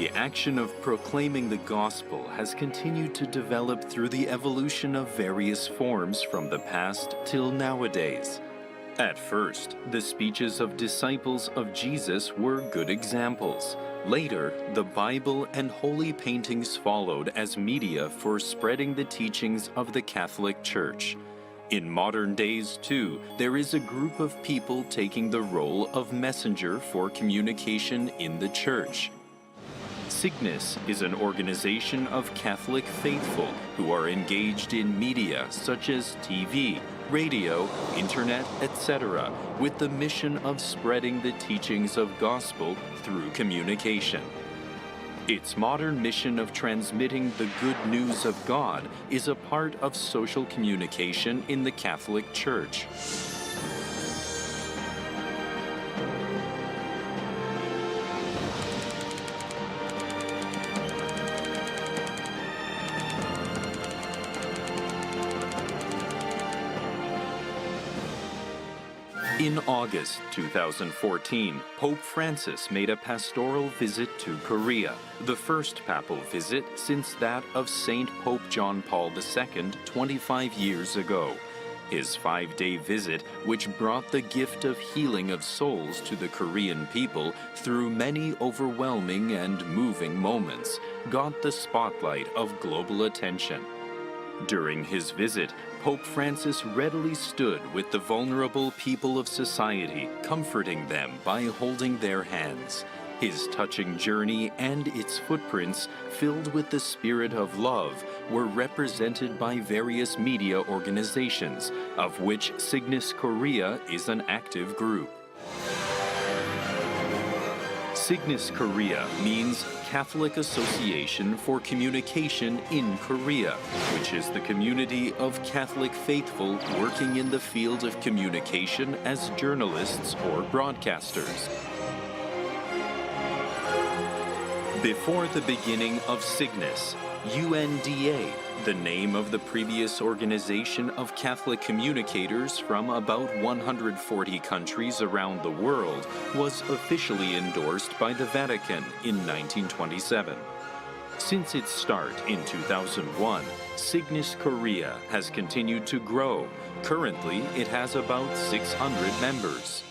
The action of proclaiming the gospel has continued to develop through the evolution of various forms from the past till nowadays. At first, the speeches of disciples of Jesus were good examples. Later, the Bible and holy paintings followed as media for spreading the teachings of the Catholic Church. In modern days, too, there is a group of people taking the role of messenger for communication in the Church. SIGNIS is an organization of Catholic faithful who are engaged in media such as TV, radio, internet, etc., with the mission of spreading the teachings of gospel through communication. Its modern mission of transmitting the good news of God is a part of social communication in the Catholic Church. In August 2014, Pope Francis made a pastoral visit to Korea, the first papal visit since that of Saint Pope John Paul II 25 years ago. His 5-day visit, which brought the gift of healing of souls to the Korean people through many overwhelming and moving moments, got the spotlight of global attention. During his visit, Pope Francis readily stood with the vulnerable people of society, comforting them by holding their hands. His touching journey and its footprints, filled with the spirit of love, were represented by various media organizations, of which SIGNIS Korea is an active group. SIGNIS Korea means Catholic Association for Communication in Korea, which is the community of Catholic faithful working in the field of communication as journalists or broadcasters. Before the beginning of SIGNIS, UNDA, the name of the previous organization of Catholic communicators from about 140 countries around the world, was officially endorsed by the Vatican in 1927. Since its start in 2001, SIGNIS Korea has continued to grow. Currently, it has about 600 members.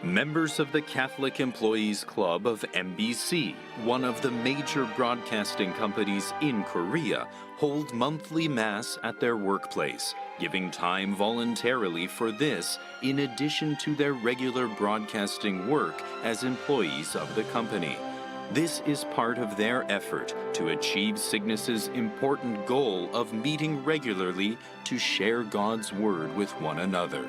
Members of the Catholic Employees Club of MBC, one of the major broadcasting companies in Korea, hold monthly Mass at their workplace, giving time voluntarily for this in addition to their regular broadcasting work as employees of the company. This is part of their effort to achieve SIGNIS's important goal of meeting regularly to share God's Word with one another.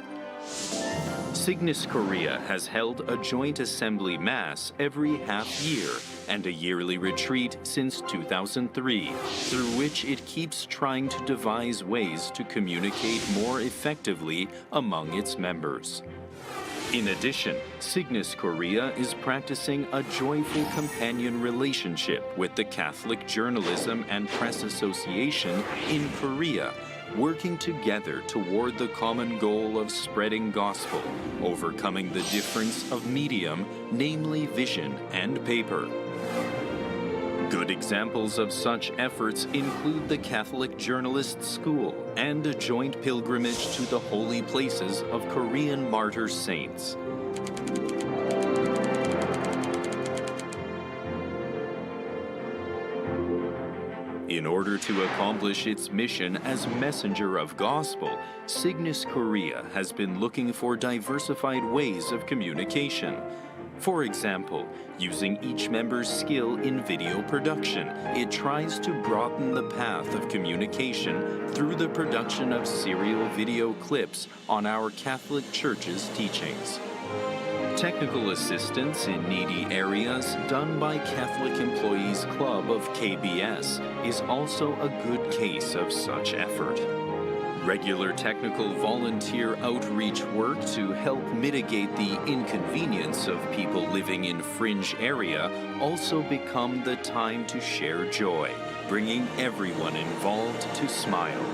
SIGNIS Korea has held a joint assembly Mass every half year and a yearly retreat since 2003, through which it keeps trying to devise ways to communicate more effectively among its members. In addition, SIGNIS Korea is practicing a joyful companion relationship with the Catholic Journalism and Press Association in Korea, working together toward the common goal of spreading gospel, overcoming the difference of medium, namely vision and paper. Good examples of such efforts include the Catholic Journalists School and a joint pilgrimage to the holy places of Korean martyr saints. In order to accomplish its mission as messenger of gospel, SIGNIS Korea has been looking for diversified ways of communication. For example, using each member's skill in video production, it tries to broaden the path of communication through the production of serial video clips on our Catholic Church's teachings. Technical assistance in needy areas done by Catholic Employees Club of KBS is also a good case of such effort. Regular technical volunteer outreach work to help mitigate the inconvenience of people living in fringe area also become the time to share joy, bringing everyone involved to smile.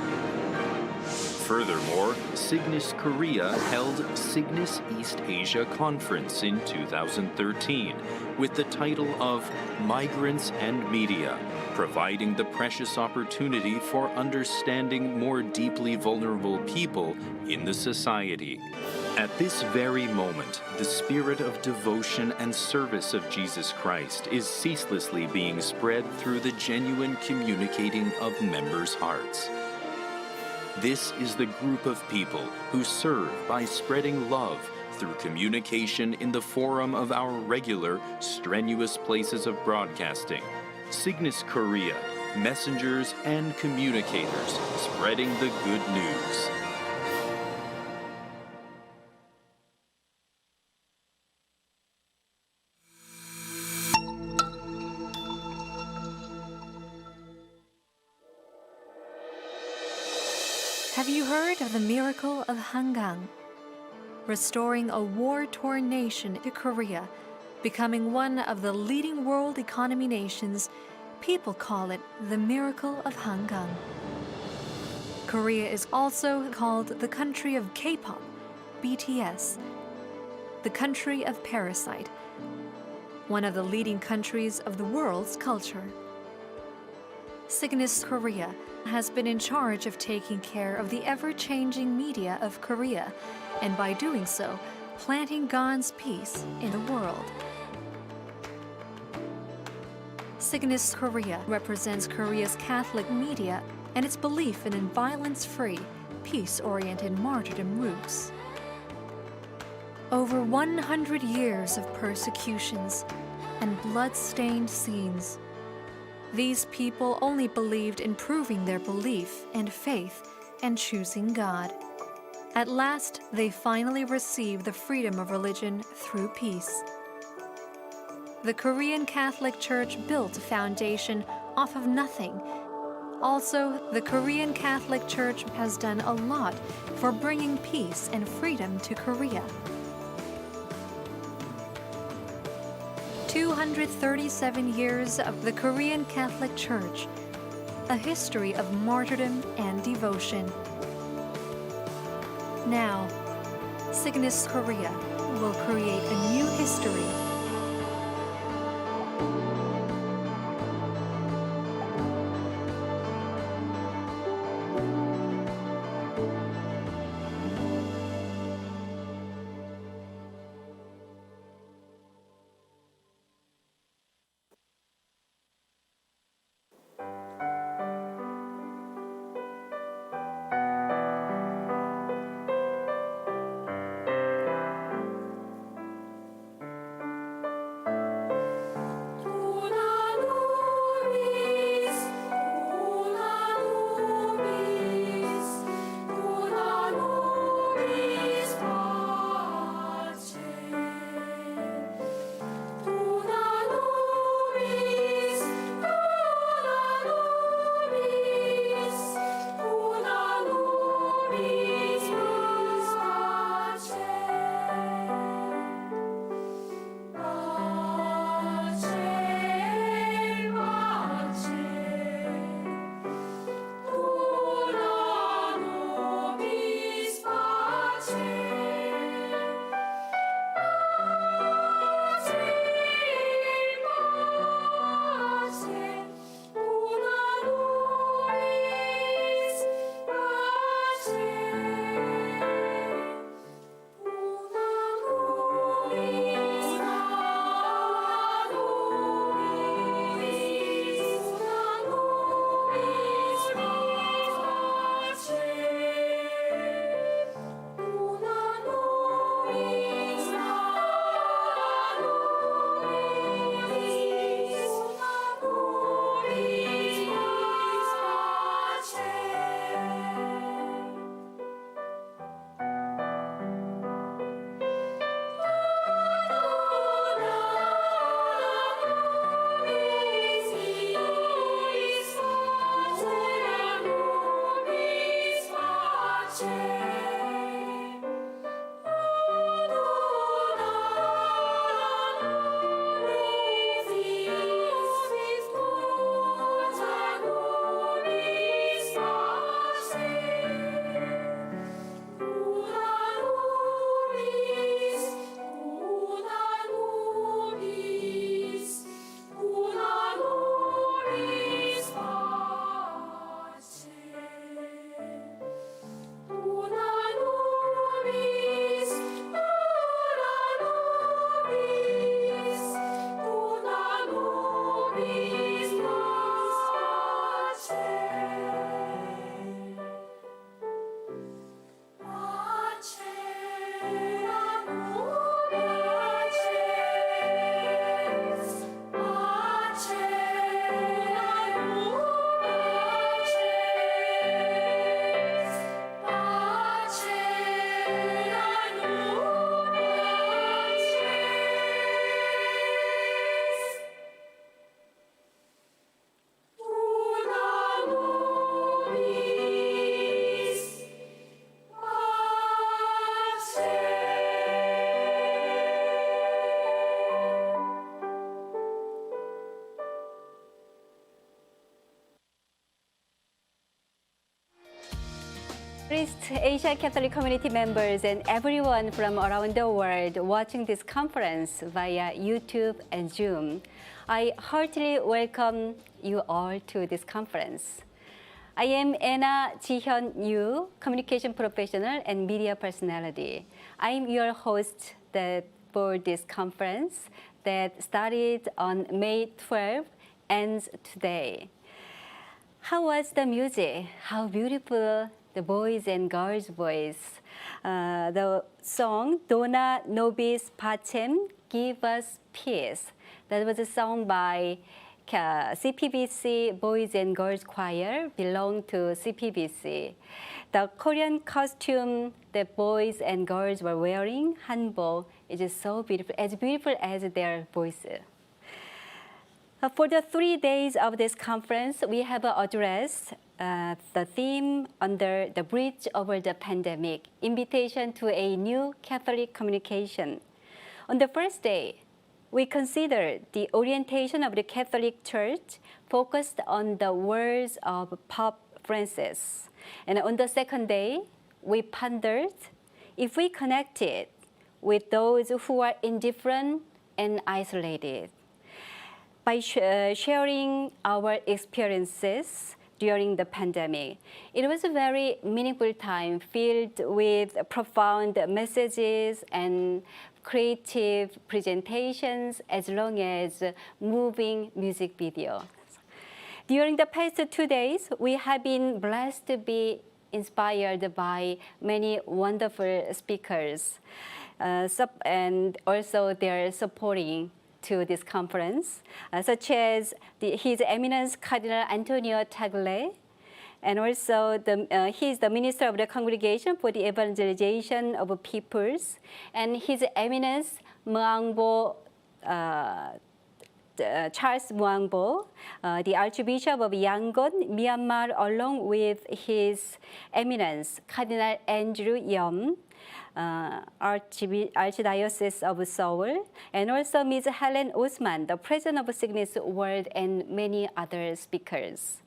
Furthermore, SIGNIS Korea held SIGNIS East Asia Conference in 2013 with the title of Migrants and Media, providing the precious opportunity for understanding more deeply vulnerable people in the society. At this very moment, the spirit of devotion and service of Jesus Christ is ceaselessly being spread through the genuine communicating of members' hearts. This is the group of people who serve by spreading love through communication in the forum of our regular, strenuous places of broadcasting. SIGNIS Korea, messengers and communicators spreading the good news. Have you heard of the miracle of Hangang? Restoring a war-torn nation to Korea, becoming one of the leading world economy nations, people call it the miracle of Hangang. Korea is also called the country of K-pop, BTS, the country of Parasite, one of the leading countries of the world's culture. SIGNIS Korea has been in charge of taking care of the ever-changing media of Korea, and by doing so, planting God's peace in the world. SIGNIS Korea represents Korea's Catholic media and its belief in violence-free, peace-oriented martyrdom roots. Over 100 years of persecutions and blood-stained scenes. These people only believed in proving their belief and faith and choosing God. At last, they finally received the freedom of religion through peace. The Korean Catholic Church built a foundation off of nothing. Also, the Korean Catholic Church has done a lot for bringing peace and freedom to Korea. 237 years of the Korean Catholic Church, a history of martyrdom and devotion. Now, SIGNIS Korea will create a new history. SIGNIS Asia Catholic community members and everyone from around the world watching this conference via YouTube and Zoom, I heartily welcome you all to this conference. I am Anna Jihyun Yu, communication professional and media personality. I am your host for this conference that started on May 12th, ends today. How was the music? How beautiful the boys and girls' voice. The song Dona Nobis Pacem, Give Us Peace. That was a song by CPBC Boys and Girls Choir, belong to CPBC. The Korean costume the boys and girls were wearing, hanbok, is just so beautiful as their voices. For the 3 days of this conference, we have addressed the theme under the bridge over the pandemic, invitation to a new Catholic communication. On the first day, we considered the orientation of the Catholic Church focused on the words of Pope Francis. And on the second day, we pondered if we connected with those who are indifferent and isolated. By sharing our experiences during the pandemic, it was a very meaningful time filled with profound messages and creative presentations as long as moving music video. During the past 2 days, we have been blessed to be inspired by many wonderful speakers and also their supporting to this conference, such as His Eminence Cardinal Antonio Tagle, and also he is the Minister of the Congregation for the Evangelization of Peoples, and His Eminence Muangbo, Charles Muangbo, the Archbishop of Yangon, Myanmar, along with His Eminence Cardinal Andrew Yum, Archdiocese of Seoul, and also Ms. Helen Osman, the President of SIGNIS World, and many other speakers.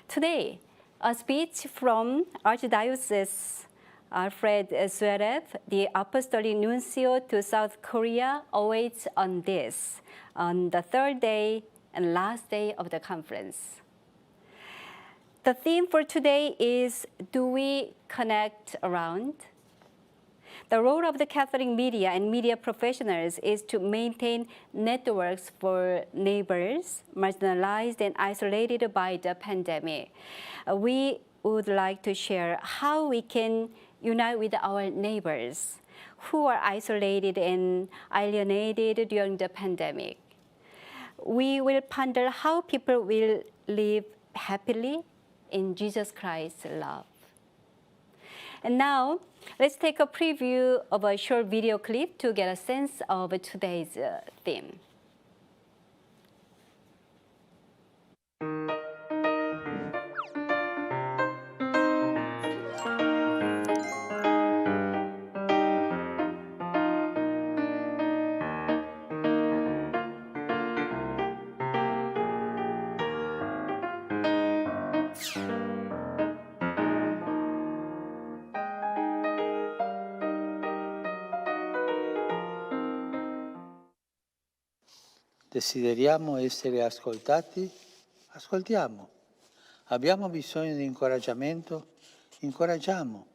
Today, a speech from Archdiocese Alfred Zverev, the Apostolic Nuncio to South Korea, awaits on the third day and last day of the conference. The theme for today is, do we connect around? The role of the Catholic media and media professionals is to maintain networks for neighbors marginalized and isolated by the pandemic. We would like to share how we can unite with our neighbors who are isolated and alienated during the pandemic. We will ponder how people will live happily in Jesus Christ's love. And now, let's take a preview of a short video clip to get a sense of today's theme. Desideriamo essere ascoltati? Ascoltiamo. Abbiamo bisogno di incoraggiamento? Incoraggiamo.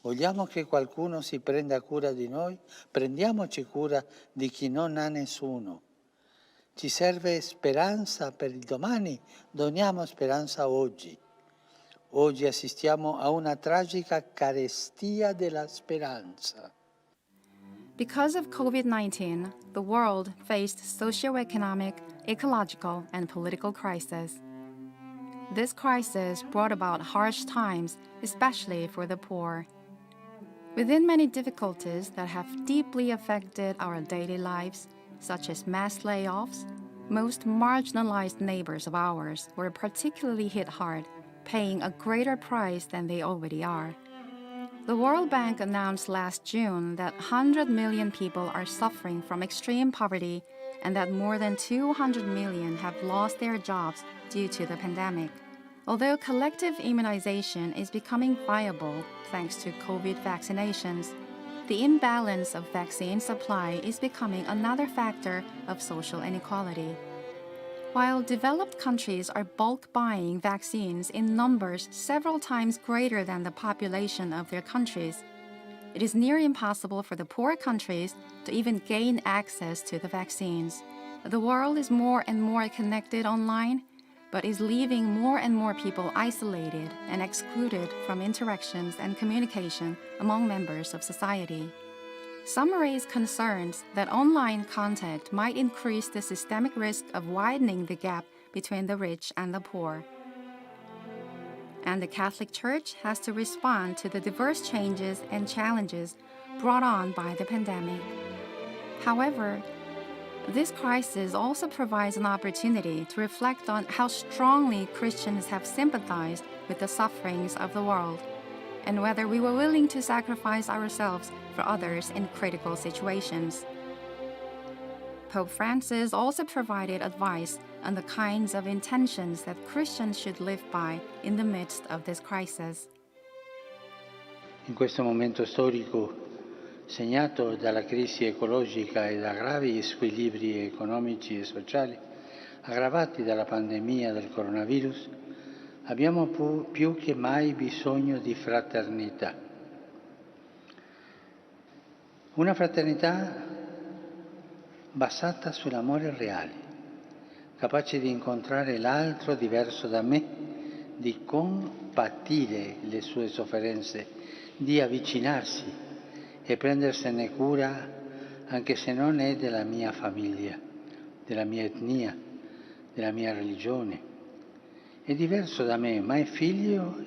Vogliamo che qualcuno si prenda cura di noi? Prendiamoci cura di chi non ha nessuno. Ci serve speranza per il domani? Doniamo speranza oggi. Oggi assistiamo a una tragica carestia della speranza. Because of COVID-19, the world faced socioeconomic, ecological, and political crisis. This crisis brought about harsh times, especially for the poor. Within many difficulties that have deeply affected our daily lives, such as mass layoffs, most marginalized neighbors of ours were particularly hit hard, paying a greater price than they already are. The World Bank announced last June that 100 million people are suffering from extreme poverty and that more than 200 million have lost their jobs due to the pandemic. Although collective immunization is becoming viable thanks to COVID vaccinations, the imbalance of vaccine supply is becoming another factor of social inequality. While developed countries are bulk buying vaccines in numbers several times greater than the population of their countries, it is near impossible for the poor countries to even gain access to the vaccines. The world is more and more connected online, but is leaving more and more people isolated and excluded from interactions and communication among members of society. Some raise concerns that online contact might increase the systemic risk of widening the gap between the rich and the poor. And the Catholic Church has to respond to the diverse changes and challenges brought on by the pandemic. However, this crisis also provides an opportunity to reflect on how strongly Christians have sympathized with the sufferings of the world, and whether we were willing to sacrifice ourselves for others in critical situations. Pope Francis also provided advice on the kinds of intentions that Christians should live by in the midst of this crisis. In questo momento storico segnato dalla crisi ecologica e da gravi squilibri economici e sociali aggravati dalla pandemia del coronavirus, abbiamo più che mai bisogno di fraternità. Una fraternità basata sull'amore reale, capace di incontrare l'altro diverso da me, di compatire le sue sofferenze, di avvicinarsi e prendersene cura anche se non è della mia famiglia, della mia etnia, della mia religione. È diverso da me, ma è figlio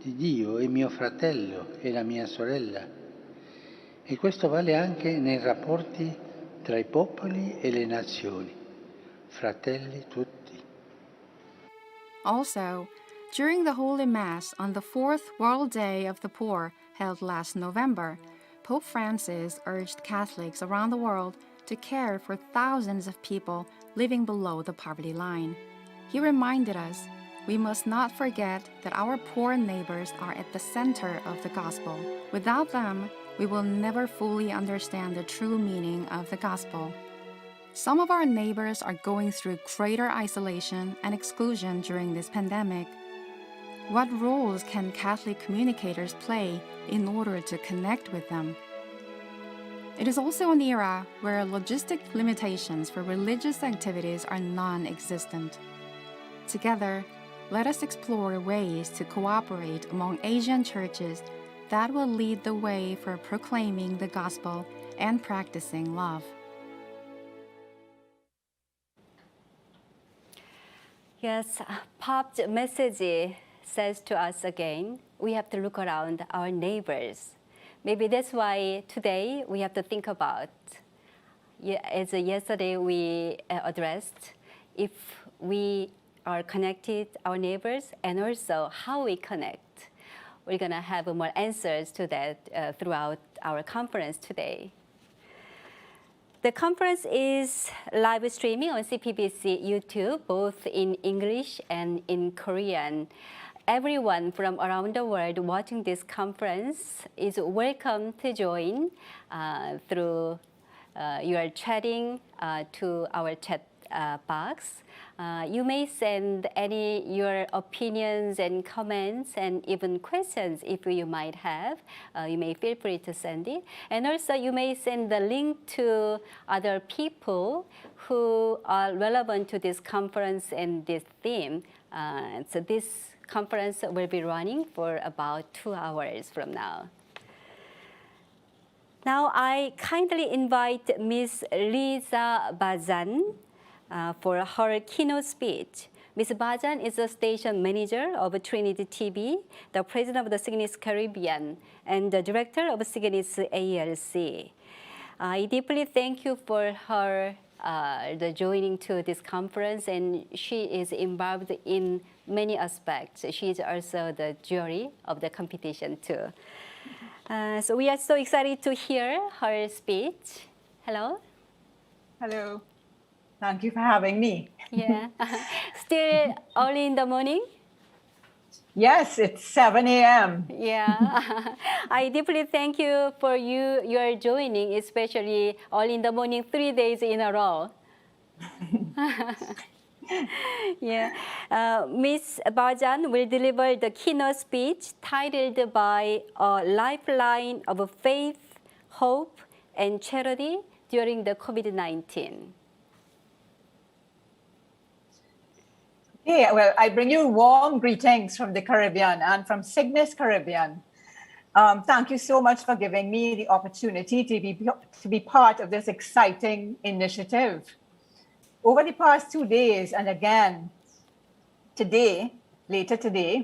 di Dio, è mio fratello, è la mia sorella. E questo vale anche nei rapporti tra i popoli e le nazioni, fratelli tutti. Also, during the Holy Mass on the fourth World Day of the Poor, held last November, Pope Francis urged Catholics around the world to care for thousands of people living below the poverty line. He reminded us we must not forget that our poor neighbors are at the center of the gospel. Without them, we will never fully understand the true meaning of the gospel. Some of our neighbors are going through greater isolation and exclusion during this pandemic. What roles can Catholic communicators play in order to connect with them? It is also an era where logistic limitations for religious activities are non-existent. Together, let us explore ways to cooperate among Asian churches that will lead the way for proclaiming the gospel and practicing love. Yes, Pope's message says to us again, we have to look around our neighbors. Maybe that's why today we have to think about, as yesterday we addressed, if we are connected, our neighbors, and also how we connect. We're going to have more answers to that throughout our conference today. The conference is live streaming on CPBC YouTube, both in English and in Korean. Everyone from around the world watching this conference is welcome to join through your chatting to our chat box. You may send any your opinions and comments and even questions if you might have. You may feel free to send it. And also you may send the link to other people who are relevant to this conference and this theme. So this conference will be running for about 2 hours from now. Now I kindly invite Ms. Lisa Bazan for her keynote speech. Ms. Bazan is the station manager of Trinity TV, the president of the SIGNIS Caribbean, and the director of SIGNIS ALC. I deeply thank you for her the joining to this conference, and she is involved in many aspects. She is also the jury of the competition too. So we are so excited to hear her speech. Hello. Hello. Thank you for having me. Yeah. Still early in the morning? Yes, it's 7 a.m. Yeah, I deeply thank you for your joining, especially early in the morning, 3 days in a row. Yeah, Miss Bajan will deliver the keynote speech titled by A Lifeline of Faith, Hope, and Charity during the COVID-19. Hey, well, I bring you warm greetings from the Caribbean and from SIGNIS Caribbean. Thank you so much for giving me the opportunity to be part of this exciting initiative. Over the past 2 days, and again today, later today,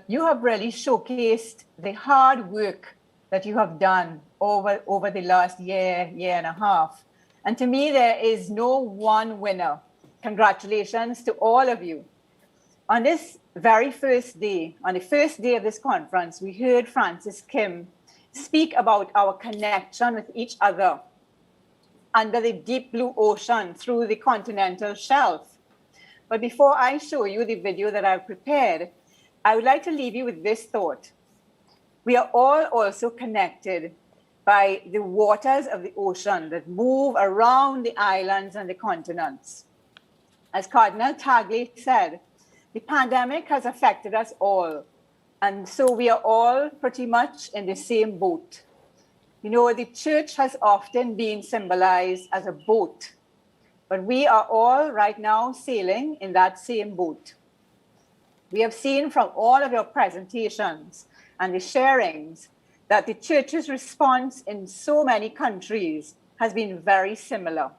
you have really showcased the hard work that you have done over the last year and a half. And to me, there is no one winner. Congratulations to all of you. On this very first day, on the first day of this conference, we heard Francis Kim speak about our connection with each other under the deep blue ocean through the continental shelf. But before I show you the video that I've prepared, I would like to leave you with this thought. We are all also connected by the waters of the ocean that move around the islands and the continents. As Cardinal Tagle said, the pandemic has affected us all, and so we are all pretty much in the same boat. You know, the church has often been symbolized as a boat, but we are all right now sailing in that same boat. We have seen from all of your presentations and the sharings that the church's response in so many countries has been very similar.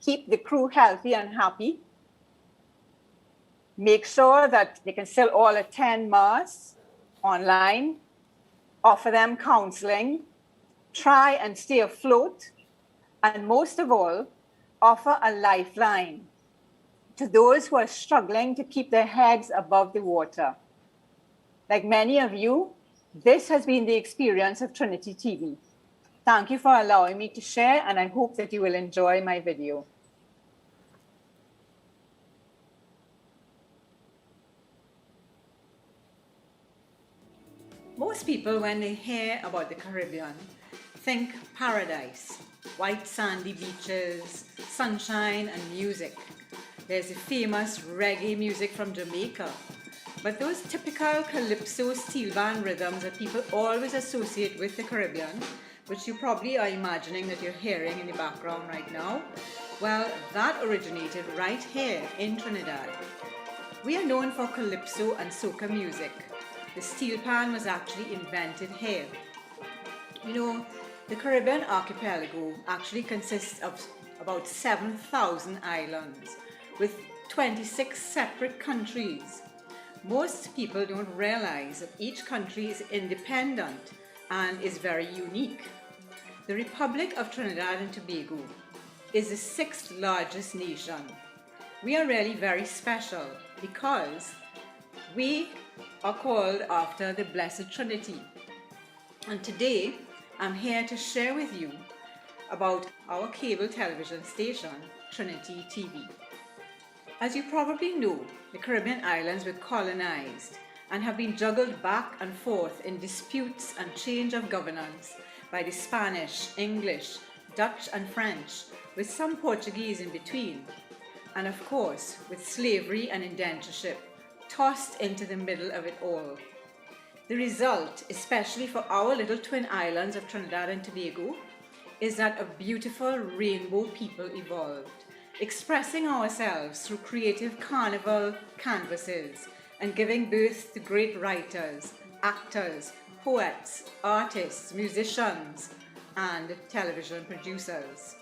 Keep the crew healthy and happy. Make sure that they can still all attend Mass online, offer them counseling, try and stay afloat, and most of all, offer a lifeline to those who are struggling to keep their heads above the water. Like many of you, this has been the experience of Trinity TV. Thank you for allowing me to share, and I hope that you will enjoy my video. Most people, when they hear about the Caribbean, think paradise, white sandy beaches, sunshine and music. There's the famous reggae music from Jamaica. But those typical calypso steel band rhythms that people always associate with the Caribbean, which you probably are imagining that you're hearing in the background right now, well, that originated right here in Trinidad. We are known for calypso and soca music. The steel pan was actually invented here. You know, the Caribbean archipelago actually consists of about 7,000 islands with 26 separate countries. Most people don't realize that each country is independent and is very unique. The Republic of Trinidad and Tobago is the 6th largest nation. We are really very special because we are called after the Blessed Trinity. And today, I'm here to share with you about our cable television station, Trinity TV. As you probably know, the Caribbean islands were colonized and have been juggled back and forth in disputes and change of governance by the Spanish, English, Dutch and French, with some Portuguese in between, and of course with slavery and indentureship tossed into the middle of it all. The result, especially for our little twin islands of Trinidad and Tobago, is that a beautiful rainbow people evolved, expressing ourselves through creative carnival canvases and giving birth to great writers, actors, poets, artists, musicians, and television producers.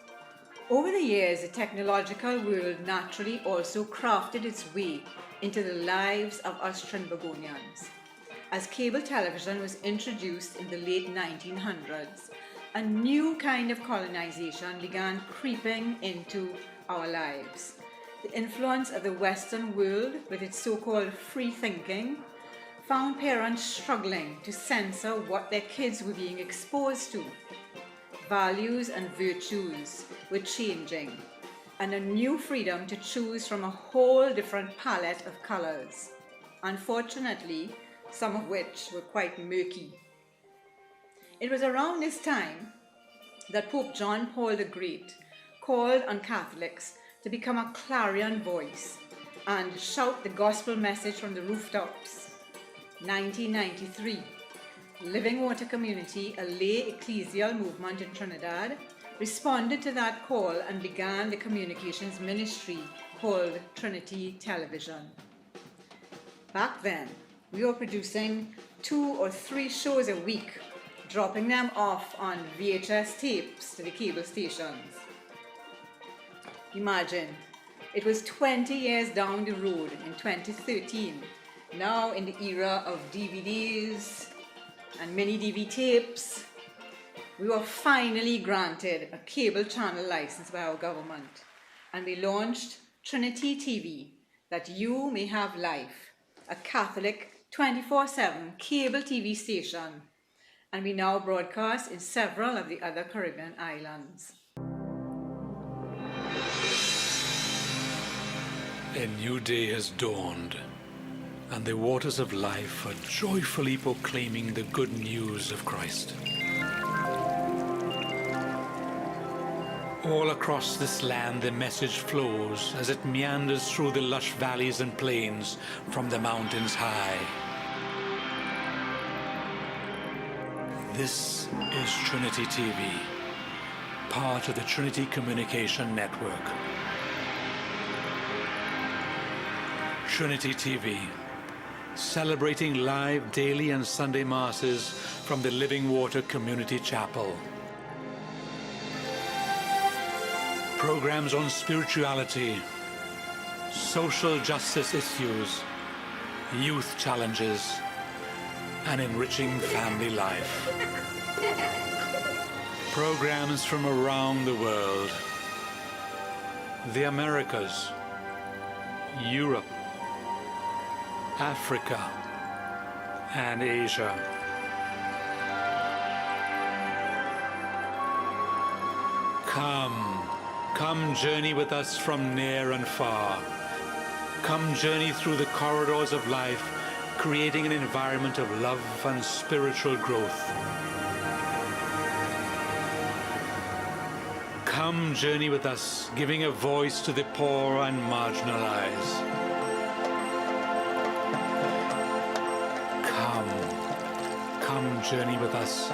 Over the years, the technological world naturally also crafted its way into the lives of us Trinbagonians. As cable television was introduced in the late 1900s, a new kind of colonization began creeping into our lives. The influence of the Western world, with its so-called free thinking, found parents struggling to censor what their kids were being exposed to. Values and virtues were changing, and a new freedom to choose from a whole different palette of colors. unfortunately, some of which were quite murky. It was around this time that Pope John Paul the Great called on Catholics to become a clarion voice and shout the gospel message from the rooftops. 1993, Living Water Community, a lay ecclesial movement in Trinidad, responded to that call and began the communications ministry called Trinity Television. Back then, we were producing 2 or 3 shows a week, dropping them off on VHS tapes to the cable stations. Imagine, it was 20 years down the road in 2013, now in the era of DVDs and mini DV tapes. We were finally granted a cable channel license by our government, and we launched Trinity TV, that you may have life, a Catholic 24/7 cable TV station, and we now broadcast in several of the other Caribbean islands. A new day has dawned, and the waters of life are joyfully proclaiming the good news of Christ. All across this land, the message flows as it meanders through the lush valleys and plains from the mountains high. This is Trinity TV, part of the Trinity Communication Network. Trinity TV, celebrating live daily and Sunday masses from the Living Water Community Chapel. Programs on spirituality, social justice issues, youth challenges, and enriching family life. Programs from around the world, the Americas, Europe, Africa, and Asia. Come journey with us from near and far. Come journey through the corridors of life, creating an environment of love and spiritual growth. Come journey with us, giving a voice to the poor and marginalized. Come journey with us,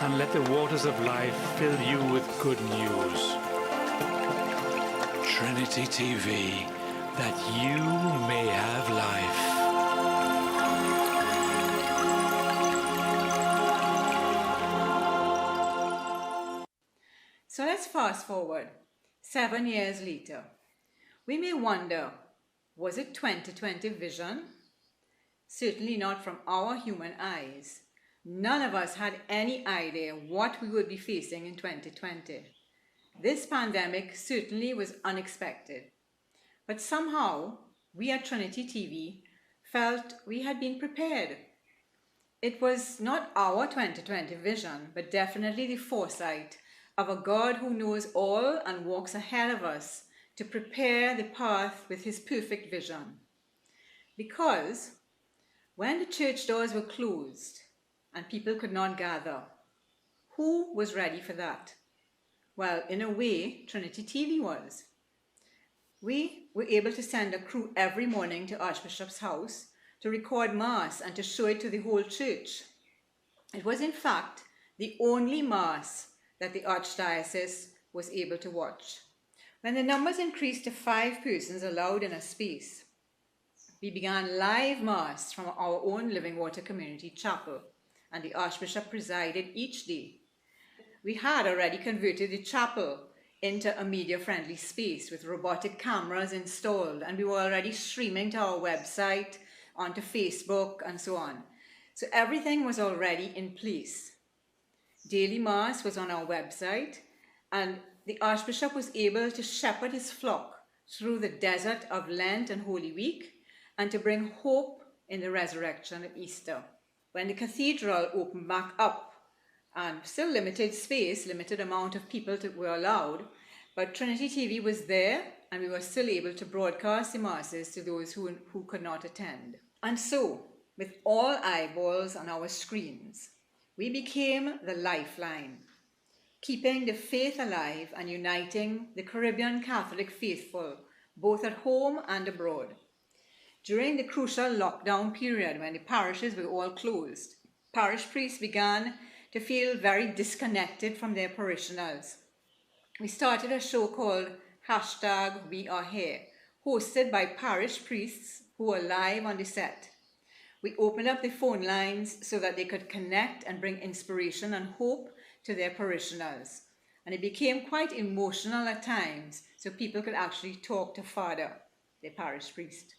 and let the waters of life fill you with good news. Trinity TV, that you may have life. So let's fast forward 7 years later. We may wonder, was it 2020 vision? Certainly not from our human eyes. None of us had any idea what we would be facing in 2020. This pandemic certainly was unexpected. But somehow, we at Trinity TV felt we had been prepared. It was not our 2020 vision, but definitely the foresight of a God who knows all and walks ahead of us to prepare the path with his perfect vision. Because when the church doors were closed and people could not gather, who was ready for that? Well, in a way, Trinity TV was. We were able to send a crew every morning to Archbishop's house to record Mass and to show it to the whole church. It was, in fact, the only Mass that the Archdiocese was able to watch. When the numbers increased to 5 persons allowed in a space, we began live Mass from our own Living Water Community Chapel, and the Archbishop presided each day. We had already converted the chapel into a media-friendly space with robotic cameras installed, and we were already streaming to our website, onto Facebook, and so on. So everything was already in place. Daily Mass was on our website, and the Archbishop was able to shepherd his flock through the desert of Lent and Holy Week, and to bring hope in the resurrection of Easter. When the cathedral opened back up, and still limited space, limited amount of people were allowed, but Trinity TV was there, and we were still able to broadcast the Masses to those who could not attend. And so, with all eyeballs on our screens, we became the lifeline, keeping the faith alive and uniting the Caribbean Catholic faithful, both at home and abroad. During the crucial lockdown period when the parishes were all closed, parish priests began to feel very disconnected from their parishioners. We started a show called #WeAreHere, hosted by parish priests who were live on the set. We opened up the phone lines so that they could connect and bring inspiration and hope to their parishioners. And it became quite emotional at times, so people could actually talk to Father, their parish priest.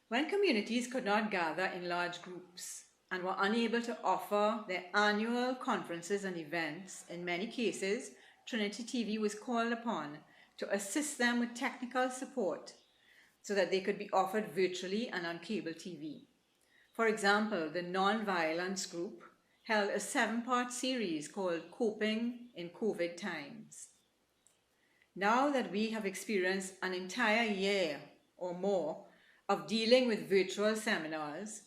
When communities could not gather in large groups and were unable to offer their annual conferences and events, in many cases, Trinity TV was called upon to assist them with technical support so that they could be offered virtually and on cable TV. For example, the Non-Violence Group held a 7-part series called Coping in COVID Times. Now that we have experienced an entire year or more of dealing with virtual seminars,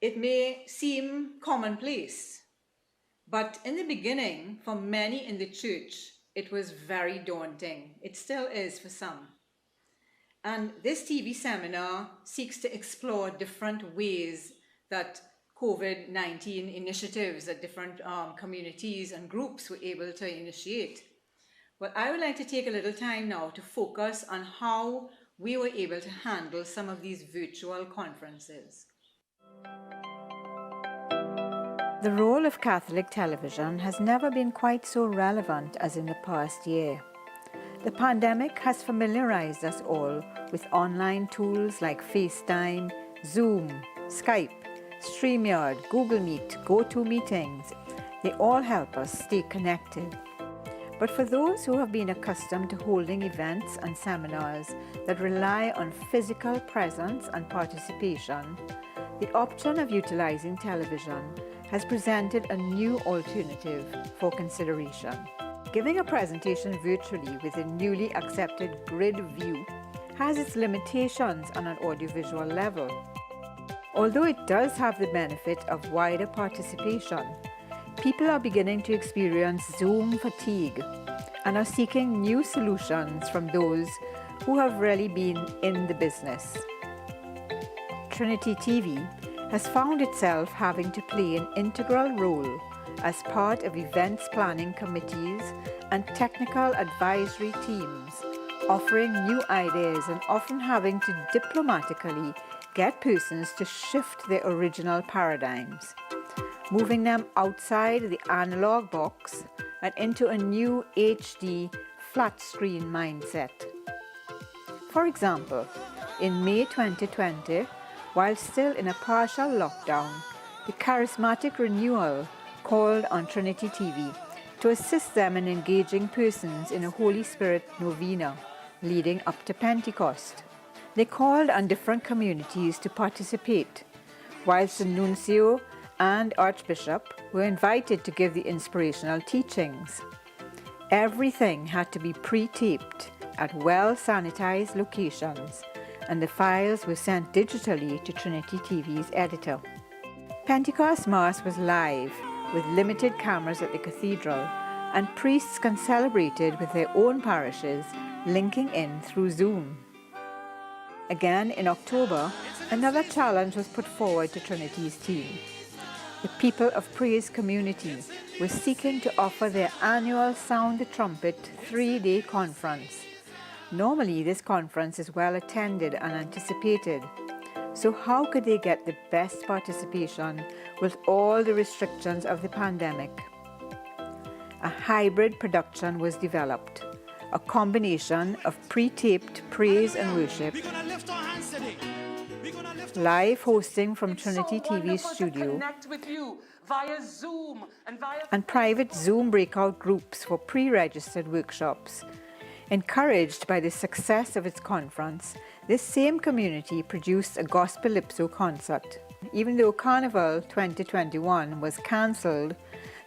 it may seem commonplace, but in the beginning, for many in the church, it was very daunting. It still is for some. And this TV seminar seeks to explore different ways that COVID-19 initiatives that different communities and groups were able to initiate. But I would like to take a little time now to focus on how we were able to handle some of these virtual conferences. The role of Catholic television has never been quite so relevant as in the past year. The pandemic has familiarized us all with online tools like FaceTime, Zoom, Skype, StreamYard, Google Meet, GoToMeetings. They all help us stay connected. But for those who have been accustomed to holding events and seminars that rely on physical presence and participation, the option of utilizing television has presented a new alternative for consideration. Giving a presentation virtually with a newly accepted grid view has its limitations on an audiovisual level. Although it does have the benefit of wider participation, people are beginning to experience Zoom fatigue and are seeking new solutions from those who have really been in the business. Trinity TV has found itself having to play an integral role as part of events planning committees and technical advisory teams, offering new ideas and often having to diplomatically get persons to shift their original paradigms, moving them outside the analog box and into a new HD flat screen mindset. For example, in May 2020, while still in a partial lockdown, the Charismatic Renewal called on Trinity TV to assist them in engaging persons in a Holy Spirit novena leading up to Pentecost. They called on different communities to participate, whilst the nuncio and archbishop were invited to give the inspirational teachings. Everything had to be pre-taped at well-sanitized locations, and the files were sent digitally to Trinity TV's editor. Pentecost Mass was live, with limited cameras at the cathedral, and priests concelebrated with their own parishes, linking in through Zoom. Again in October, another challenge was put forward to Trinity's team. The People of Praise community was seeking to offer their annual Sound the Trumpet 3-day conference. Normally, this conference is well attended and anticipated. So how could they get the best participation with all the restrictions of the pandemic? A hybrid production was developed, a combination of pre-taped praise and worship, live hosting from Trinity TV's studio, and private Zoom breakout groups for pre-registered workshops. Encouraged by the success of its conference, this same community produced a Gospelipso concert. Even though Carnival 2021 was cancelled,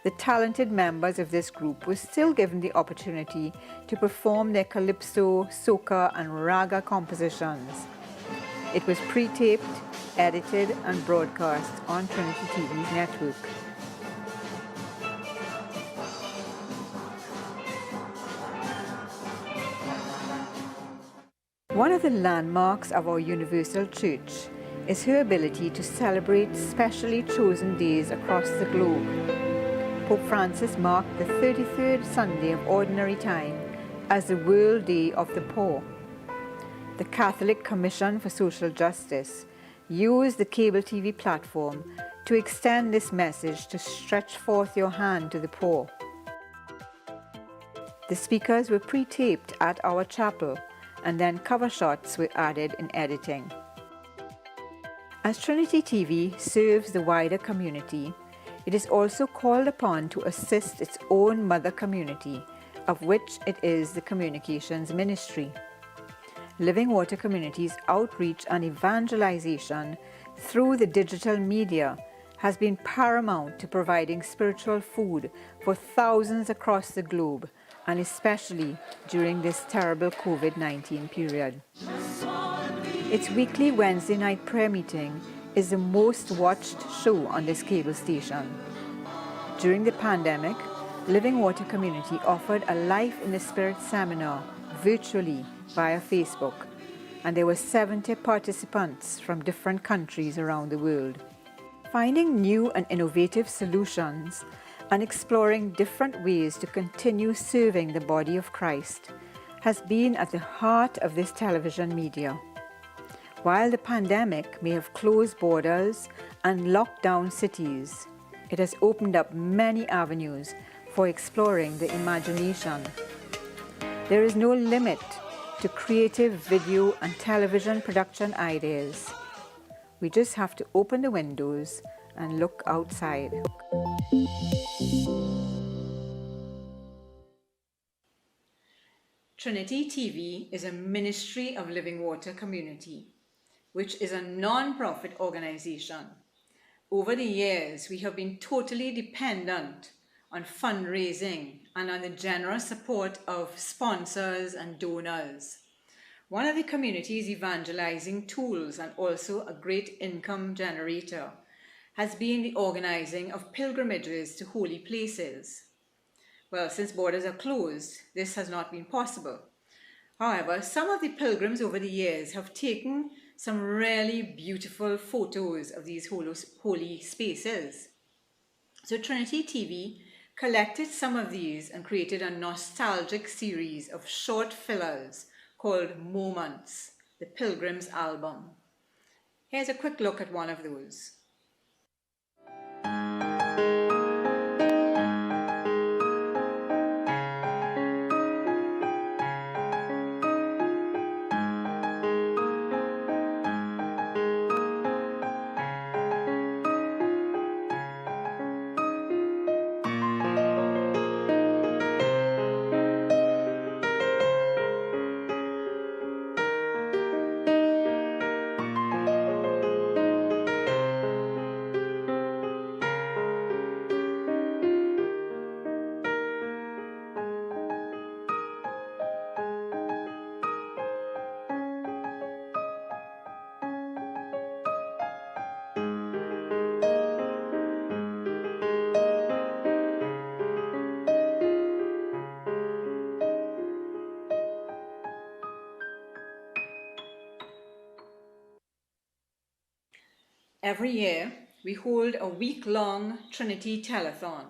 the talented members of this group were still given the opportunity to perform their calypso, soca and raga compositions. It was pre-taped, edited and broadcast on Trinity TV's network. One of the landmarks of our universal church is her ability to celebrate specially chosen days across the globe. Pope Francis marked the 33rd Sunday of Ordinary Time as the World Day of the Poor. The Catholic Commission for Social Justice used the cable TV platform to extend this message to stretch forth your hand to the poor. The speakers were pre-taped at our chapel, and then cover shots were added in editing. As Trinity TV serves the wider community, it is also called upon to assist its own mother community, of which it is the communications ministry. Living Water Community's outreach and evangelization through the digital media has been paramount to providing spiritual food for thousands across the globe, and especially during this terrible COVID-19 period. Its weekly Wednesday night prayer meeting is the most watched show on this cable station. During the pandemic, Living Water Community offered a Life in the Spirit seminar virtually via Facebook, and there were 70 participants from different countries around the world. Finding new and innovative solutions and exploring different ways to continue serving the body of Christ has been at the heart of this television media. While the pandemic may have closed borders and locked down cities, it has opened up many avenues for exploring the imagination. There is no limit to creative video and television production ideas. We just have to open the windows and look outside. Trinity TV is a ministry of Living Water Community, which is a non-profit organization. Over the years, we have been totally dependent on fundraising and on the generous support of sponsors and donors. One of the community's evangelizing tools and also a great income generator has been the organizing of pilgrimages to holy places. Well, since borders are closed, this has not been possible. However, some of the pilgrims over the years have taken some really beautiful photos of these holy spaces. So Trinity TV collected some of these and created a nostalgic series of short fillers called Moments, the Pilgrim's Album. Here's a quick look at one of those. Every year, we hold a week-long Trinity Telethon,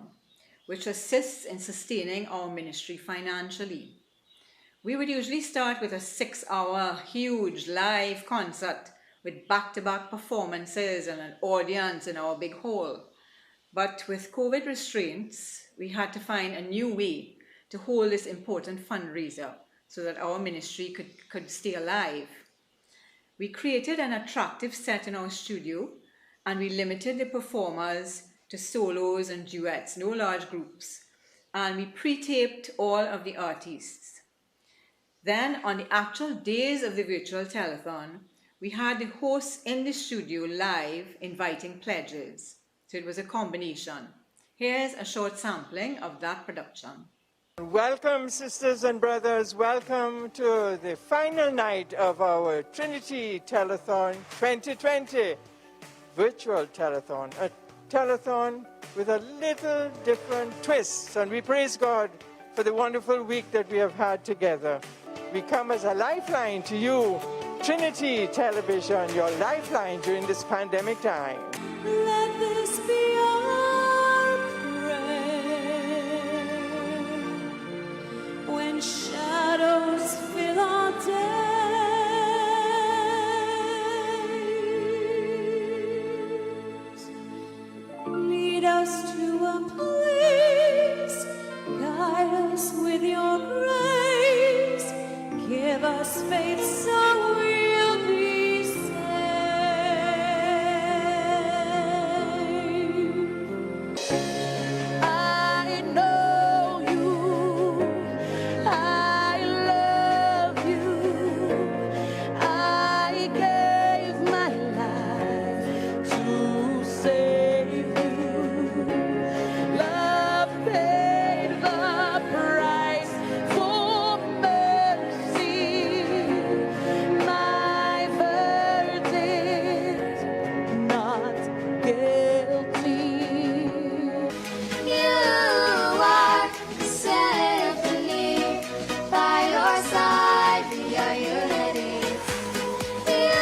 which assists in sustaining our ministry financially. We would usually start with a 6-hour huge live concert with back-to-back performances and an audience in our big hall. But with COVID restraints, we had to find a new way to hold this important fundraiser so that our ministry could stay alive. We created an attractive set in our studio, and we limited the performers to solos and duets, no large groups. And we pre-taped all of the artists. Then, on the actual days of the virtual telethon, we had the hosts in the studio live inviting pledges. So it was a combination. Here's a short sampling of that production. Welcome, sisters and brothers. Welcome to the final night of our Trinity Telethon 2020 virtual telethon. A telethon with a little different twist. And we praise God for the wonderful week that we have had together. We come as a lifeline to you, Trinity Television, your lifeline during this pandemic time. Let this be our prayer when shadows fill our days. Lead us to a place, guide us with your grace, give us faith so we'll be saved. I know you, I love you, I gave my life to save you. Love paid the price for mercy. My verdict, not guilty. You are symphony. By your side, we are unity. You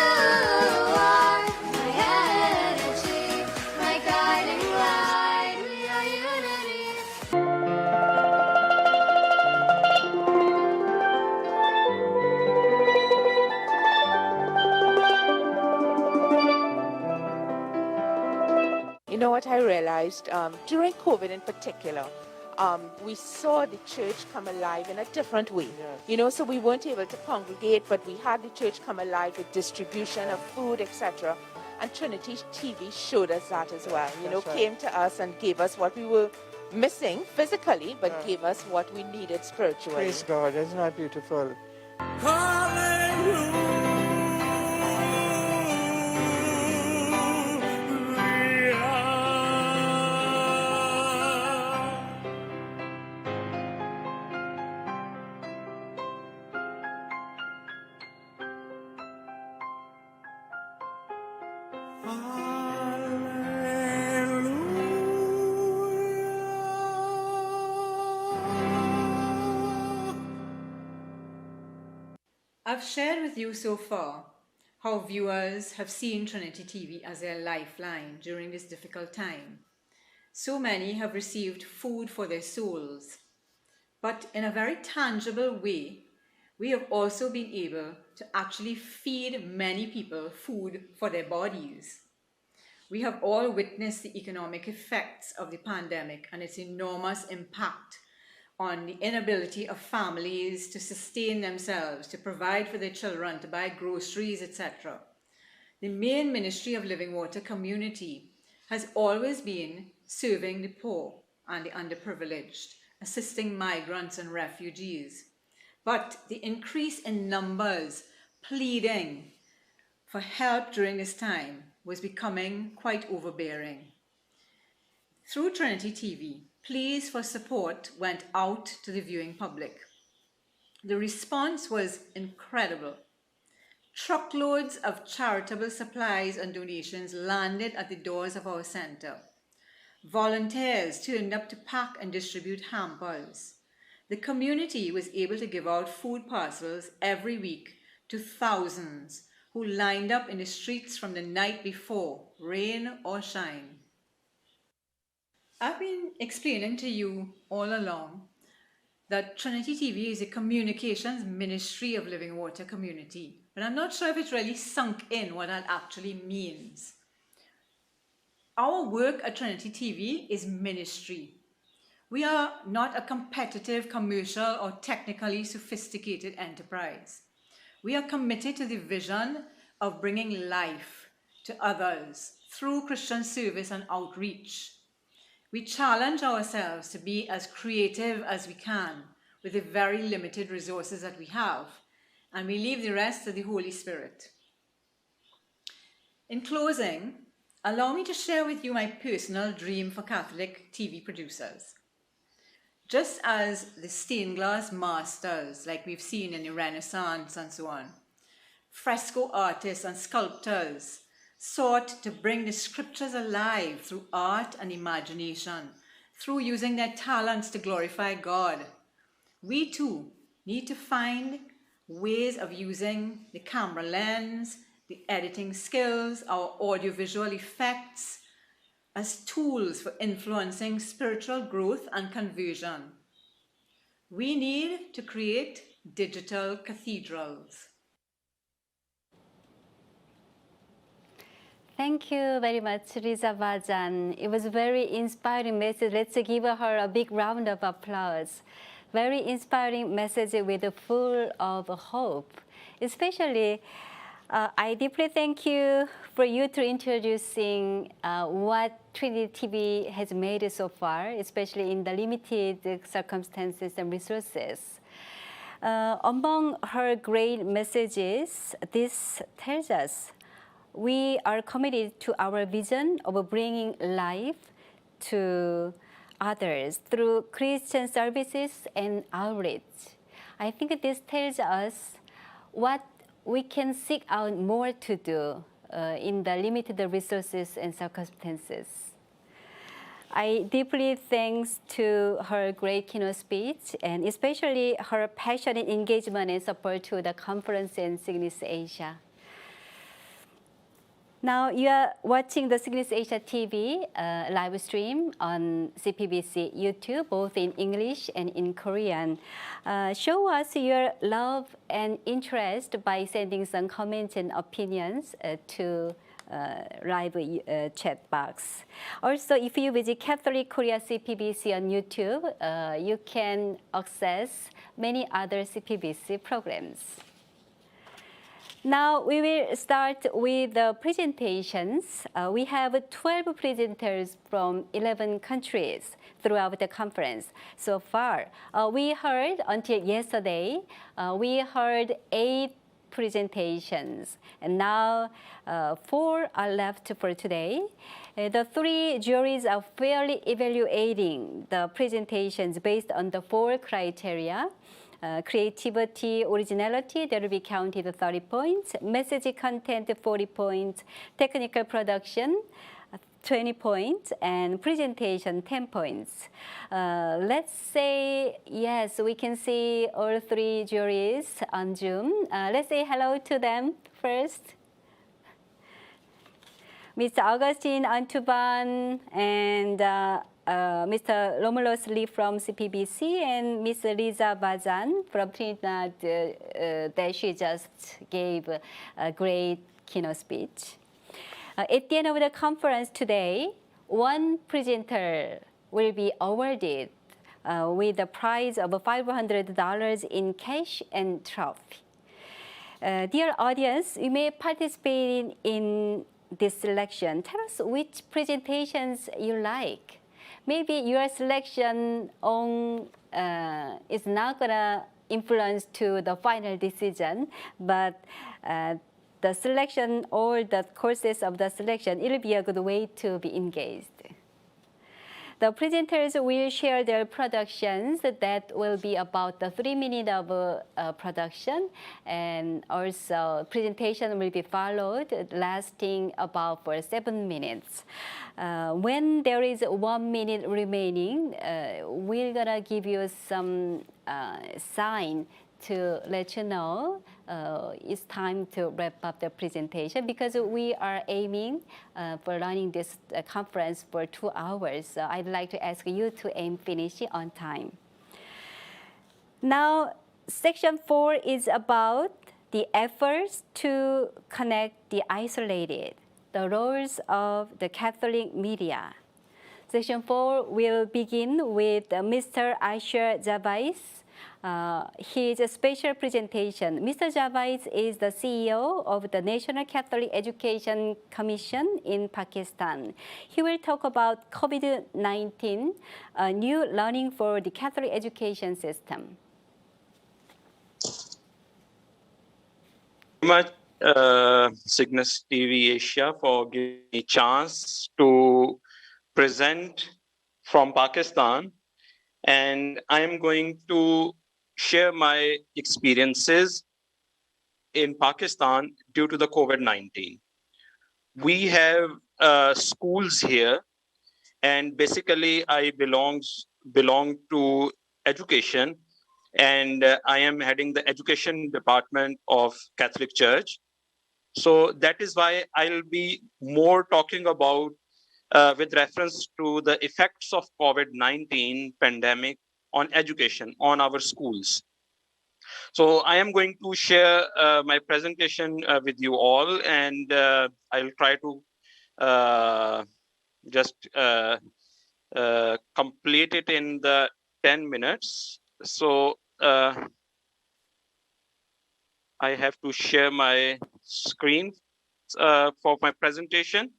are my energy, my guiding light. We are unity. You know what I realized during COVID in particular, we saw the church come alive in a different way. You know, so we weren't able to congregate, but we had the church come alive with distribution of food, etc. And Trinity TV showed us that as well. You know, That's right. came to us and gave us what we were missing physically, but gave us what we needed spiritually. Praise God, isn't that beautiful? I've shared with you so far how viewers have seen Trinity TV as their lifeline during this difficult time. So many have received food for their souls. But in a very tangible way, we have also been able to actually feed many people food for their bodies. We have all witnessed the economic effects of the pandemic and its enormous impact on the inability of families to sustain themselves, to provide for their children, to buy groceries, etc. The main ministry of Living Water Community has always been serving the poor and the underprivileged, assisting migrants and refugees. But the increase in numbers pleading for help during this time was becoming quite overbearing. Through Trinity TV, pleas for support went out to the viewing public. The response was incredible. Truckloads of charitable supplies and donations landed at the doors of our center. Volunteers turned up to pack and distribute hampers. The community was able to give out food parcels every week to thousands who lined up in the streets from the night before, rain or shine. I've been explaining to you all along that Trinity TV is a communications ministry of Living Water Community, but I'm not sure if it's really sunk in what that actually means. Our work at Trinity TV is ministry. We are not a competitive, commercial, or technically sophisticated enterprise. We are committed to the vision of bringing life to others through Christian service and outreach. We challenge ourselves to be as creative as we can with the very limited resources that we have, and we leave the rest to the Holy Spirit. In closing, allow me to share with you my personal dream for Catholic TV producers. Just as the stained glass masters, like we've seen in the Renaissance and so on, fresco artists and sculptors sought to bring the scriptures alive through art and imagination, through using their talents to glorify God. We too need to find ways of using the camera lens, the editing skills, our audiovisual effects as tools for influencing spiritual growth and conversion. We need to create digital cathedrals. Thank you very much, Lisa Bajan. It was a very inspiring message. Let's give her a big round of applause. Very inspiring message with full of hope. Especially, I deeply thank you for you to introducing what Trinity TV has made so far, especially in the limited circumstances and resources. Among her great messages, this tells us we are committed to our vision of bringing life to others through Christian services and outreach. I think this tells us what we can seek out more to do in the limited resources and circumstances. I deeply thanks to her great keynote speech and especially her passionate engagement and support to the conference in SIGNIS Asia. Now you are watching the SIGNIS Asia TV live stream on CPBC YouTube, both in English and in Korean. Show us your love and interest by sending some comments and opinions to live chat box. Also, if you visit Catholic Korea CPBC on YouTube, you can access many other CPBC programs. Now we will start with the presentations. We have 12 presenters from 11 countries throughout the conference. So far, we heard until yesterday, we heard 8 presentations, and now 4 are left for today. The 3 juries are fairly evaluating the presentations based on the 4 criteria. Creativity, originality, that will be counted 30 points. Message content, 40 points. Technical production, 20 points. And presentation, 10 points. Let's say, yes, we can see all 3 juries on Zoom. Let's say hello to them first. Mr. Augustine Antuban and Mr. Romulus Lee from CPBC and Ms. Lisa Bazan from Trinidad that she just gave a great keynote speech. At the end of the conference today, 1 presenter will be awarded with a prize of $500 in cash and trophy. Dear audience, you may participate in this selection. Tell us which presentations you like. Maybe your selection on is not gonna influence to the final decision, but the selection or the courses of the selection, it'll be a good way to be engaged. The presenters will share their productions that will be about the 3 minutes of production, and also presentation will be followed lasting about for 7 minutes. When there is 1 minute remaining, we're gonna give you some sign to let you know it's time to wrap up the presentation, because we are aiming for running this conference for 2 hours. So I'd like to ask you to aim finish it on time. Now, section 4 is about the efforts to connect the isolated, the roles of the Catholic media. Section 4 will begin with Mr. Asher Jabais. His special presentation. Mr. Jabais is the CEO of the National Catholic Education Commission in Pakistan. He will talk about COVID-19, new learning for the Catholic education system. Much SIGNIS TV Asia for giving me a chance to present from Pakistan. and I am going to share my experiences in Pakistan due to the COVID-19. We have schools here, and basically I belong to education, and I am heading the education department of Catholic Church. So that is why I'll be more talking about with reference to the effects of COVID-19 pandemic on education, on our schools. So I am going to share my presentation with you all, and I'll try to just complete it in the 10 minutes. So I have to share my screen for my presentation.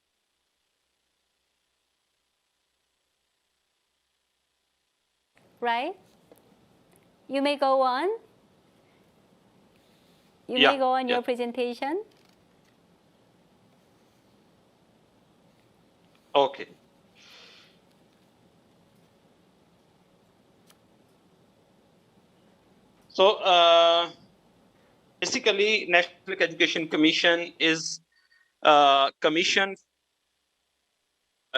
Right? You may go on. You Yeah, may go on yeah. your presentation. Okay. So basically, National Education Commission is commission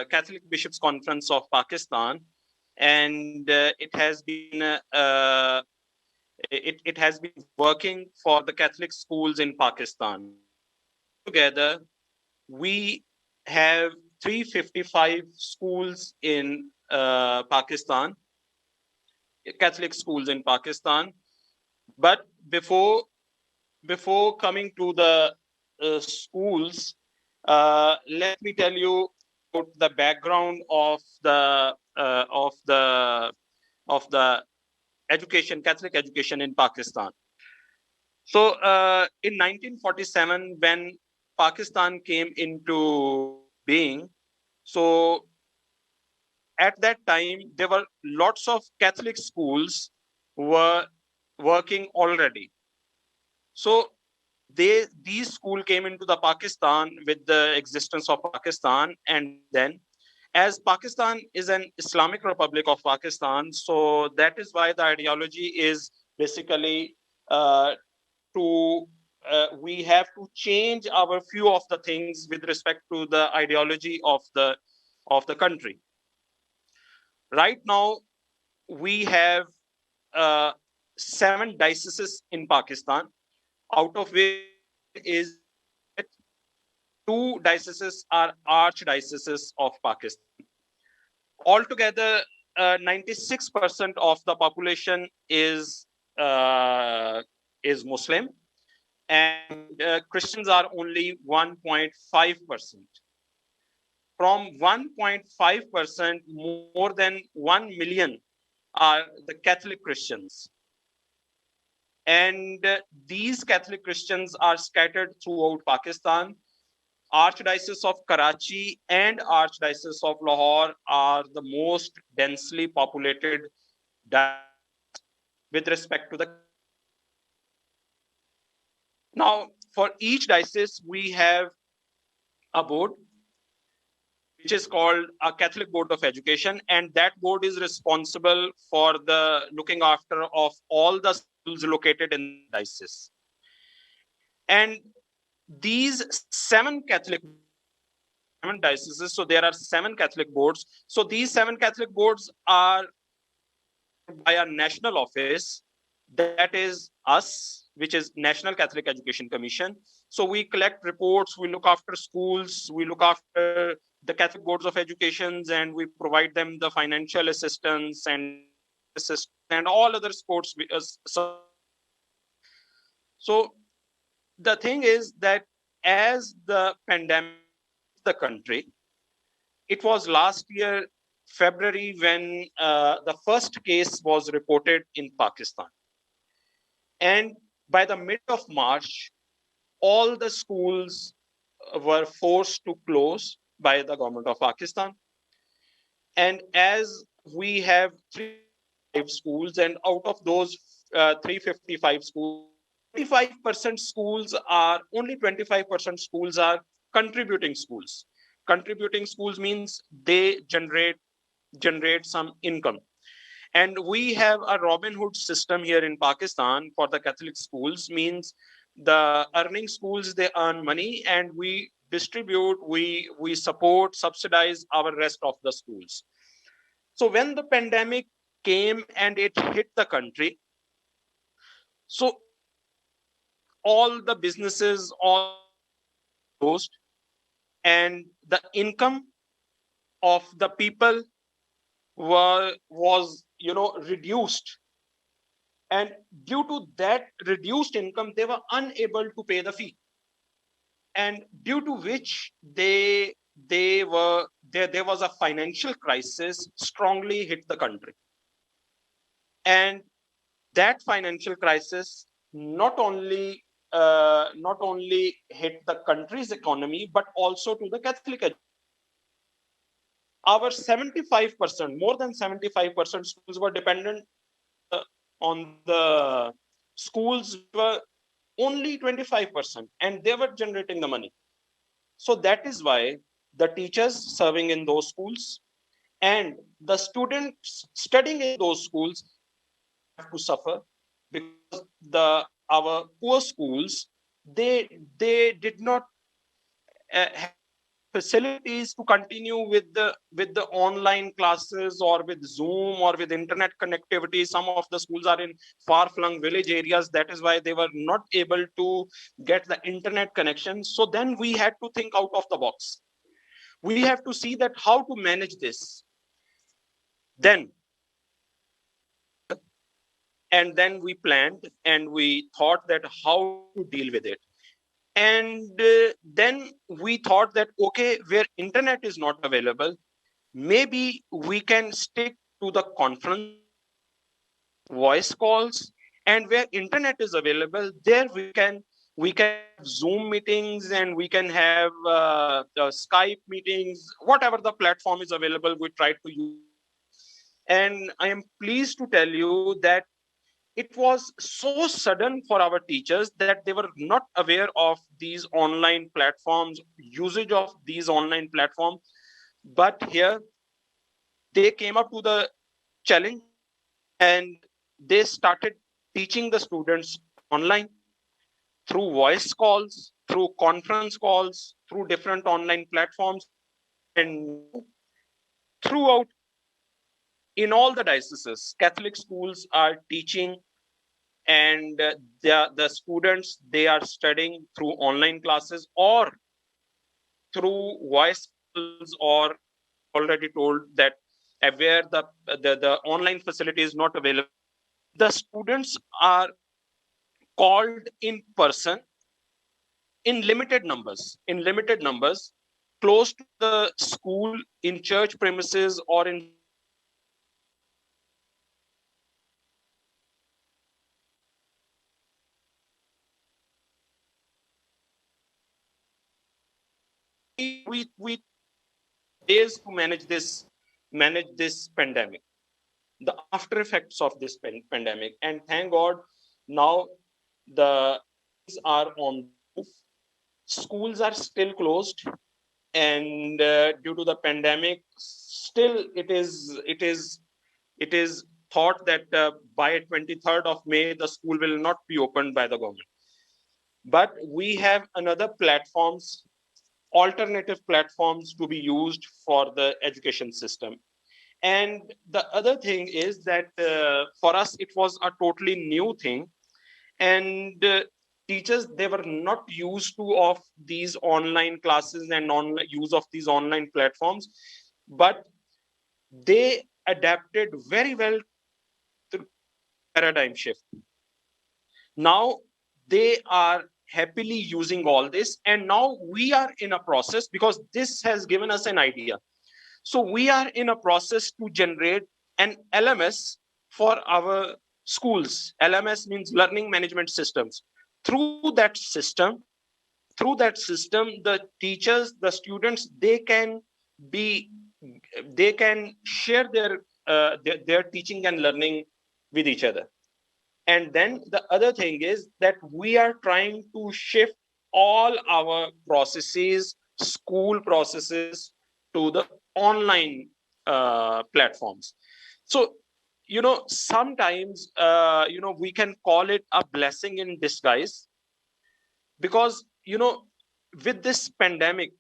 Catholic Bishops Conference of Pakistan, and it has been working for the Catholic schools in Pakistan. Together, we have 355 schools in Pakistan, Catholic schools in Pakistan. But before coming to the schools, let me tell you about the background of the education, Catholic education in Pakistan. So in 1947, when Pakistan came into being, so at that time there were lots of Catholic schools were working already. So these school came into the Pakistan with the existence of Pakistan, and then as Pakistan is an Islamic Republic of Pakistan, so that is why the ideology is basically to we have to change our few of the things with respect to the ideology of the country. Right now, we have 7 dioceses in Pakistan, out of which is 2 dioceses are archdioceses of Pakistan. Altogether, 96% of the population is Muslim, and Christians are only 1.5%. From 1.5%, more than 1 million are the Catholic Christians. And these Catholic Christians are scattered throughout Pakistan. Archdiocese of Karachi and Archdiocese of Lahore are the most densely populated with respect to the. Now, for each diocese, we have a board, which is called a Catholic Board of Education, and that board is responsible for the looking after of all the schools located in the diocese. And these 7 dioceses, so there are 7 Catholic boards. So these 7 Catholic boards are by a national office, that is us, which is National Catholic Education Commission. So we collect reports, we look after schools, we look after the Catholic boards of educations, and we provide them the financial assistance and all other sports. So the thing is that as the pandemic the country, it was last year February when the first case was reported in Pakistan, and by the mid of March, all the schools were forced to close by the government of Pakistan. And as we have 355 schools, and out of those 355 schools, 25% schools are only 25% schools are contributing schools. Contributing schools means they generate some income. And we have a Robin Hood system here in Pakistan for the Catholic schools, means the earning schools, they earn money and we distribute, we support, subsidize our rest of the schools. So when the pandemic came and it hit the country, so all the businesses, all closed, and the income of the people was reduced, and due to that reduced income they were unable to pay the fee, and due to which there was a financial crisis strongly hit the country. And that financial crisis not only hit the country's economy but also to the Catholic education. Our 75%, more than 75% schools were dependent on the schools were only 25%, and they were generating the money. So that is why the teachers serving in those schools and the students studying in those schools have to suffer, because our poor schools, they did not have facilities to continue with the online classes or with Zoom or with internet connectivity. Some of the schools are in far-flung village areas. That is why they were not able to get the internet connection. So then we had to think out of the box. We have to see that how to manage this. Then we planned and we thought that how to deal with it. And then we thought that, okay, where internet is not available, maybe we can stick to the conference voice calls, and where internet is available, there we can have Zoom meetings, and we can have the Skype meetings, whatever the platform is available, we try to use. And I am pleased to tell you that it was so sudden for our teachers that they were not aware of these online platforms, usage of these online platforms. But here they came up to the challenge and they started teaching the students online through voice calls, through conference calls, through different online platforms. And throughout, in all the dioceses, Catholic schools are teaching, and the students, they are studying through online classes or through voice calls, or already told that where the online facility is not available, the students are called in person in limited numbers close to the school, in church premises, or in we days to manage this pandemic, the after effects of this pandemic. And thank God, now the things are on the move. Schools are still closed, and due to the pandemic, still it is thought that by 23rd of May the school will not be opened by the government. But we have another platforms, alternative platforms to be used for the education system. And the other thing is that for us it was a totally new thing, and teachers, they were not used to of these online classes and use of these online platforms, but they adapted very well to paradigm shift. Now they are happily using all this, and now we are in a process, because this has given us an idea. So we are in a process to generate an LMS for our schools. LMS means learning management systems. Through that system, the teachers, the students, they can share their teaching and learning with each other. And then the other thing is that we are trying to shift all our processes, school processes, to the online platforms. So sometimes, we can call it a blessing in disguise, because, with this pandemic,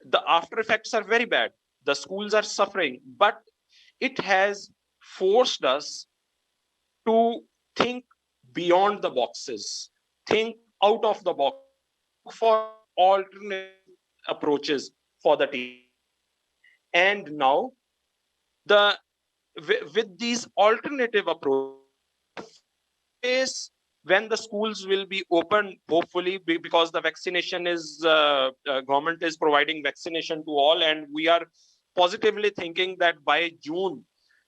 the after effects are very bad. The schools are suffering, but it has forced us to think beyond the boxes, think out of the box for alternate approaches for the team. And now, the with these alternative approaches, when the schools will be open, hopefully, because the vaccination is government is providing vaccination to all, and we are positively thinking that by June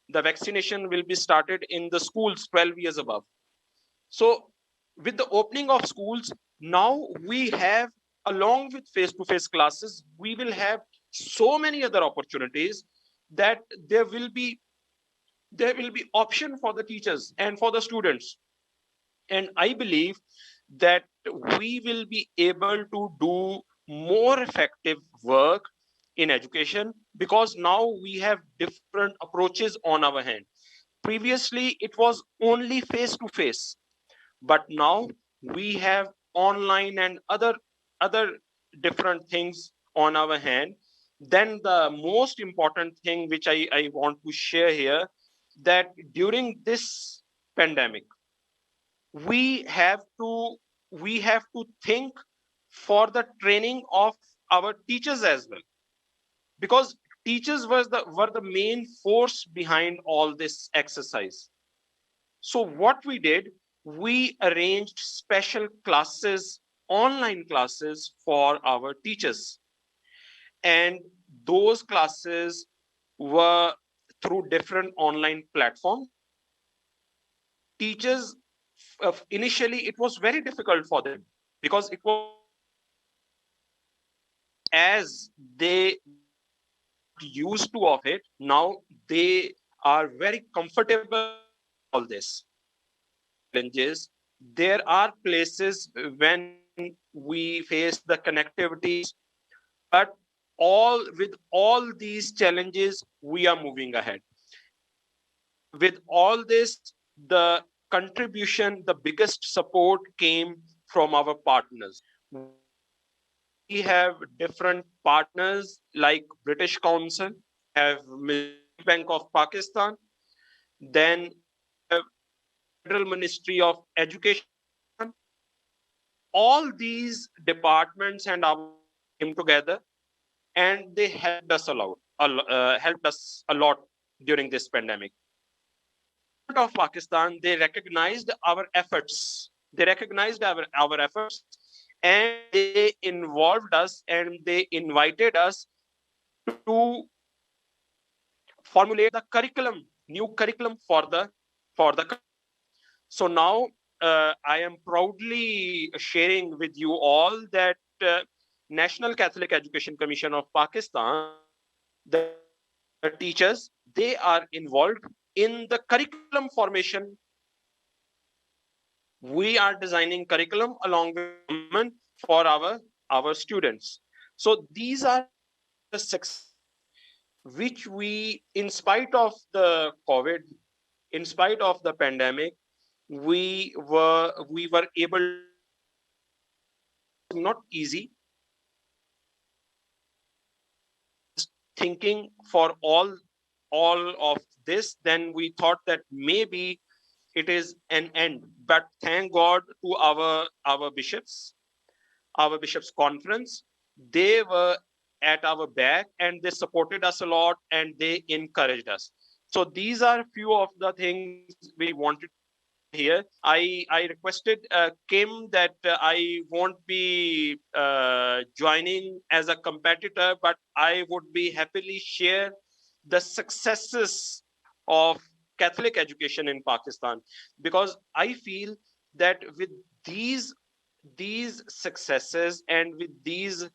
the vaccination will be started in the schools 12 years above. So with the opening of schools, now we have, along with face-to-face classes, we will have so many other opportunities, that there will be option for the teachers and for the students. And I believe that we will be able to do more effective work in education, because now we have different approaches on our hand. Previously, it was only face to face, but now we have online and other different things on our hand. Then the most important thing which I want to share here, that during this pandemic, we have to think for the training of our teachers as well, because teachers were the main force behind all this exercise. So what we did, we arranged special classes, online classes for our teachers. And those classes were through different online platforms. Teachers, initially, it was very difficult for them, because it was, as they used to of it, now they are very comfortable all this challenges. There are places when we face the connectivities, but all these challenges, we are moving ahead. With all this, the contribution, the biggest support came from our partners. We have different partners like British Council, have Bank of Pakistan, then have Federal Ministry of Education. All these departments and our came together, and they helped us a lot during this pandemic. Of Pakistan, they recognized our efforts. Our efforts, and they involved us, and they invited us to formulate the new curriculum for the. So now, I am proudly sharing with you all that National Catholic Education Commission of Pakistan, the teachers, they are involved in the curriculum formation. We are designing curriculum along with government for our students. So these are the success which we, in spite of the COVID, in spite of the pandemic, we were able, not easy, thinking for all of this. Then we thought that maybe it is an end, but thank God to our bishops conference. They were at our back, and they supported us a lot, and they encouraged us. So these are few of the things we wanted here. I requested Kim that I won't be joining as a competitor, but I would be happily share the successes of Catholic education in Pakistan, because I feel that with these successes, and with these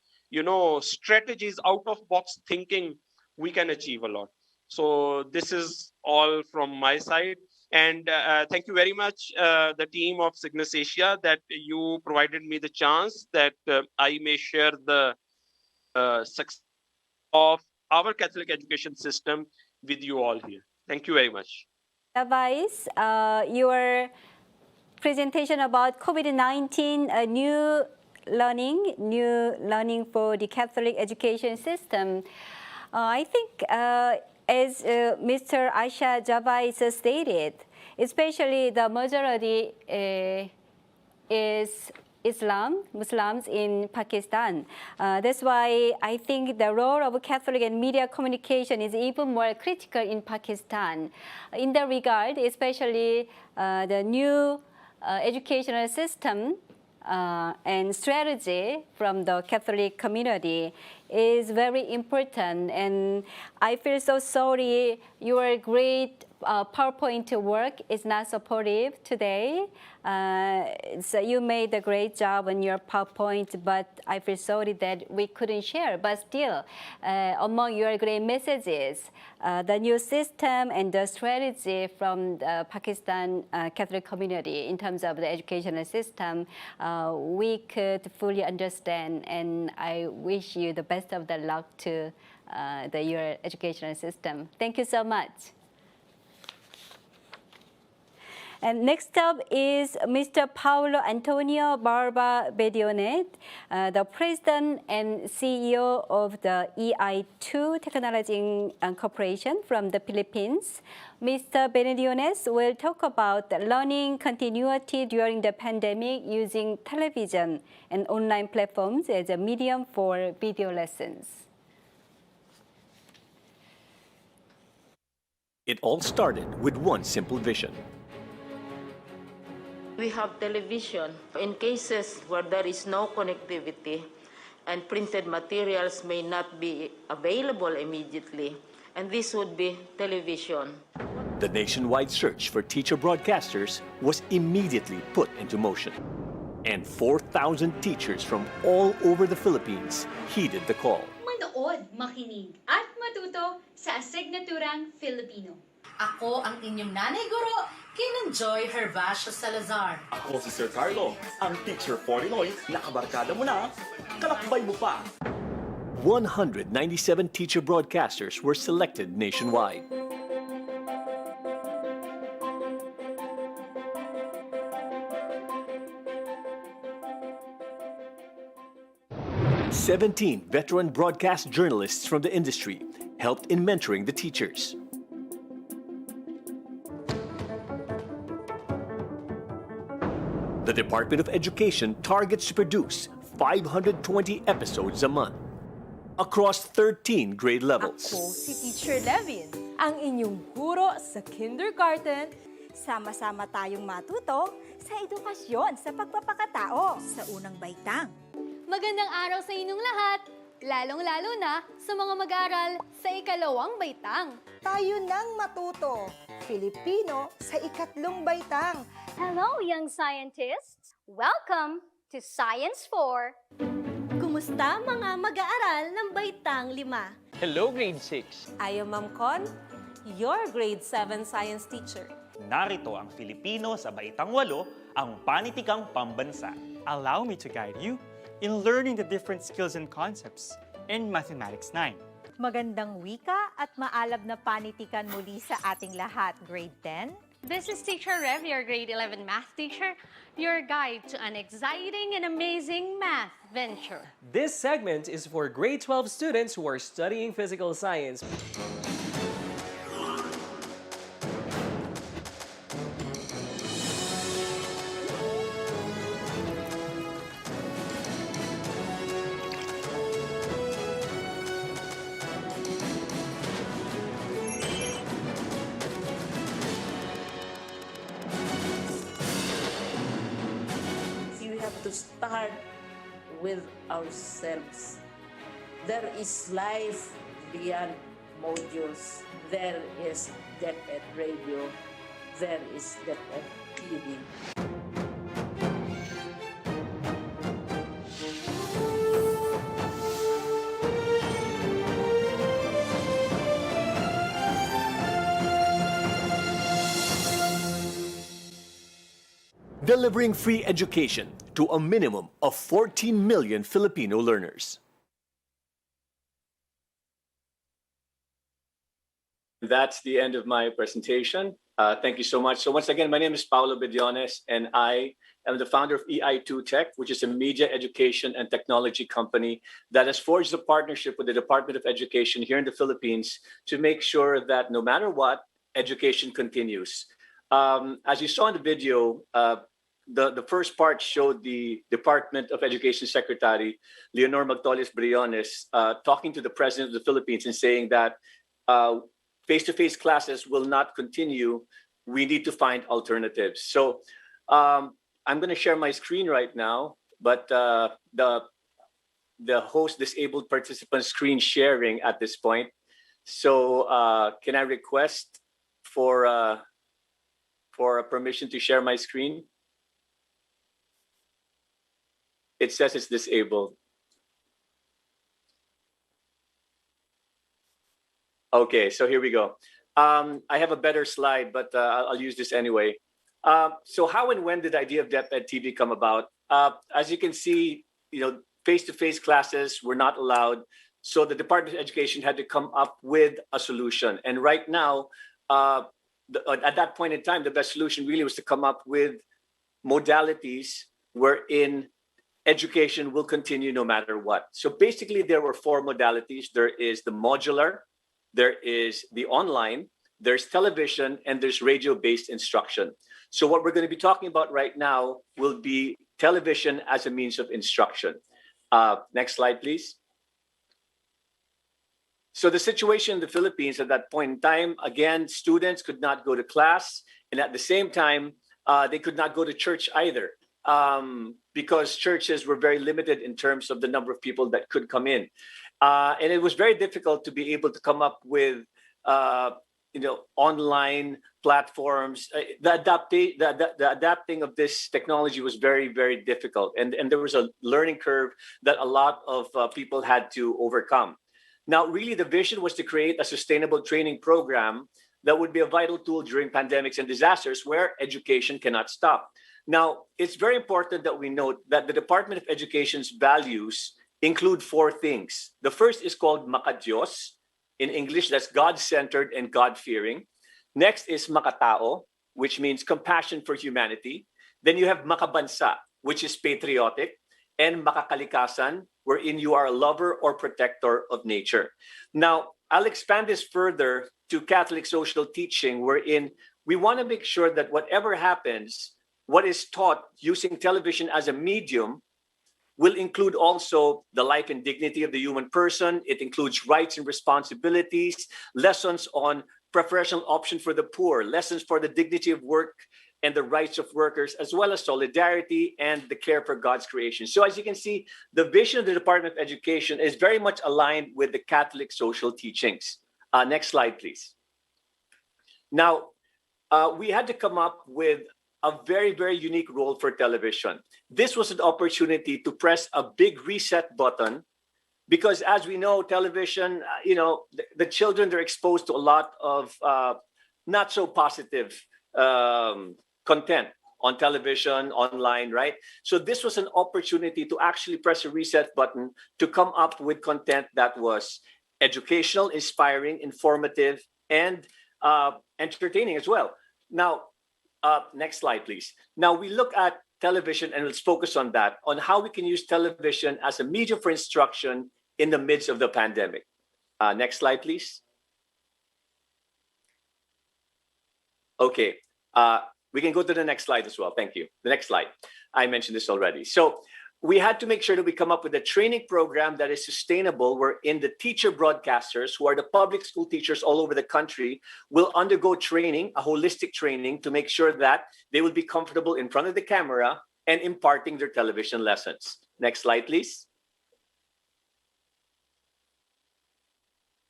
strategies, out of box thinking, we can achieve a lot. So this is all from my side. And thank you very much, the team of SIGNIS Asia, that you provided me the chance that I may share the success of our Catholic education system with you all here. Thank you very much. Vice, your presentation about COVID-19, new learning for the Catholic education system. I think, as Mr. Aisha Jabais stated, especially the majority is Muslims in Pakistan. That's why I think the role of Catholic and media communication is even more critical in Pakistan. In that regard, especially the new educational system and strategy from the Catholic community is very important. And I feel so sorry your great PowerPoint work is not supportive today. So you made a great job on your PowerPoint, but I feel sorry that we couldn't share. But still, among your great messages, the new system and the strategy from the Pakistan Catholic community in terms of the educational system, we could fully understand, and I wish you the best of the luck to your educational system. Thank you so much. And next up is Mr. Paulo Antonio Barba Bedionet, the President and CEO of the EI2 Technology Corporation from the Philippines. Mr. Bedionet will talk about learning continuity during the pandemic using television and online platforms as a medium for video lessons. It all started with one simple vision. We have television in cases where there is no connectivity and printed materials may not be available immediately, and this would be television. The nationwide search for teacher broadcasters was immediately put into motion. And 4,000 teachers from all over the Philippines heeded the call. Manood, makinig, at matuto sa Asignaturang Filipino. Ako ang inyong nanay guro, Kinenjoy Herbacio Salazar. Ako si Sir Carlo, ang teacher for Illinois, nakabarkada mo na, kalakbay mo pa. 197 teacher broadcasters were selected nationwide. "17 veteran broadcast journalists from the industry helped in mentoring the teachers. The Department of Education targets to produce 520 episodes a month across 13 grade levels. Ako si Teacher Levin, ang inyong guro sa kindergarten. Sama-sama tayong matuto sa edukasyon sa pagpapakatao sa unang baitang. Magandang araw sa inyong lahat, lalong-lalo na sa mga mag-aral sa ikalawang baitang. Tayo nang matuto, Filipino sa ikatlong baitang. Hello, young scientists! Welcome to Science 4. Kumusta mga mag-aaral ng baitang 5? Hello, grade 6. I am Ma'am Con, your grade 7 science teacher. Narito ang Filipino sa baitang 8, ang panitikang pambansa. Allow me to guide you in learning the different skills and concepts in Mathematics 9. Magandang wika at maalab na panitikan muli sa ating lahat, grade 10. This is Teacher Rev, your grade 11 math teacher, your guide to an exciting and amazing math venture. This segment is for grade 12 students who are studying physical science. To start with ourselves. There is life beyond modules. There is death at radio. There is death at TV. Delivering free education to a minimum of 14 million Filipino learners. That's the end of my presentation. Thank you so much. So once again, my name is Paulo Bediones, and I am the founder of EI2 Tech, which is a media education and technology company that has forged a partnership with the Department of Education here in the Philippines to make sure that no matter what, education continues. As you saw in the video, the first part showed the Department of Education Secretary, Leonor Magtolias Briones, talking to the President of the Philippines and saying that face-to-face classes will not continue. We need to find alternatives. So I'm going to share my screen right now, but the host disabled participant screen sharing at this point. So can I request for a permission to share my screen? It says it's disabled. Okay, so here we go. I have a better slide, but I'll use this anyway. So how and when did the idea of DepEd TV come about? As you can see, face-to-face classes were not allowed. So the Department of Education had to come up with a solution. And right now, at that point in time, the best solution really was to come up with modalities wherein education will continue no matter what. So basically, there were 4 modalities. There is the modular, there is the online, there's television, and there's radio-based instruction. So what we're going to be talking about right now will be television as a means of instruction. Next slide, please. So the situation in the Philippines at that point in time, again, students could not go to class, and at the same time, they could not go to church either, because churches were very limited in terms of the number of people that could come in. And it was very difficult to be able to come up with online platforms. The adapting of this technology was very, very difficult. And there was a learning curve that a lot of people had to overcome. Now, really, the vision was to create a sustainable training program that would be a vital tool during pandemics and disasters where education cannot stop. Now, it's very important that we note that the Department of Education's values include 4 things. The first is called Makadiyos. In English, that's God-centered and God-fearing. Next is Makatao, which means compassion for humanity. Then you have Makabansa, which is patriotic, and Makakalikasan, wherein you are a lover or protector of nature. Now, I'll expand this further to Catholic social teaching, wherein we want to make sure that whatever happens, what is taught using television as a medium will include also the life and dignity of the human person. It includes rights and responsibilities, lessons on preferential option for the poor, lessons for the dignity of work and the rights of workers, as well as solidarity and the care for God's creation. So as you can see, the vision of the Department of Education is very much aligned with the Catholic social teachings. Next slide, please. Now, we had to come up with a very, very unique role for television. This was an opportunity to press a big reset button because, as we know, television, the children, they're exposed to a lot of not so positive content on television, online, right? So this was an opportunity to actually press a reset button to come up with content that was educational, inspiring, informative, and entertaining as well. Now, next slide, please. Now we look at television, and let's focus on that, on how we can use television as a medium for instruction in the midst of the pandemic. Next slide, please. Okay, we can go to the next slide as well. Thank you. The next slide. I mentioned this already. So we had to make sure that we come up with a training program that is sustainable, wherein the teacher broadcasters, who are the public school teachers all over the country, will undergo training, a holistic training, to make sure that they will be comfortable in front of the camera and imparting their television lessons. Next slide, please.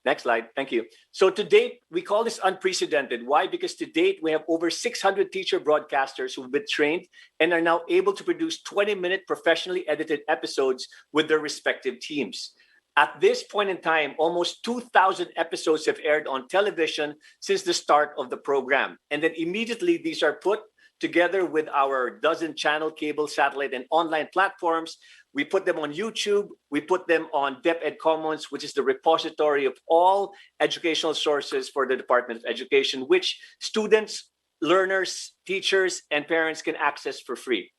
Next slide. Thank you. So to date, we call this unprecedented. Why? Because to date, we have over 600 teacher broadcasters who've been trained and are now able to produce 20-minute professionally edited episodes with their respective teams. At this point in time, almost 2,000 episodes have aired on television since the start of the program. And then immediately, these are put together with our dozen channel, cable, satellite, and online platforms. We put them on YouTube. We put them on DepEd Commons, which is the repository of all educational sources for the Department of Education, which students, learners, teachers, and parents can access for free.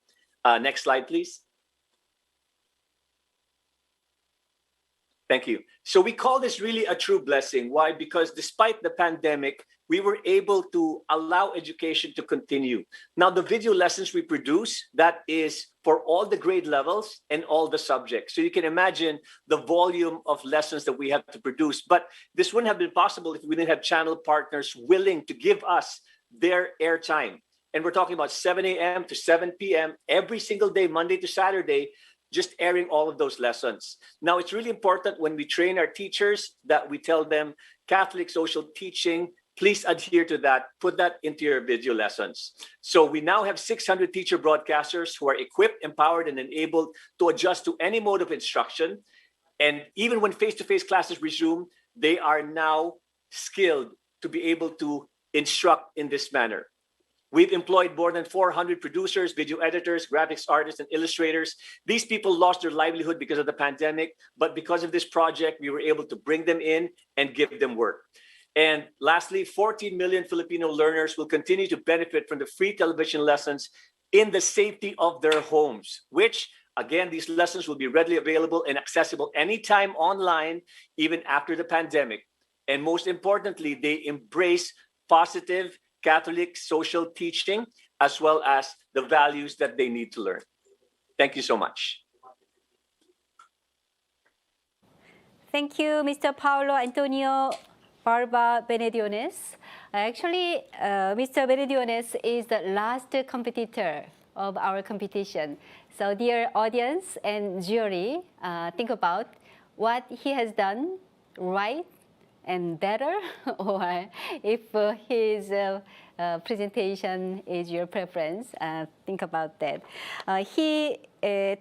Next slide, please. Thank you. So we call this really a true blessing. Why? Because despite the pandemic, we were able to allow education to continue. Now, the video lessons we produce, that is for all the grade levels and all the subjects. So you can imagine the volume of lessons that we have to produce. But this wouldn't have been possible if we didn't have channel partners willing to give us their airtime. And we're talking about 7 a.m. to 7 p.m. every single day, Monday to Saturday, just airing all of those lessons. Now, it's really important when we train our teachers that we tell them Catholic social teaching, please adhere to that, put that into your video lessons. So we now have 600 teacher broadcasters who are equipped, empowered, and enabled to adjust to any mode of instruction. And even when face-to-face classes resume, they are now skilled to be able to instruct in this manner. We've employed more than 400 producers, video editors, graphics artists, and illustrators. These people lost their livelihood because of the pandemic, but because of this project, we were able to bring them in and give them work. And lastly, 14 million Filipino learners will continue to benefit from the free television lessons in the safety of their homes, which, again, these lessons will be readily available and accessible anytime online, even after the pandemic. And most importantly, they embrace positive Catholic social teaching, as well as the values that they need to learn. Thank you so much. Thank you, Mr. Paulo Antonio Barba Benediones. Actually, Mr. Benediones is the last competitor of our competition. So dear audience and jury, think about what he has done right and better, or if his presentation is your preference, think about that. He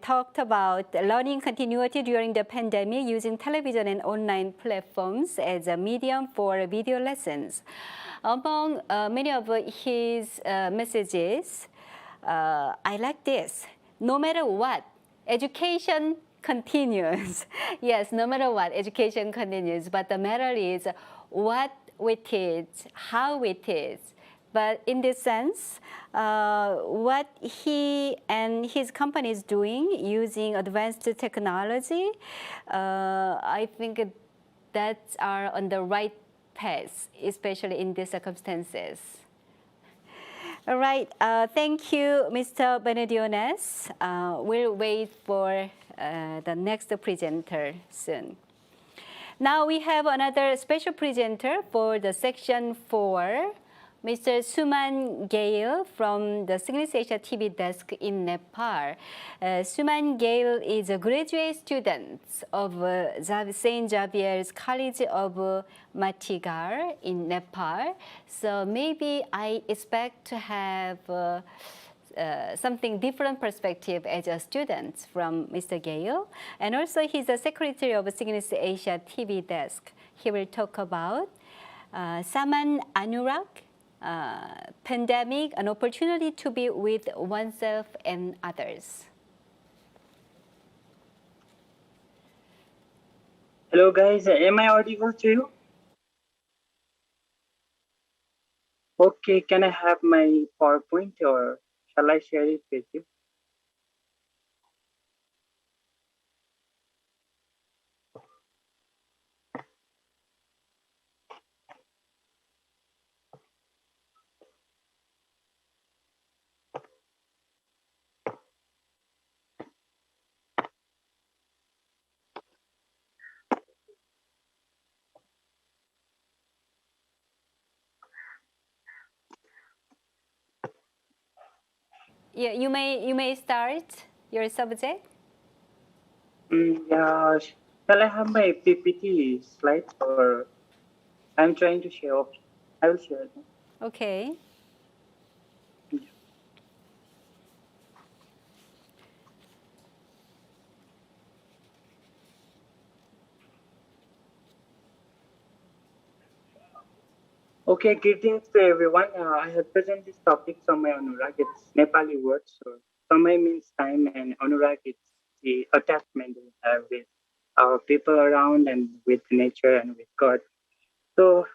talked about learning continuity during the pandemic using television and online platforms as a medium for video lessons. Among many of his messages, I like this. No matter what, education continues. Yes, no matter what, education continues. But the matter is what we teach, how we teach. But in this sense, what he and his company is doing using advanced technology, I think that's are on the right path, especially in these circumstances. All right, thank you, Mr. Benediones. We'll wait for the next presenter soon. Now we have another special presenter for the section 4, Mr. Suman Gail from the SIGNIS Asia TV desk in Nepal. Suman Gail is a graduate student of St. Xavier's College of Matigar in Nepal. So maybe I expect to have something different perspective as a student from Mr. Gale. And also he's the secretary of SIGNIS Asia TV desk. He will talk about Saman Anurag, pandemic, an opportunity to be with oneself and others. Hello guys, am I audible to you? Okay, can I have my PowerPoint or shall I share it with you? Yeah, you may start your subject. Yeah, shall I have my PPT slides or I'm trying to share? Okay, I will share them. Okay. Okay, greetings to everyone. I have presented this topic Samay Anurag. It's Nepali word, so Samay means time and Anurag it's the attachment we have with our people around and with nature and with God. So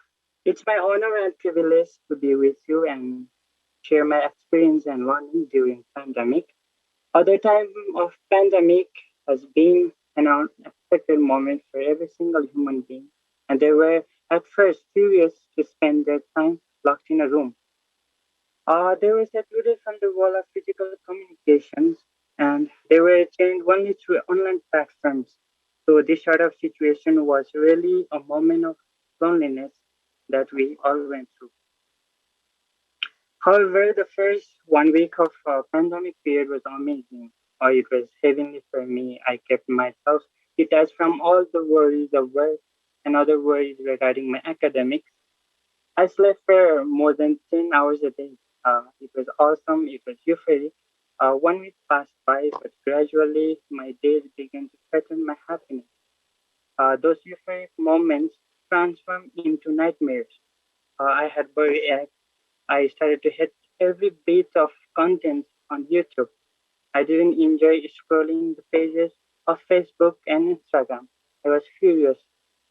it's my honor and privilege to be with you and share my experience and learning during pandemic. Other time of pandemic has been an unexpected moment for every single human being, and they were at first curious to spend their time locked in a room. They were secluded from the world of physical communications, and they were chained only through online platforms. So this sort of situation was really a moment of loneliness that we all went through. However, the first 1 week of pandemic period was amazing. It was heavenly for me. I kept myself detached from all the worries of work and other worries regarding my academics. I slept for more than 10 hours a day. It was awesome. It was euphoric. 1 week passed by, but gradually my days began to threaten my happiness. Those euphoric moments transformed into nightmares. I had buried I started to hit every bit of content on YouTube. I didn't enjoy scrolling the pages of Facebook and Instagram. I was furious.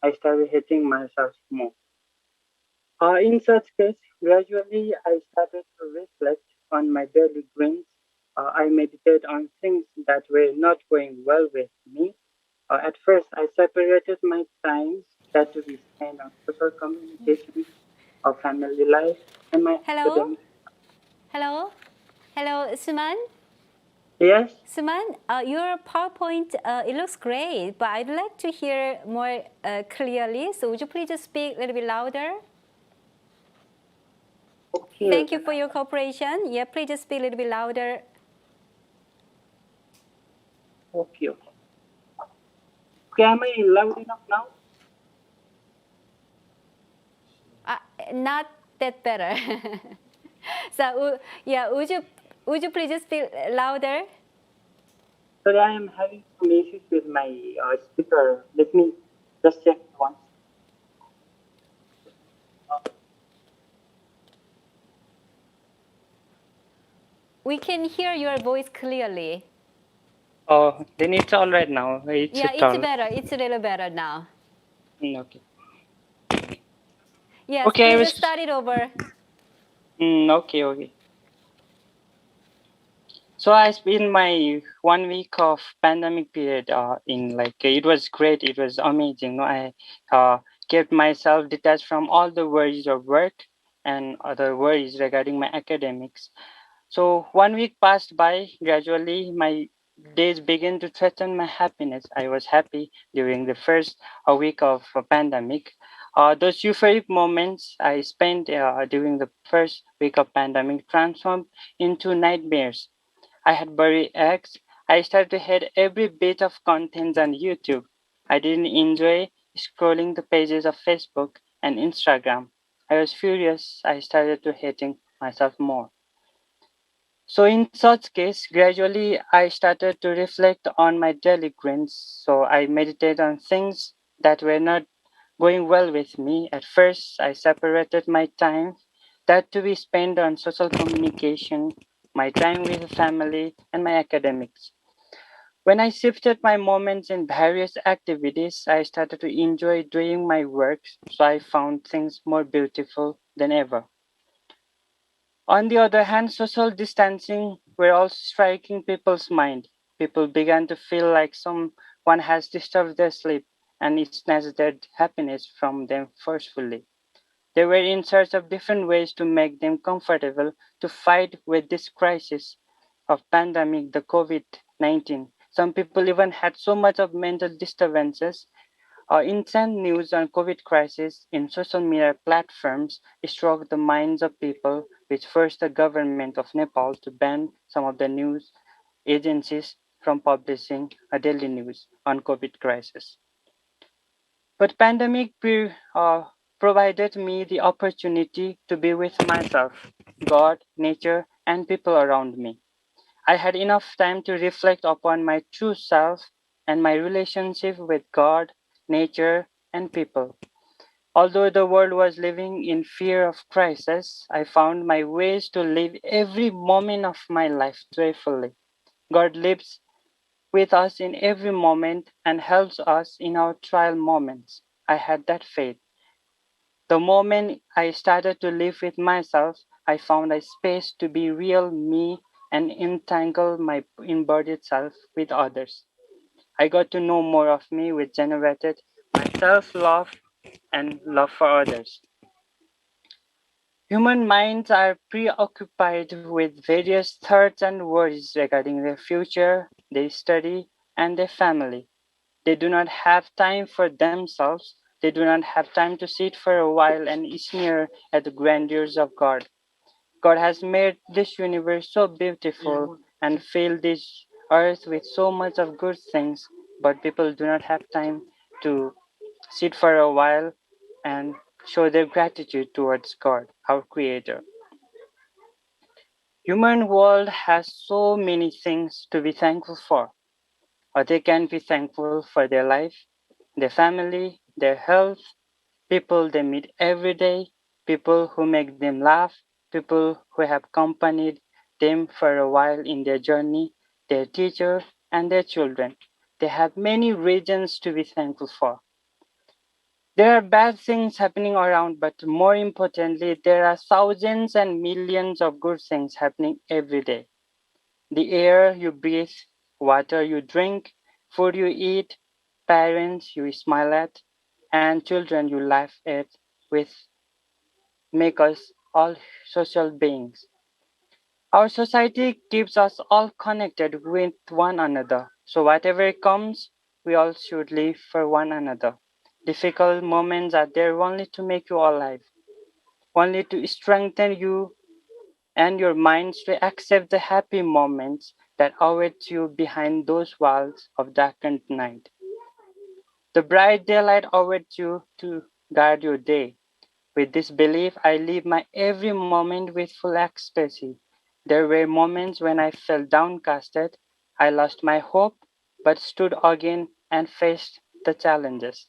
I started hating myself more. In such case, gradually I started to reflect on my daily dreams. I meditated on things that were not going well with me. At first, I separated my time that to be spent on social communication, family life, and my Hello? academic. Hello? Hello, Suman? Yes? Suman, your PowerPoint, it looks great, but I'd like to hear more clearly. So would you please just speak a little bit louder? Okay. Thank you for your cooperation. Yeah, please just speak a little bit louder. Okay. Okay, am I loud enough now? Not that better. So, yeah, would you please just speak louder? Sorry, I am having some issues with my speaker. Let me just check once. We can hear your voice clearly. Oh, then it's all right now. Yeah, it's better. It's a little better now. Okay. Yes, Okay, I please was. just start it over. Okay. So I spent my 1 week of pandemic period in like it was great. It was amazing. No, I kept myself detached from all the worries of work and other worries regarding my academics. So 1 week passed by. Gradually, my days began to threaten my happiness. I was happy during the first week of pandemic. Those euphoric moments I spent during the first week of pandemic transformed into nightmares. I had buried eggs. I started to hate every bit of content on YouTube. I didn't enjoy scrolling the pages of Facebook and Instagram. I was furious. I started to hating myself more. So in such case, gradually I started to reflect on my daily grins. So I meditate on things that were not going well with me. At first, I separated my time that to be spent on social communication, my time with the family, and my academics. When I shifted my moments in various activities, I started to enjoy doing my work, so I found things more beautiful than ever. On the other hand, social distancing were also striking people's mind. People began to feel like someone has disturbed their sleep and snatched their happiness from them forcefully. They were in search of different ways to make them comfortable to fight with this crisis of pandemic, the COVID-19. Some people even had so much of mental disturbances. Instant news on COVID crisis in social media platforms struck the minds of people, which forced the government of Nepal to ban some of the news agencies from publishing a daily news on COVID crisis. But provided me the opportunity to be with myself, God, nature, and people around me. I had enough time to reflect upon my true self and my relationship with God, nature, and people. Although the world was living in fear of crisis, I found my ways to live every moment of my life joyfully. God lives with us in every moment and helps us in our trial moments. I had that faith. The moment I started to live with myself, I found a space to be real me and entangle my embodied self with others. I got to know more of me, which generated my self love and love for others. Human minds are preoccupied with various thoughts and worries regarding their future, their study, and their family. They do not have time for themselves. They do not have time to sit for a while and sneer at the grandeurs of God. God has made this universe so beautiful and filled this earth with so much of good things, but people do not have time to sit for a while and show their gratitude towards God, our creator. Human world has so many things to be thankful for, or they can be thankful for their life, their family, their health, people they meet every day, people who make them laugh, people who have accompanied them for a while in their journey, their teachers and their children. They have many reasons to be thankful for. There are bad things happening around, but more importantly, there are thousands and millions of good things happening every day. The air you breathe, water you drink, food you eat, parents you smile at, and children you laugh at with make us all social beings. Our society keeps us all connected with one another. So whatever comes, we all should live for one another. Difficult moments are there only to make you alive, only to strengthen you and your minds to accept the happy moments that await you behind those walls of darkened night. The bright daylight awaits you to guard your day. With this belief, I live my every moment with full ecstasy. There were moments when I felt downcasted. I lost my hope, but stood again and faced the challenges.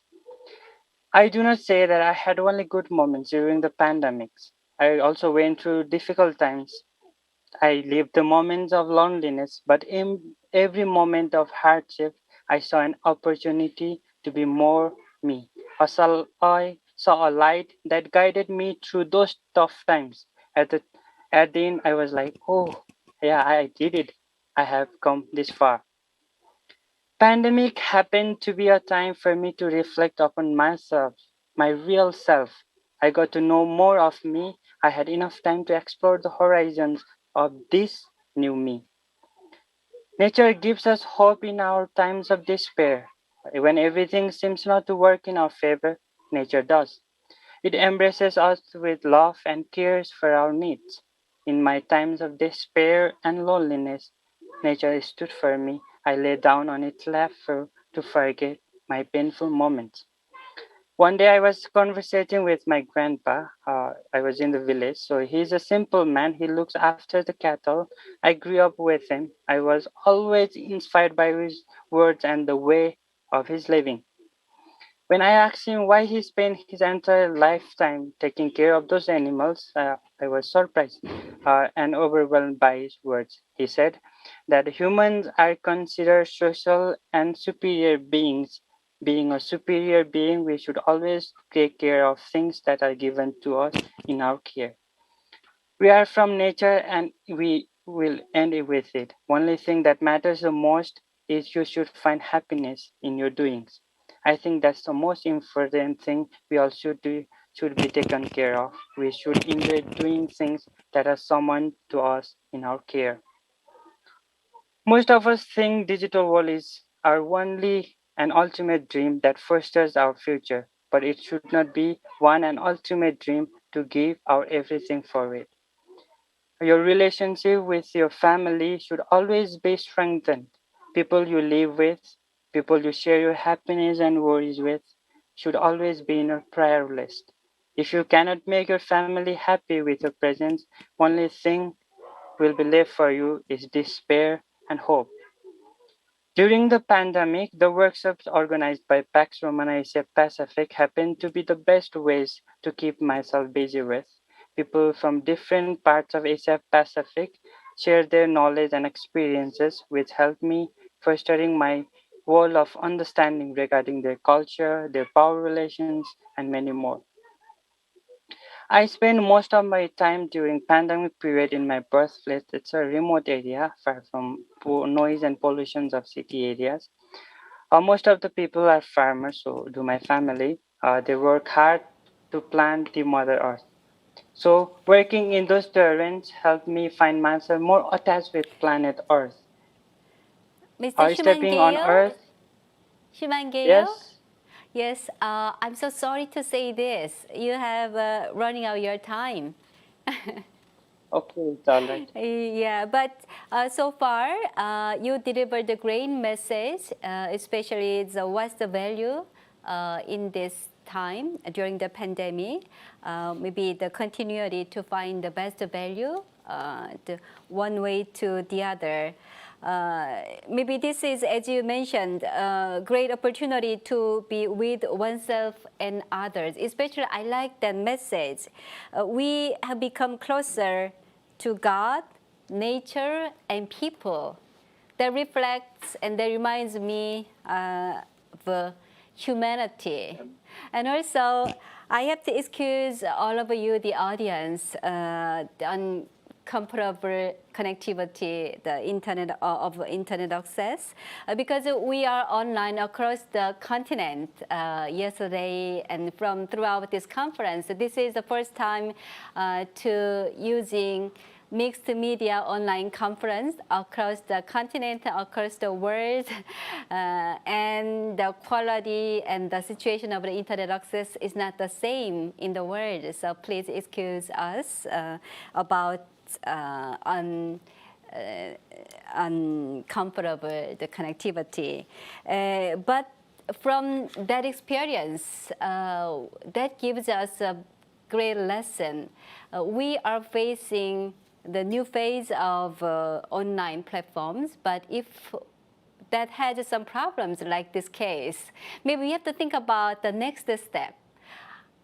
I do not say that I had only good moments during the pandemics. I also went through difficult times. I lived the moments of loneliness, but in every moment of hardship, I saw an opportunity to be more me. I saw a light that guided me through those tough times. At the end, I was like, oh, yeah, I did it. I have come this far. Pandemic happened to be a time for me to reflect upon myself, my real self. I got to know more of me. I had enough time to explore the horizons of this new me. Nature gives us hope in our times of despair. When everything seems not to work in our favor, nature does. It embraces us with love and cares for our needs. In my times of despair and loneliness, nature stood for me. I lay down on its lap to forget my painful moments. One day I was conversating with my grandpa. I was in the village, so he's a simple man. He looks after the cattle. I grew up with him. I was always inspired by his words and the way of his living. When I asked him why he spent his entire lifetime taking care of those animals, I was surprised and overwhelmed by his words. He said that humans are considered social and superior beings. Being a superior being, we should always take care of things that are given to us in our care. We are from nature and we will end it with it. Only thing that matters the most is you should find happiness in your doings. I think that's the most important thing we all should be taken care of. We should enjoy doing things that are summoned to us in our care. Most of us think digital world is our only and ultimate dream that fosters our future, but it should not be one and ultimate dream to give our everything for it. Your relationship with your family should always be strengthened. People you live with, people you share your happiness and worries with, should always be in your prayer list. If you cannot make your family happy with your presence, only thing will be left for you is despair and hope. During the pandemic, the workshops organized by Pax Romana Asia Pacific happened to be the best ways to keep myself busy with. People from different parts of Asia Pacific shared their knowledge and experiences, which helped me fostering my world of understanding regarding their culture, their power relations, and many more. I spent most of my time during pandemic period in my birthplace. It's a remote area far from noise and pollutions of city areas. Most of the people are farmers, so do my family. They work hard to plant the Mother Earth. So working in those terrains helped me find myself more attached with planet Earth. Mr. Stepping on Shumangeo? Earth, Shumangeo? yes, Yes, I'm so sorry to say this. You have running out your time. okay, it's all right. Yeah, but so far you delivered the great message, especially what's the value in this time during the pandemic. Maybe the continuity to find the best value, the one way to the other. Maybe this is, as you mentioned, a great opportunity to be with oneself and others. Especially, I like that message. We have become closer to God, nature, and people. That reflects and that reminds me of humanity. And also, I have to excuse all of you, the audience, on comparable connectivity, the internet of internet access, because we are online across the continent yesterday and from throughout this conference. This is the first time to using mixed media online conference across the continent, across the world, and the quality and the situation of the internet access is not the same in the world. So please excuse us about uncomfortable the connectivity. But from that experience, that gives us a great lesson. We are facing the new phase of online platforms, but if that has some problems like this case, maybe we have to think about the next step.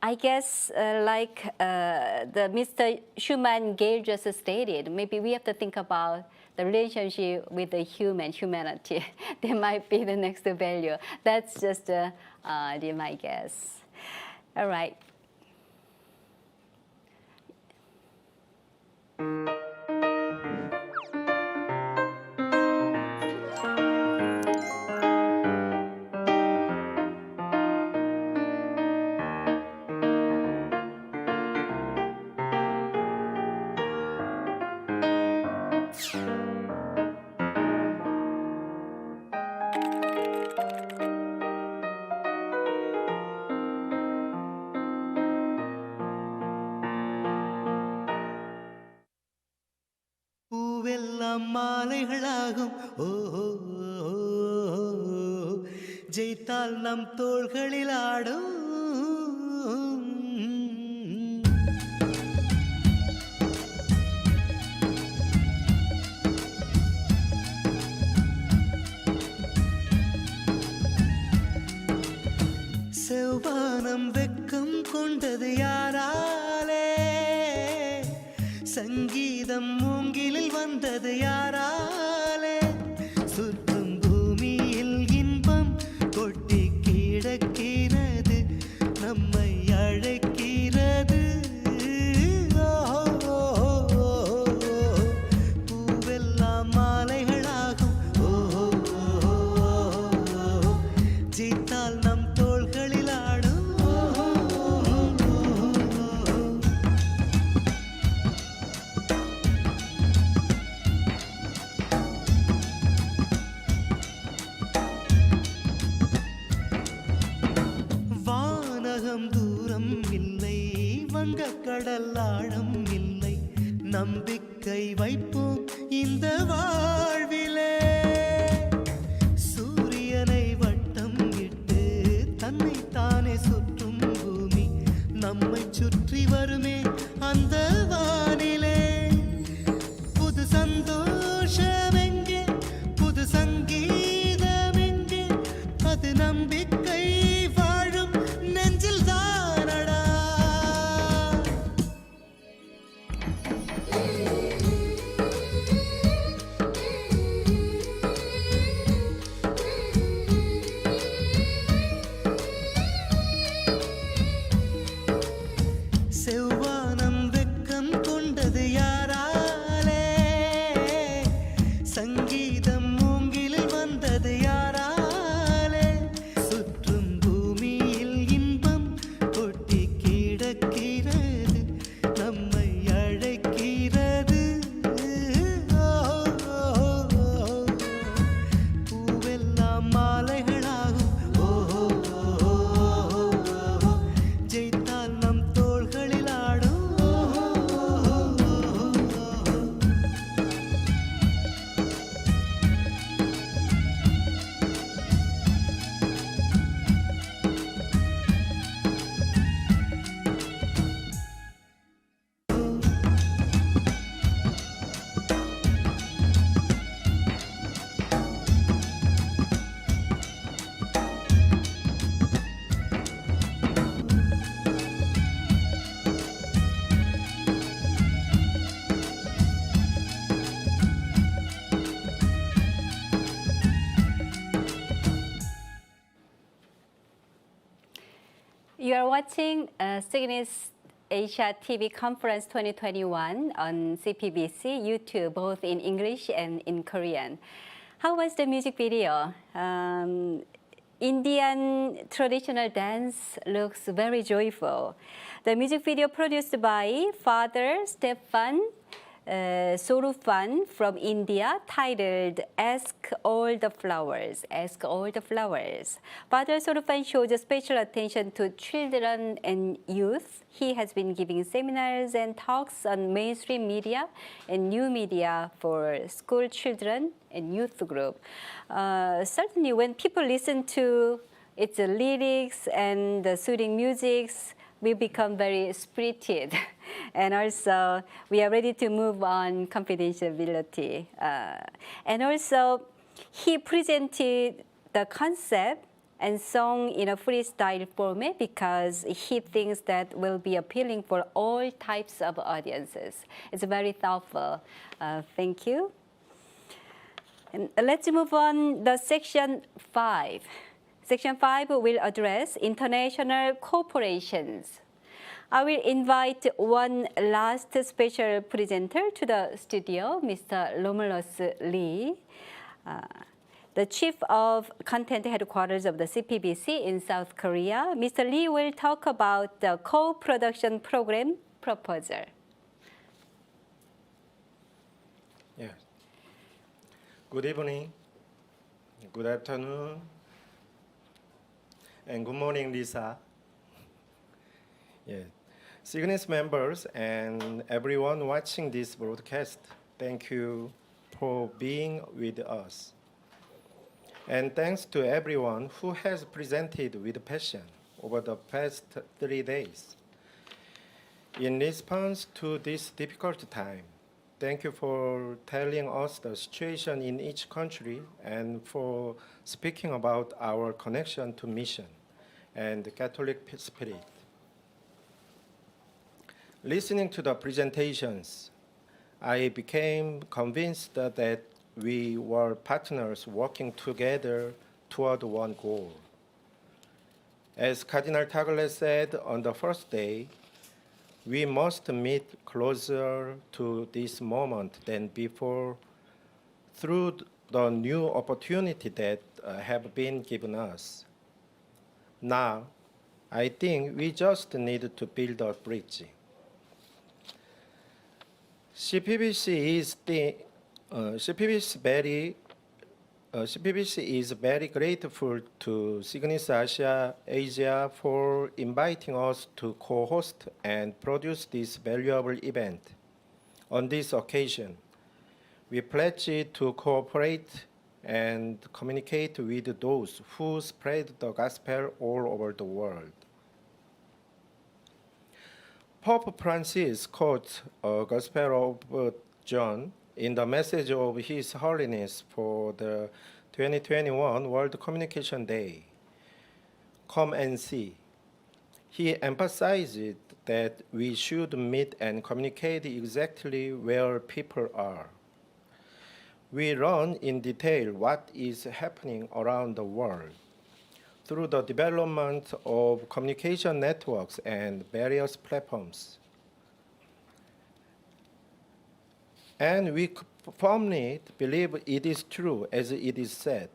I guess like the Mr. Schumann Gale just stated, maybe we have to think about the relationship with the humanity. That might be the next value. That's just my guess. All right. பூவெல்லாம் மாலைகளாகும் ஓ ஓ, ஓ, ஓ, ஜெயித்தால் நம் தோள்களில் ஆடும் செவ்வானம் வெக்கம் கொண்டது யாராலே சங்கீதம் மூங்கிலில் வந்தது யாராலே சுற்றும் பூமியில் இன்பம் கொட்டி கிடக்கிறது நம்மை அழைக்கிறது பூவெல்லாம் மாலைகளாகும் ஜீத்தால் நம் தோள்களில் ஆடும் வானகம் தூரம் இல்லை வங்கக்கடல் ஆழம் இல்லை நம்பிக்கை வைப்போம் இந்த வாழ்விலே சூரியனை வட்டம் இட்டு தன்னை தானே சுற்றும் பூமி நம்மை சுற்றி வருமே அந்த வானிலே புது சந்தோஷம் எங்கே புது சங்கீதம் எங்கே அது நம்பிக்கை வாழும் நெஞ்சில் தானடா are watching SIGNIS Asia TV Conference 2021 on CPBC, YouTube, both in English and in Korean. How was the music video? Indian traditional dance looks very joyful. The music video produced by Father Stefan Sorufan from India, titled Ask All the Flowers. Ask All the Flowers. Father Sorufan shows special attention to children and youth. He has been giving seminars and talks on mainstream media and new media for school children and youth group. Certainly when people listen to its lyrics and the soothing musics, we become very spirited. And also, we are ready to move on confidentiality. And also, he presented the concept and song in a freestyle format because he thinks that will be appealing for all types of audiences. It's very thoughtful. Thank you. And let's move on to section 5. Section 5 will address international corporations. I will invite one last special presenter to the studio, Mr. Romulus Lee, the Chief of Content Headquarters of the CPBC in South Korea. Mr. Lee will talk about the co-production program proposal. Yes. Good evening, good afternoon, and good morning, Lisa. Yes. SIGNIS members and everyone watching this broadcast, thank you for being with us. And thanks to everyone who has presented with passion over the past 3 days. In response to this difficult time, thank you for telling us the situation in each country and for speaking about our connection to mission and the Catholic spirit. Listening to the presentations, I became convinced that we were partners working together toward one goal. As Cardinal Tagle said on the first day, we must meet closer to this moment than before through the new opportunity that have been given us. Now, I think we just need to build a bridge. CPBC is very grateful to SIGNIS Asia for inviting us to co-host and produce this valuable event. On this occasion, we pledge to cooperate and communicate with those who spread the gospel all over the world. Pope Francis quotes a Gospel of John in the message of His Holiness for the 2021 World Communication Day. Come and see. He emphasized that we should meet and communicate exactly where people are. We learn in detail what is happening around the world through the development of communication networks and various platforms. And we firmly believe it is true as it is said.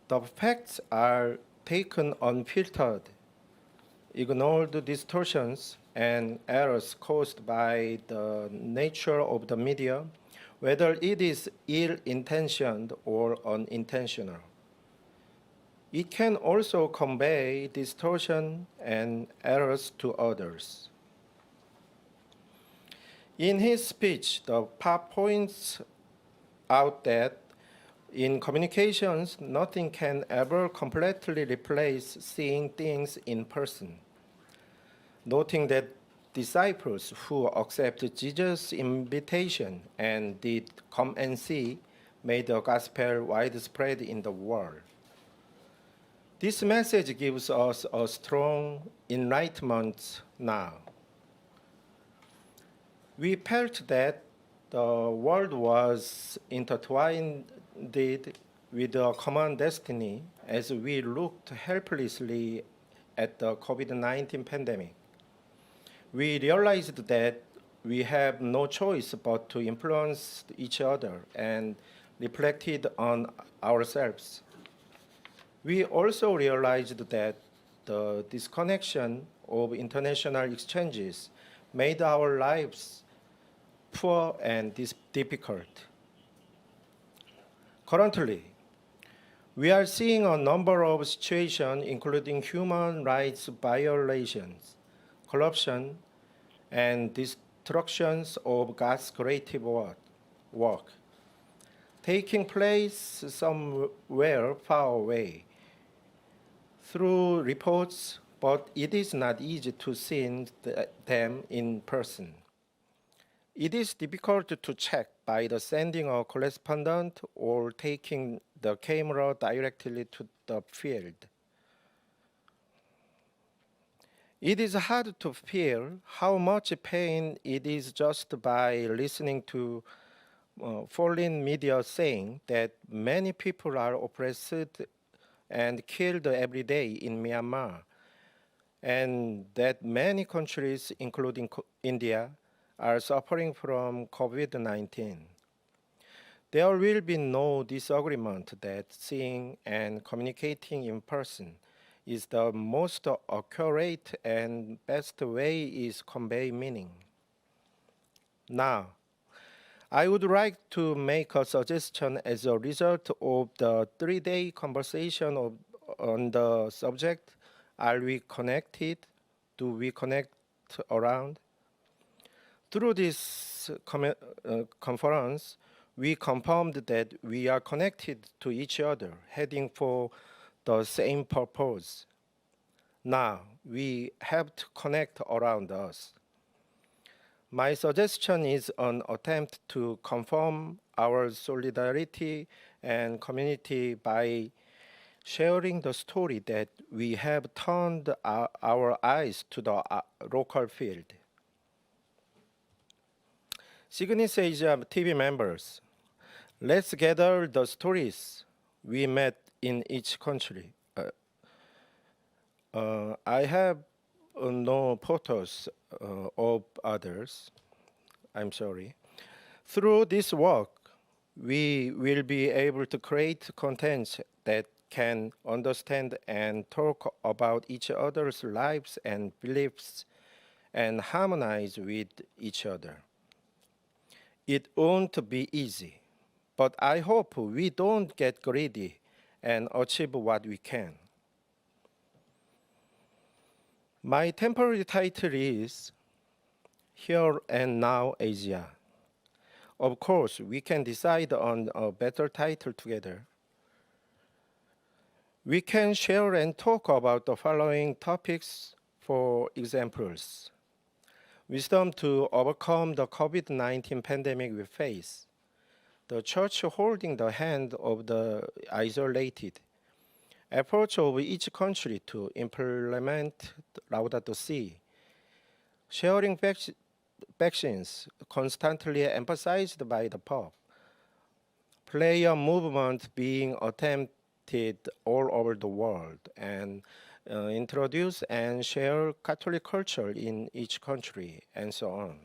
The facts are taken unfiltered, ignored distortions and errors caused by the nature of the media, whether it is ill-intentioned or unintentional. It can also convey distortion and errors to others. In his speech, the Pope points out that in communications, nothing can ever completely replace seeing things in person, noting that disciples who accepted Jesus' invitation and did come and see made the gospel widespread in the world. This message gives us a strong enlightenment now. We felt that the world was intertwined with a common destiny as we looked helplessly at the COVID-19 pandemic. We realized that we have no choice but to influence each other and reflected on ourselves. We also realized that the disconnection of international exchanges made our lives poor and difficult. Currently, we are seeing a number of situations, including human rights violations, corruption, and destructions of God's creative work, taking place somewhere far away. Through reports, but it is not easy to see them in person. It is difficult to check by the sending a correspondent or taking the camera directly to the field. It is hard to feel how much pain it is just by listening to foreign media saying that many people are oppressed and killed every day in Myanmar, and that many countries, including India, are suffering from COVID-19. There will be no disagreement that seeing and communicating in person is the most accurate and best way is convey meaning. Now, I would like to make a suggestion as a result of the 3-day conversation on the subject. Are we connected? Do we connect around? Through this conference, we confirmed that we are connected to each other, heading for the same purpose. Now, we have to connect around us. My suggestion is an attempt to confirm our solidarity and community by sharing the story that we have turned our eyes to the local field. SIGNIS Asia TV members, let's gather the stories we met in each country. I have no photos of others. I'm sorry. Through this work, we will be able to create content that can understand and talk about each other's lives and beliefs and harmonize with each other. It won't be easy, but I hope we don't get greedy and achieve what we can. My temporary title is Here and Now Asia. Of course, we can decide on a better title together. We can share and talk about the following topics, for examples. Wisdom to overcome the COVID-19 pandemic we face. The church holding the hand of the isolated. Efforts of each country to implement Laudato Si. Sharing vaccines constantly emphasized by the Pope. Prayer movement being attempted all over the world, and introduce and share Catholic culture in each country, and so on.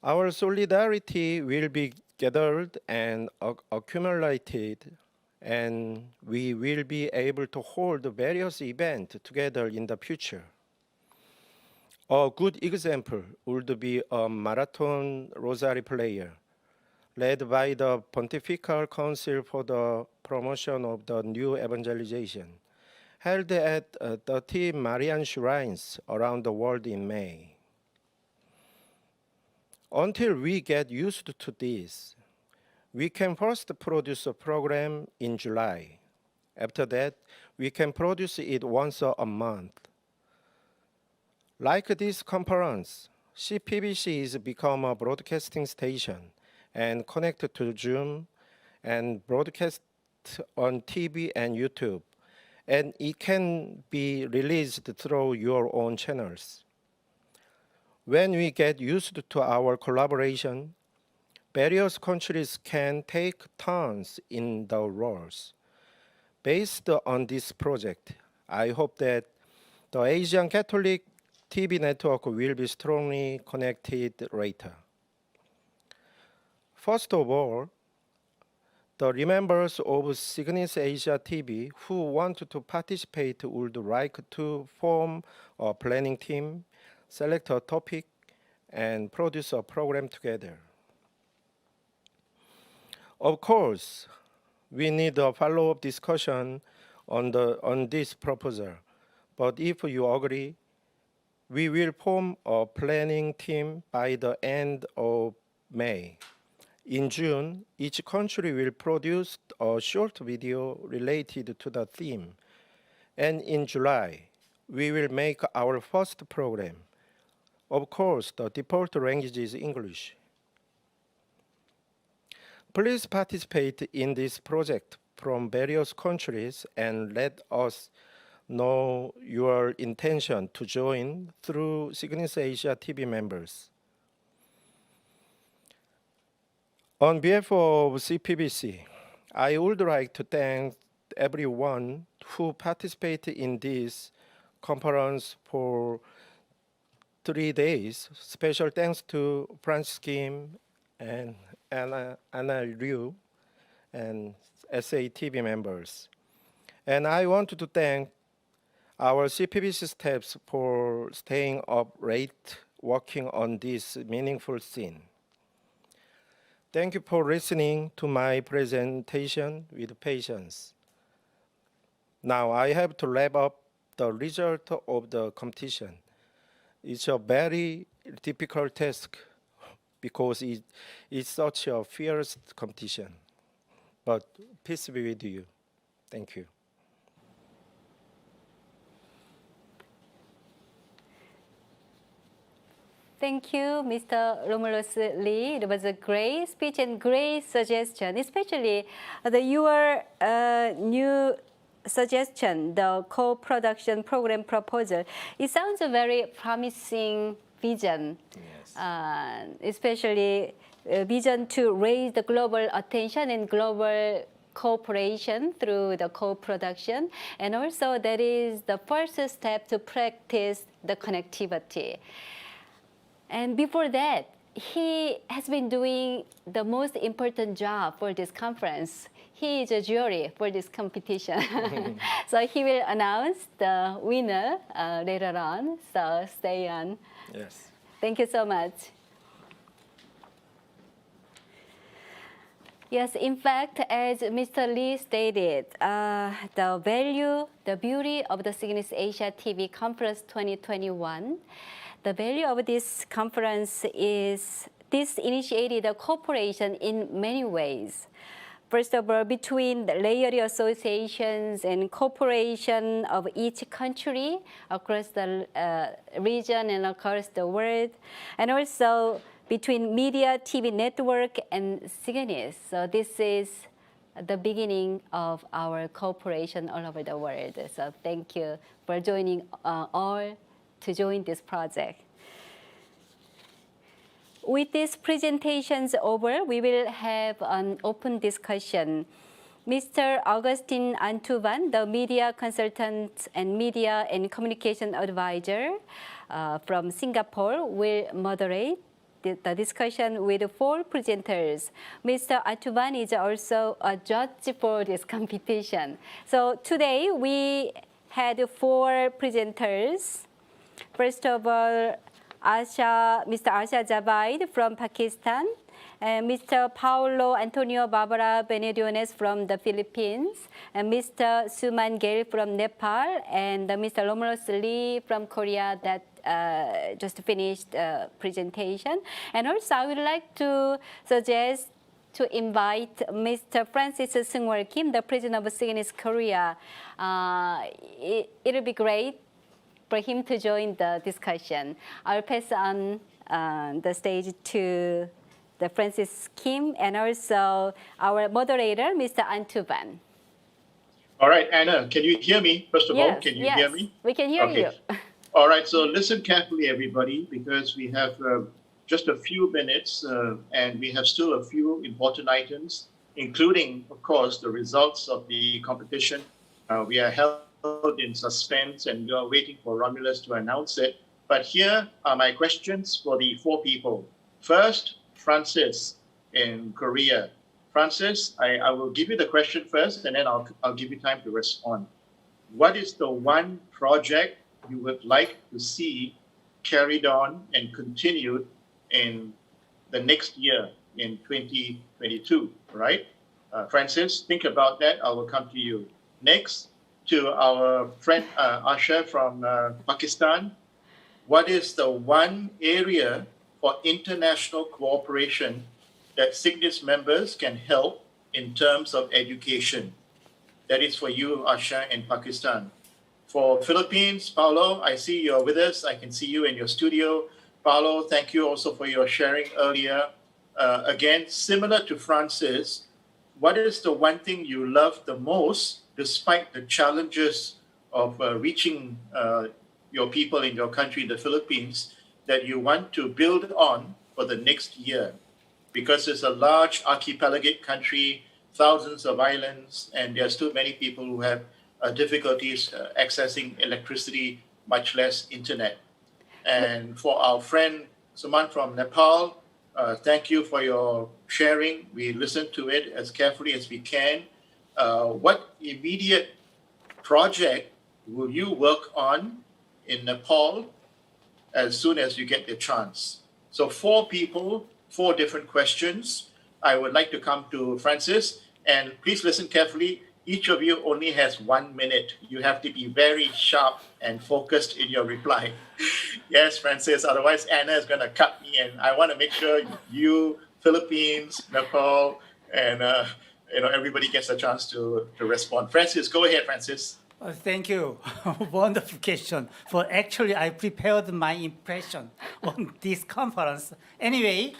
Our solidarity will be gathered and accumulated, and we will be able to hold various events together in the future. A good example would be a marathon rosary prayer led by the Pontifical Council for the Promotion of the New Evangelization, held at 30 Marian shrines around the world in May. Until we get used to this, we can first produce a program in July. After that, we can produce it once a month. Like this conference, CPBC is become a broadcasting station and connected to Zoom and broadcast on TV and YouTube, and it can be released through your own channels. When we get used to our collaboration, various countries can take turns in the roles. Based on this project, I hope that the Asian Catholic TV network will be strongly connected later. First of all, the members of SIGNIS Asia TV who want to participate would like to form a planning team, select a topic, and produce a program together. Of course, we need a follow-up discussion on this proposal, but if you agree, we will form a planning team by the end of May. In June, each country will produce a short video related to the theme. And in July, we will make our first program. Of course, the default language is English. Please participate in this project from various countries and let us know your intention to join through SIGNIS Asia TV members. On behalf of CPBC, I would like to thank everyone who participated in this conference for 3 days. Special thanks to Francis Kim and Anna Liu and SATV members. And I want to thank our CPBC staffs for staying up late working on this meaningful scene. Thank you for listening to my presentation with patience. Now I have to wrap up the result of the competition. It's a very difficult task because it's such a fierce competition. But peace be with you. Thank you. Thank you, Mr. Romulus Lee. It was a great speech and great suggestion, especially your new suggestion, the co-production program proposal. It sounds a very promising vision, yes. Especially vision to raise the global attention and global cooperation through the co-production. And also that is the first step to practice the connectivity. And before that, he has been doing the most important job for this conference. He is a jury for this competition. So he will announce the winner later on. So stay on. Yes. Thank you so much. Yes, in fact, as Mr. Lee stated, the value, the beauty of the SIGNIS Asia TV Conference 2021, the value of this conference is this initiated a cooperation in many ways. First of all, between the layered associations and cooperation of each country across the region and across the world, and also between media, TV network, and SIGNIS. So this is the beginning of our cooperation all over the world. So thank you for joining all to join this project. With these presentations over, we will have an open discussion. Mr. Augustine Antuvan, the media consultant and media and communication advisor from Singapore, will moderate the discussion with 4 presenters. Mr. Antuvan is also a judge for this competition. So today we had 4 presenters. First of all, Mr. Asha Jabaid from Pakistan, and Mr. Paulo Antonio Barbara Benediones from the Philippines, and Mr. Suman Gail from Nepal, and Mr. Romulus Lee from Korea that just finished presentation. And also I would like to suggest to invite Mr. Francis Seungwol Kim, the president of SIGNIS Korea. It'll be great for him to join the discussion. I'll pass on the stage to the Francis Kim and also our moderator, Mr. Antuvan. All right, Anna, can you hear me? First of all, can you hear me? We can hear you. All right, so listen carefully, everybody, because we have just a few minutes and we have still a few important items, including, of course, the results of the competition We are held in suspense and we are waiting for Romulus to announce it. But here are my questions for the four people. First, Francis in Korea. Francis, I will give you the question first and then I'll give you time to respond. What is the one project you would like to see carried on and continued in the next year in 2022, right? Francis, think about that. I will come to you. Next, to our friend Asha from Pakistan. What is the one area for international cooperation that SIGNIS members can help in terms of education? That is for you, Asha, in Pakistan. For Philippines, Paulo, I see you're with us. I can see you in your studio. Paulo, thank you also for your sharing earlier. Again, similar to Francis, what is the one thing you love the most despite the challenges of reaching your people in your country, the Philippines, that you want to build on for the next year? Because it's a large archipelagic country, thousands of islands, and there are still many people who have difficulties accessing electricity, much less internet. And for our friend Suman from Nepal, thank you for your sharing. We listened to it as carefully as we can. What immediate project will you work on in Nepal as soon as you get the chance? So 4 people, 4 different questions. I would like to come to Francis, and please listen carefully. Each of you only has 1 minute. You have to be very sharp and focused in your reply. Yes, Francis, otherwise Anna is going to cut me, and I want to make sure you, Philippines, Nepal, and everybody gets a chance to respond. Francis, go ahead, Francis. Thank you. Wonderful question. For actually, I prepared my impression on this conference. Anyway,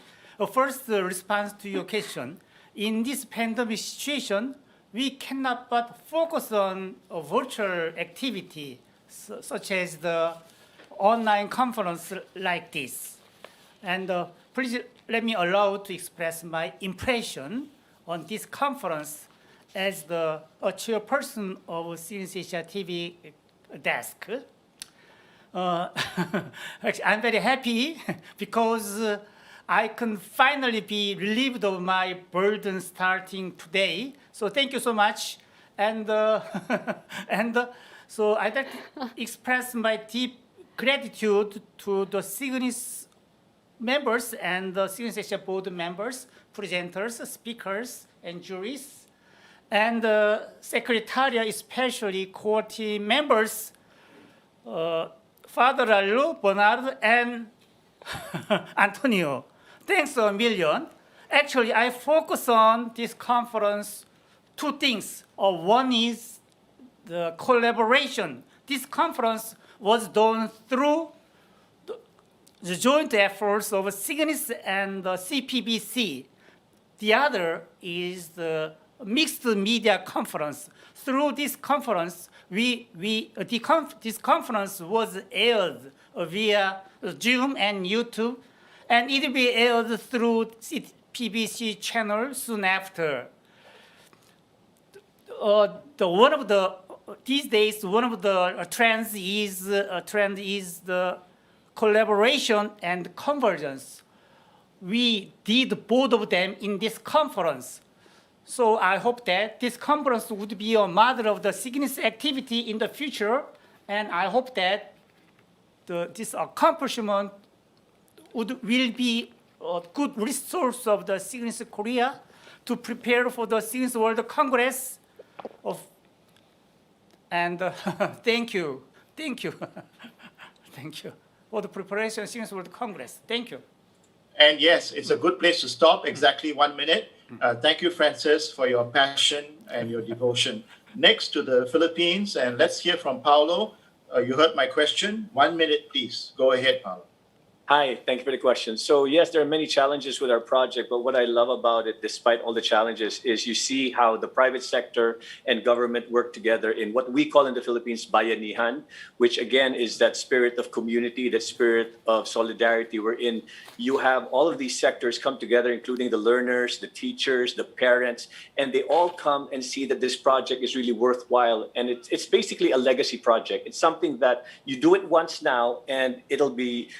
first response to your question. In this pandemic situation, we cannot but focus on a virtual activity such as the online conference like this. And please let me allow to express my impression on this conference as the chairperson of SIGNIS Asia TV desk. Actually, I'm very happy because I can finally be relieved of my burden starting today. So thank you so much. And, so I'd like to express my deep gratitude to the SIGNIS members and the SIGNIS Asia board members, presenters, speakers, and juries, and Secretariat, especially core team members, Father Lalu, Bernard, and Antonio. Thanks a million. Actually, I focus on this conference 2 things. One is the collaboration. This conference was done through the joint efforts of SIGNIS and the CPBC. The other is the mixed media conference. Through this conference, this conference was aired via Zoom and YouTube, and it will be aired through PBC channel soon after. These days, one of the trends is the collaboration and convergence. We did both of them in this conference. So I hope that this conference would be a model of the SIGNIS activity in the future, and I hope that this accomplishment will be a good resource of the SIGNIS Korea to prepare for the SIGNIS World Congress. Thank you, thank you, thank you for the preparation of SIGNIS World Congress. Thank you. And yes, it's a good place to stop, exactly 1 minute. Thank you, Francis, for your passion and your devotion. Next to the Philippines, and let's hear from Paulo. You heard my question. 1 minute, please. Go ahead, Paulo. Hi, thank you for the question. So yes, there are many challenges with our project, but what I love about it, despite all the challenges, is you see how the private sector and government work together in what we call in the Philippines bayanihan, which again is that spirit of community, that spirit of solidarity, wherein you have all of these sectors come together, including the learners, the teachers, the parents, and they all come and see that this project is really worthwhile. And it's basically a legacy project. It's something that you do it once now, and it'll be,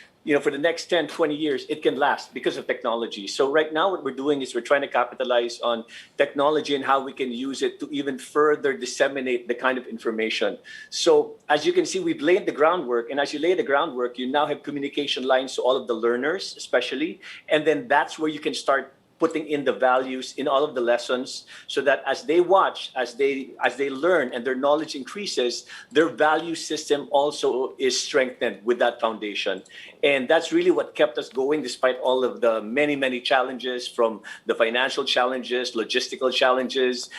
for the next 10, 20 years, it can last because of technology. So right now what we're doing is we're trying to capitalize on technology and how we can use it to even further disseminate the kind of information. So as you can see, we've laid the groundwork, and as you lay the groundwork, you now have communication lines to all of the learners, especially, and then that's where you can start putting in the values in all of the lessons, so that as they watch, as they learn and their knowledge increases, their value system also is strengthened with that foundation. And that's really what kept us going despite all of the many, many challenges, from the financial challenges, logistical challenges,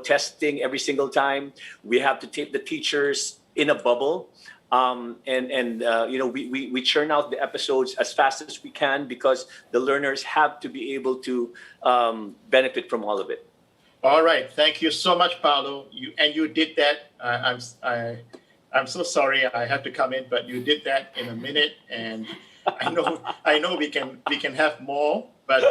testing every single time. We have to tape the teachers in a bubble. We churn out the episodes as fast as we can because the learners have to be able to benefit from all of it. All right, thank you so much, Paolo. You did that. I'm so sorry I had to come in, but you did that in a minute, and I know we can have more, but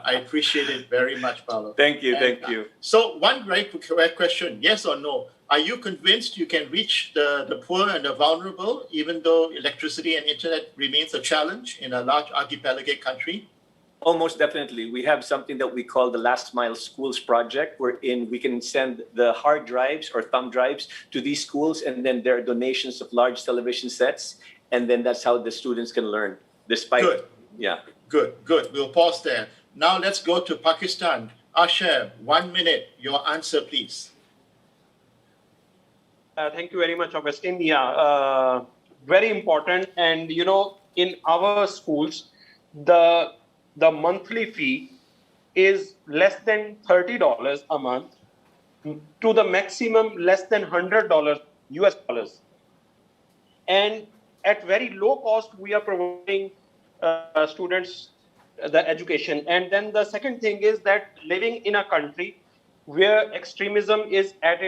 I appreciate it very much, Paolo. Thank you. So one very quick question: yes or no? Are you convinced you can reach the poor and the vulnerable, even though electricity and internet remains a challenge in a large archipelagic country? Oh, most definitely. We have something that we call the Last Mile Schools Project, wherein we can send the hard drives or thumb drives to these schools, and then there are donations of large television sets, and then that's how the students can learn. Good. Yeah. Good. We'll pause there. Now let's go to Pakistan. Asher, 1 minute. Your answer, please. Thank you very much, Augustine. Yeah, very important. And in our schools, the monthly fee is less than $30 a month to the maximum less than $100 US dollars. And at very low cost, we are providing students the education. And then the second thing is that living in a country where extremism is at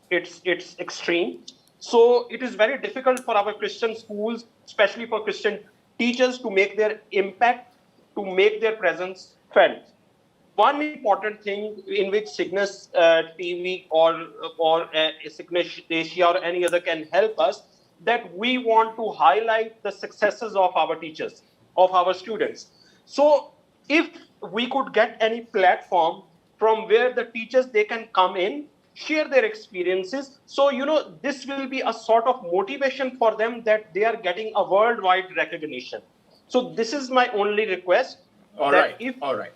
its extreme, so it is very difficult for our Christian schools, especially for Christian teachers, to make their impact, to make their presence felt. One important thing in which SIGNIS TV or SIGNIS Asia or any other can help us, that we want to highlight the successes of our teachers, of our students. So if we could get any platform from where the teachers, they can come in, share their experiences. So, this will be a sort of motivation for them that they are getting a worldwide recognition. So this is my only request. All right.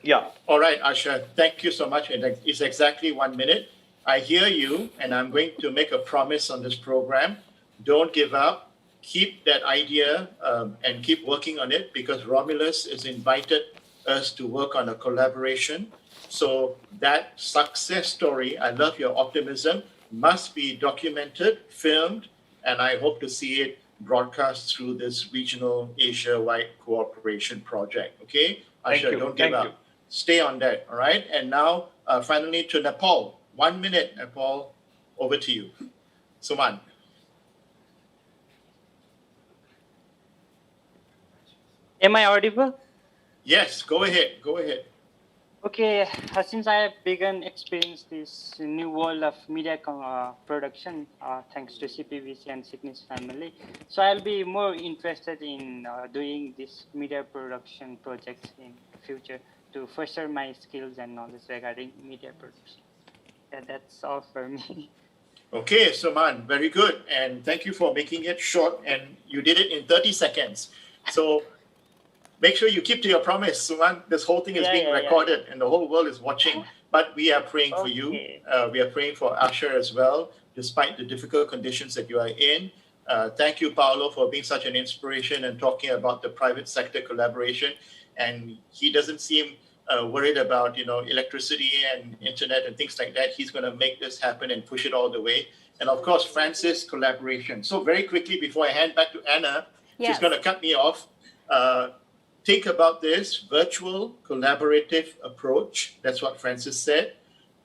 Yeah. All right, Asha, thank you so much. It's exactly 1 minute. I hear you, and I'm going to make a promise on this program. Don't give up. Keep that idea and keep working on it, because Romulus has invited us to work on a collaboration. So that success story, I love your optimism, must be documented, filmed, and I hope to see it broadcast through this regional Asia-wide cooperation project. Okay? Asha, don't give up. Stay on that, all right? And now, finally, to Nepal. 1 minute, Nepal. Over to you. Suman. Am I audible? Yes, go ahead. Okay, since I have begun experience this new world of media production, thanks to CPVC and SIGNIS family, so I'll be more interested in doing this media production projects in future to foster my skills and knowledge regarding media production. That's all for me. Okay, Suman, very good. And thank you for making it short, and you did it in 30 seconds. So make sure you keep to your promise, Suman. This whole thing is being recorded and the whole world is watching. But we are praying for you. We are praying for Asher as well, despite the difficult conditions that you are in. Thank you, Paolo, for being such an inspiration and talking about the private sector collaboration. And he doesn't seem worried about, electricity and internet and things like that. He's going to make this happen and push it all the way. And of course, Francis, collaboration. So very quickly, before I hand back to Anna, she's going to cut me off. Think about this virtual collaborative approach. That's what Francis said.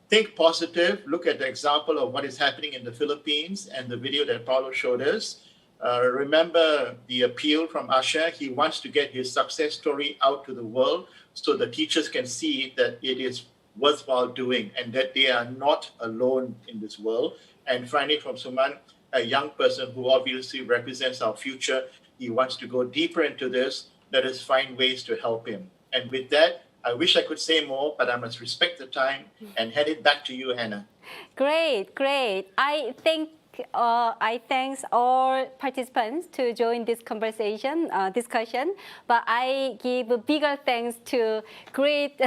Think positive. Look at the example of what is happening in the Philippines and the video that Paulo showed us. Remember the appeal from Asha. He wants to get his success story out to the world so the teachers can see that it is worthwhile doing and that they are not alone in this world. And finally, from Suman, a young person who obviously represents our future, he wants to go deeper into this. Let us find ways to help him. And with that, I wish I could say more, but I must respect the time and hand it back to you, Hannah. Great, great. I thanks all participants to join this discussion, but I give a bigger thanks to great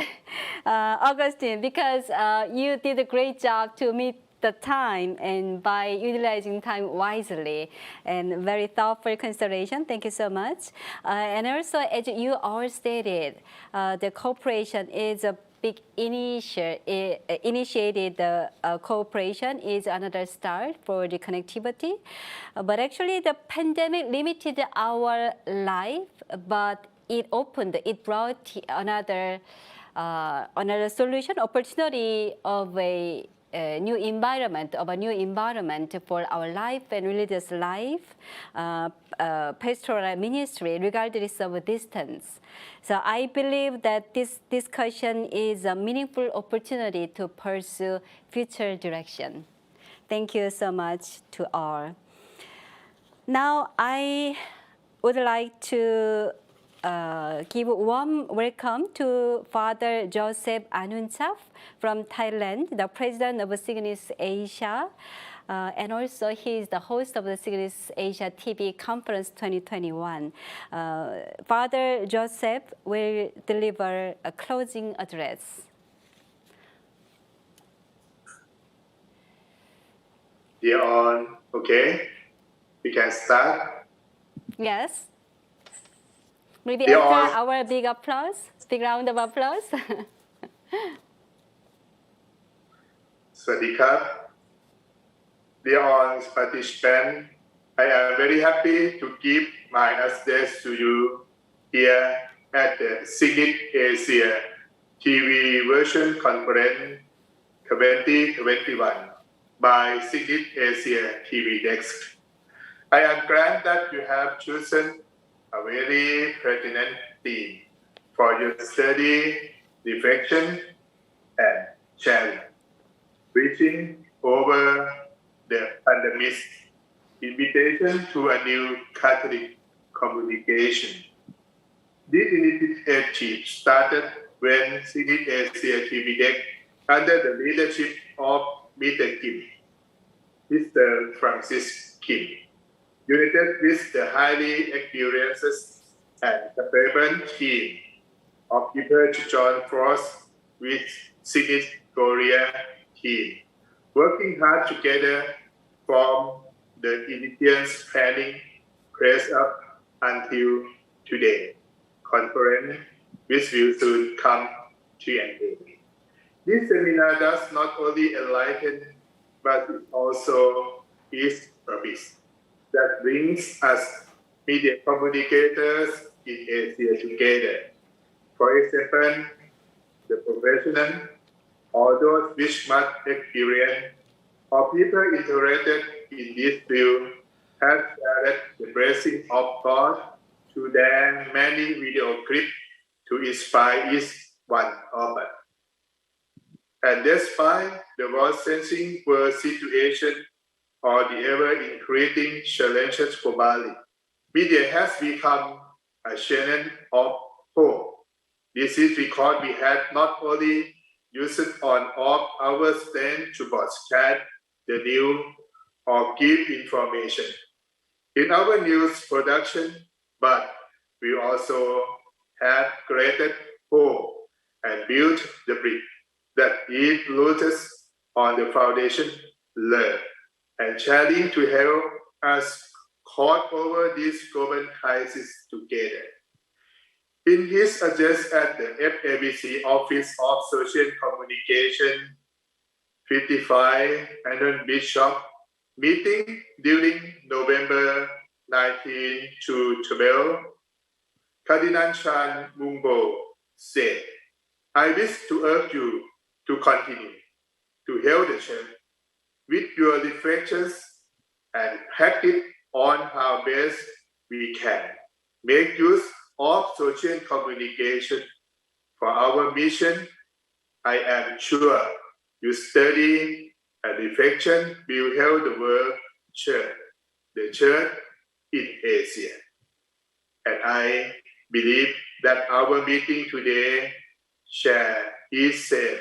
Augustine because you did a great job to meet the time and by utilizing time wisely and very thoughtful consideration. Thank you so much. And also, as you all stated, the cooperation is a big initiated cooperation is another start for the connectivity. But actually the pandemic limited our life, but it brought another solution, opportunity of a new environment for our life and religious life, pastoral ministry, regardless of distance. So I believe that this discussion is a meaningful opportunity to pursue future direction. Thank you so much to all. Now I would like to give a warm welcome to Father Joseph Anunchap from Thailand, the president of SIGNIS Asia, and also he is the host of the SIGNIS Asia TV Conference 2021. Father Joseph will deliver a closing address. Dear all, okay, we can start. Yes. Maybe Dear after all, our big round of applause. สวัสดีครับ Dear all participants, I am very happy to give my address to you here at the SIGNIS Asia TV Version Conference 2021 by SIGNIS Asia TV Desk. I am glad that you have chosen a very pertinent theme for your study, reflection, and sharing. Reaching over the pandemic, invitation to a new Catholic communication. This initiative started when SIGNIS Asia TV Deck, under the leadership of Mr. Kim, Mr. Francis Kim, united with the highly experienced and capable team of people to join forces with SIGNIS Korea team, working hard together from the initial planning press up until today. Conference, which will soon come to an end. This seminar does not only enlighten, but it also is purpose that brings us media communicators in Asia together. For example, the professional, or those with much experience, or people interested in this field have shared the blessing of God to their many video clips to inspire each one of us. And despite the worsening world situation or the ever-increasing challenges globally, media has become a channel of hope. This is because we have not only used on off our stand to broadcast the news or give information in our news production, but we also have created hope and built the bridge that is rooted on the foundation love and sharing to help us cope over this global crisis together. In his address at the FABC Office of Social Communication 55 Annual Bishop meeting during November 19 to 12, Kadinan Chan Mungbo said, I wish to urge you to continue to help the church with your reflections and practice on how best we can make use of social communication for our mission. I am sure your study and reflection will help the church in Asia. And I believe that our meeting today share his same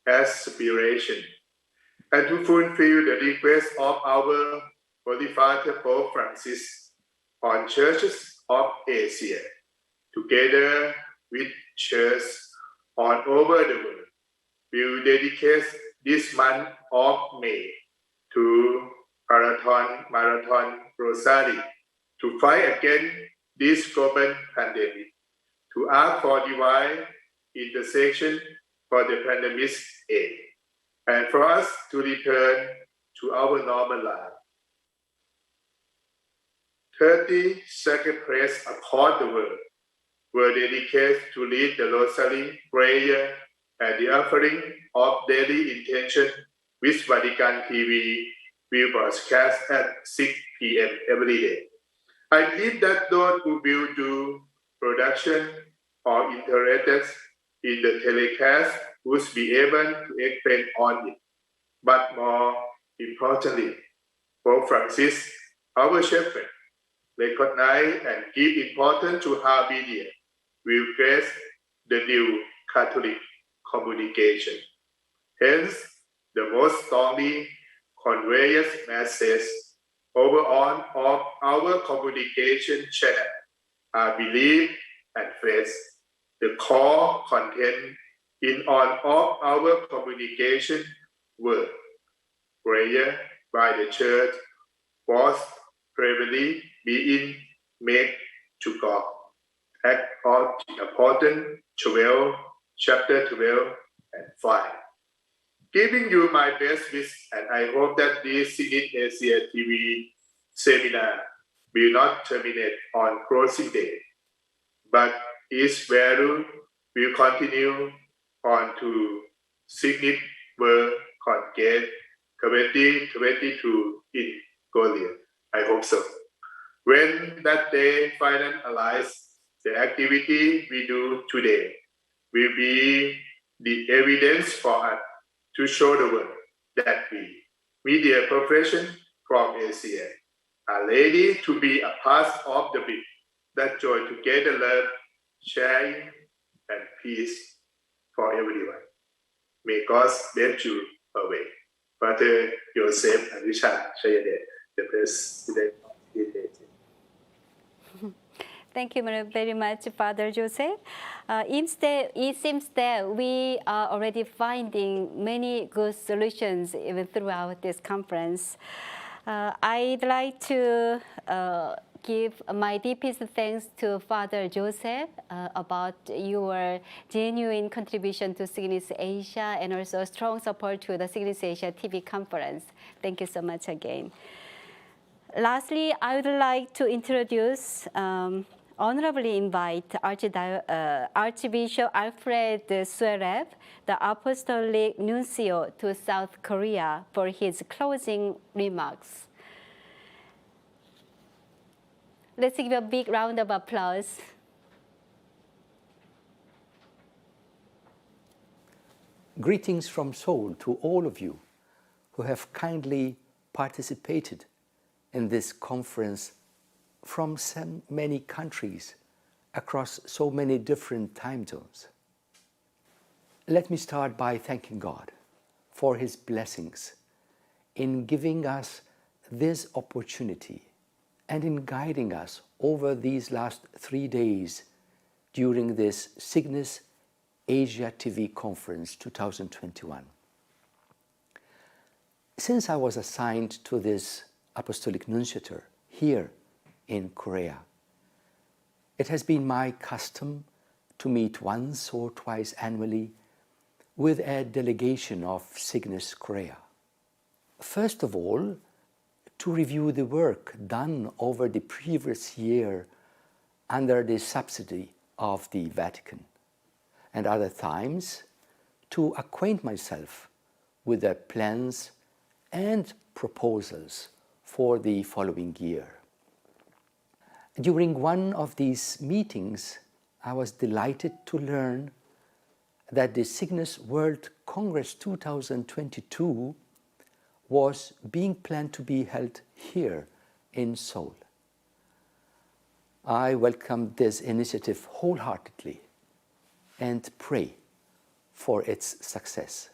aspiration and to fulfill the request of our Holy Father Pope Francis on churches of Asia, together with churches all over the world, will dedicate this month of May to Marathon Rosary to fight against this global pandemic, to ask for divine intercession for the pandemic's aid, and for us to return to our normal life. 30 sacred prayers across the world were dedicated to lead the Rosary prayer and the offering of daily intention, which Vatican TV will broadcast at 6 p.m. every day. I believe that those who will do production or interested in the telecast would be able to explain on it. But more importantly, Pope Francis, our shepherd, recognize and give importance to how media will face the new Catholic communication. Hence, the most strongly conveys message overall of our communication channel are belief and faith. The core content in all of our communication word. Prayer by the church was primarily being made to God. Act of important 12, chapter 12 and 5. Giving you my best wish, and I hope that this SIGNIS Asia TV seminar will not terminate on closing day, but its value will continue on to SIGNIS World Congress 2022 in Korea. I hope so. When that day finalizes, the activity we do today will be the evidence for us to show the world that we, media profession from Asia, are ready to be a part of the big that join together love, sharing, and peace for everyone. May God bless you away. Father Joseph and Richard Shayade, the President of the Thank you very much, Father Joseph. It seems that we are already finding many good solutions even throughout this conference. I'd like to give my deepest thanks to Father Joseph about your genuine contribution to SIGNIS Asia and also strong support to the SIGNIS Asia TV conference. Thank you so much again. Lastly, I would like to introduce honorably invite Archbishop Alfred Suerev, the Apostolic Nuncio to South Korea, for his closing remarks. Let's give a big round of applause. Greetings from Seoul to all of you who have kindly participated in this conference from so many countries across so many different time zones. Let me start by thanking God for His blessings in giving us this opportunity and in guiding us over these last 3 days during this SIGNIS Asia TV Conference 2021. Since I was assigned to this Apostolic Nunciature here in Korea, it has been my custom to meet once or twice annually with a delegation of SIGNIS Korea. First of all, to review the work done over the previous year under the subsidy of the Vatican, and other times to acquaint myself with their plans and proposals for the following year. During one of these meetings, I was delighted to learn that the SIGNIS World Congress 2022 was being planned to be held here in Seoul. I welcome this initiative wholeheartedly and pray for its success.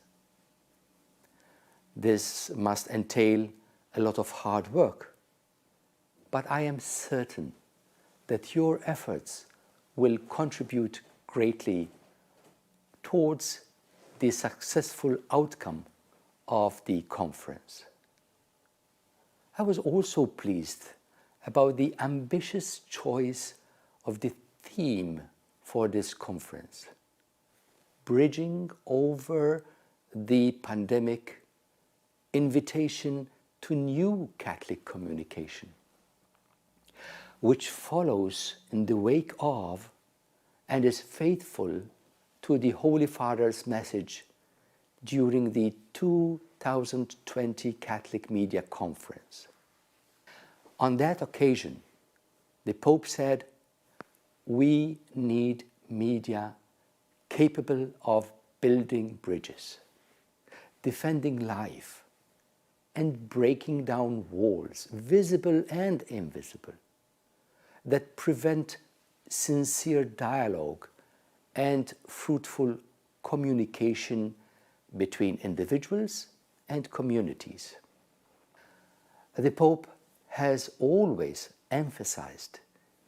This must entail a lot of hard work, but I am certain that your efforts will contribute greatly towards the successful outcome of the conference. I was also pleased about the ambitious choice of the theme for this conference, bridging over the pandemic, invitation to new Catholic communication, which follows in the wake of and is faithful to the Holy Father's message during the 2020 Catholic Media Conference. On that occasion, the Pope said, "We need media capable of building bridges, defending life, and breaking down walls, visible and invisible, that prevent sincere dialogue and fruitful communication between individuals and communities." The Pope has always emphasized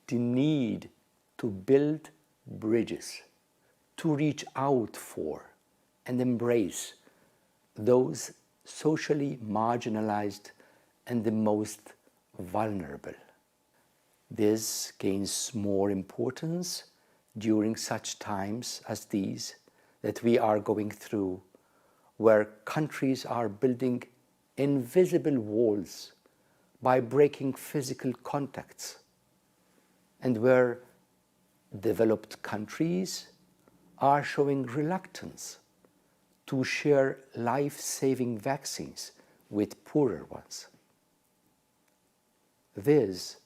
the need to build bridges, to reach out for and embrace those socially marginalized and the most vulnerable. This gains more importance during such times as these that we are going through, where countries are building invisible walls by breaking physical contacts, and where developed countries are showing reluctance to share life-saving vaccines with poorer ones. This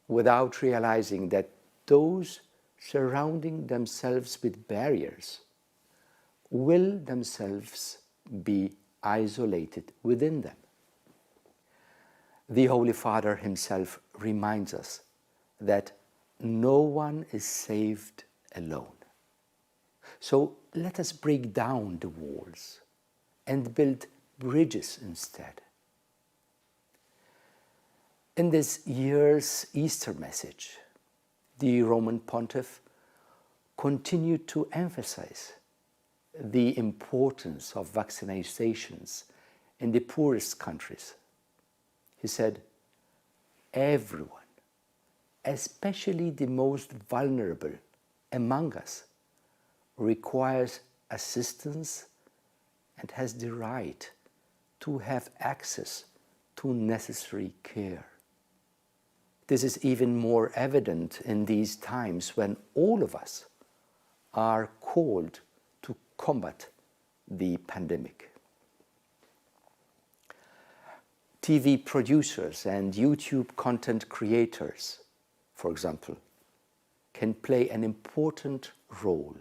without realizing that those surrounding themselves with barriers will themselves be isolated within them. The Holy Father himself reminds us that no one is saved alone. So let us break down the walls and build bridges instead. In this year's Easter message, the Roman Pontiff continued to emphasize the importance of vaccinations in the poorest countries. He said, "Everyone, especially the most vulnerable among us, requires assistance and has the right to have access to necessary care." This is even more evident in these times when all of us are called to combat the pandemic. TV producers and YouTube content creators, for example, can play an important role.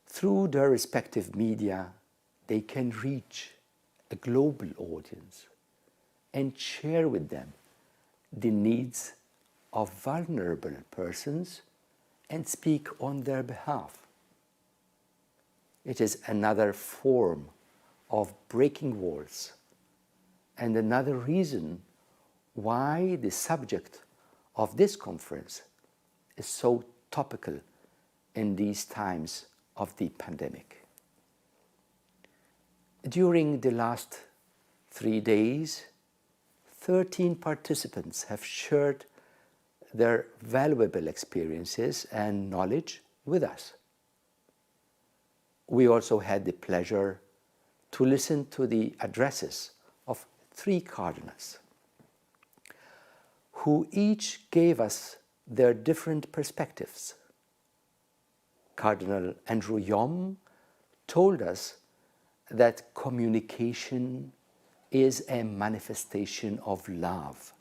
Through their respective media, they can reach a global audience and share with them the needs of vulnerable persons and speak on their behalf. It is another form of breaking walls and another reason why the subject of this conference is so topical in these times of the pandemic. During the last 3 days, 13 participants have shared their valuable experiences and knowledge with us. We also had the pleasure to listen to the addresses of 3 cardinals, who each gave us their different perspectives. Cardinal Andrew Yom told us that communication is a manifestation of love.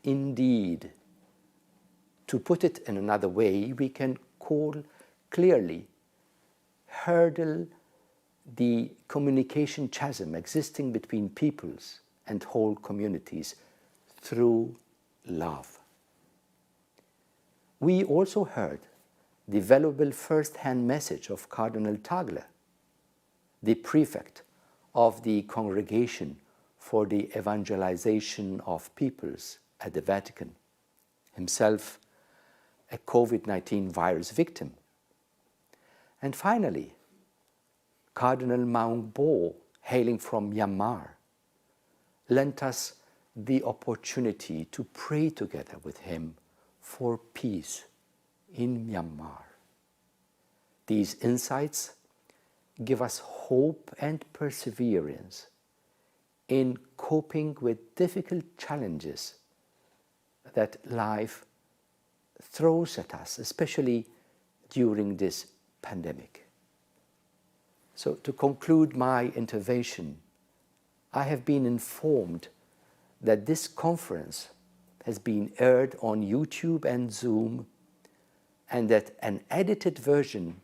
Indeed, to put it in another way, we can call clearly, hurdle the communication chasm existing between peoples and whole communities through love. We also heard the valuable first-hand message of Cardinal Tagle, the prefect of the Congregation for the Evangelization of Peoples at the Vatican, himself a COVID-19 virus victim. And finally, Cardinal Maung Bo, hailing from Myanmar, lent us the opportunity to pray together with him for peace in Myanmar. These insights give us hope and perseverance in coping with difficult challenges that life throws at us, especially during this pandemic. So to conclude my intervention, I have been informed that this conference has been aired on YouTube and Zoom, and that an edited version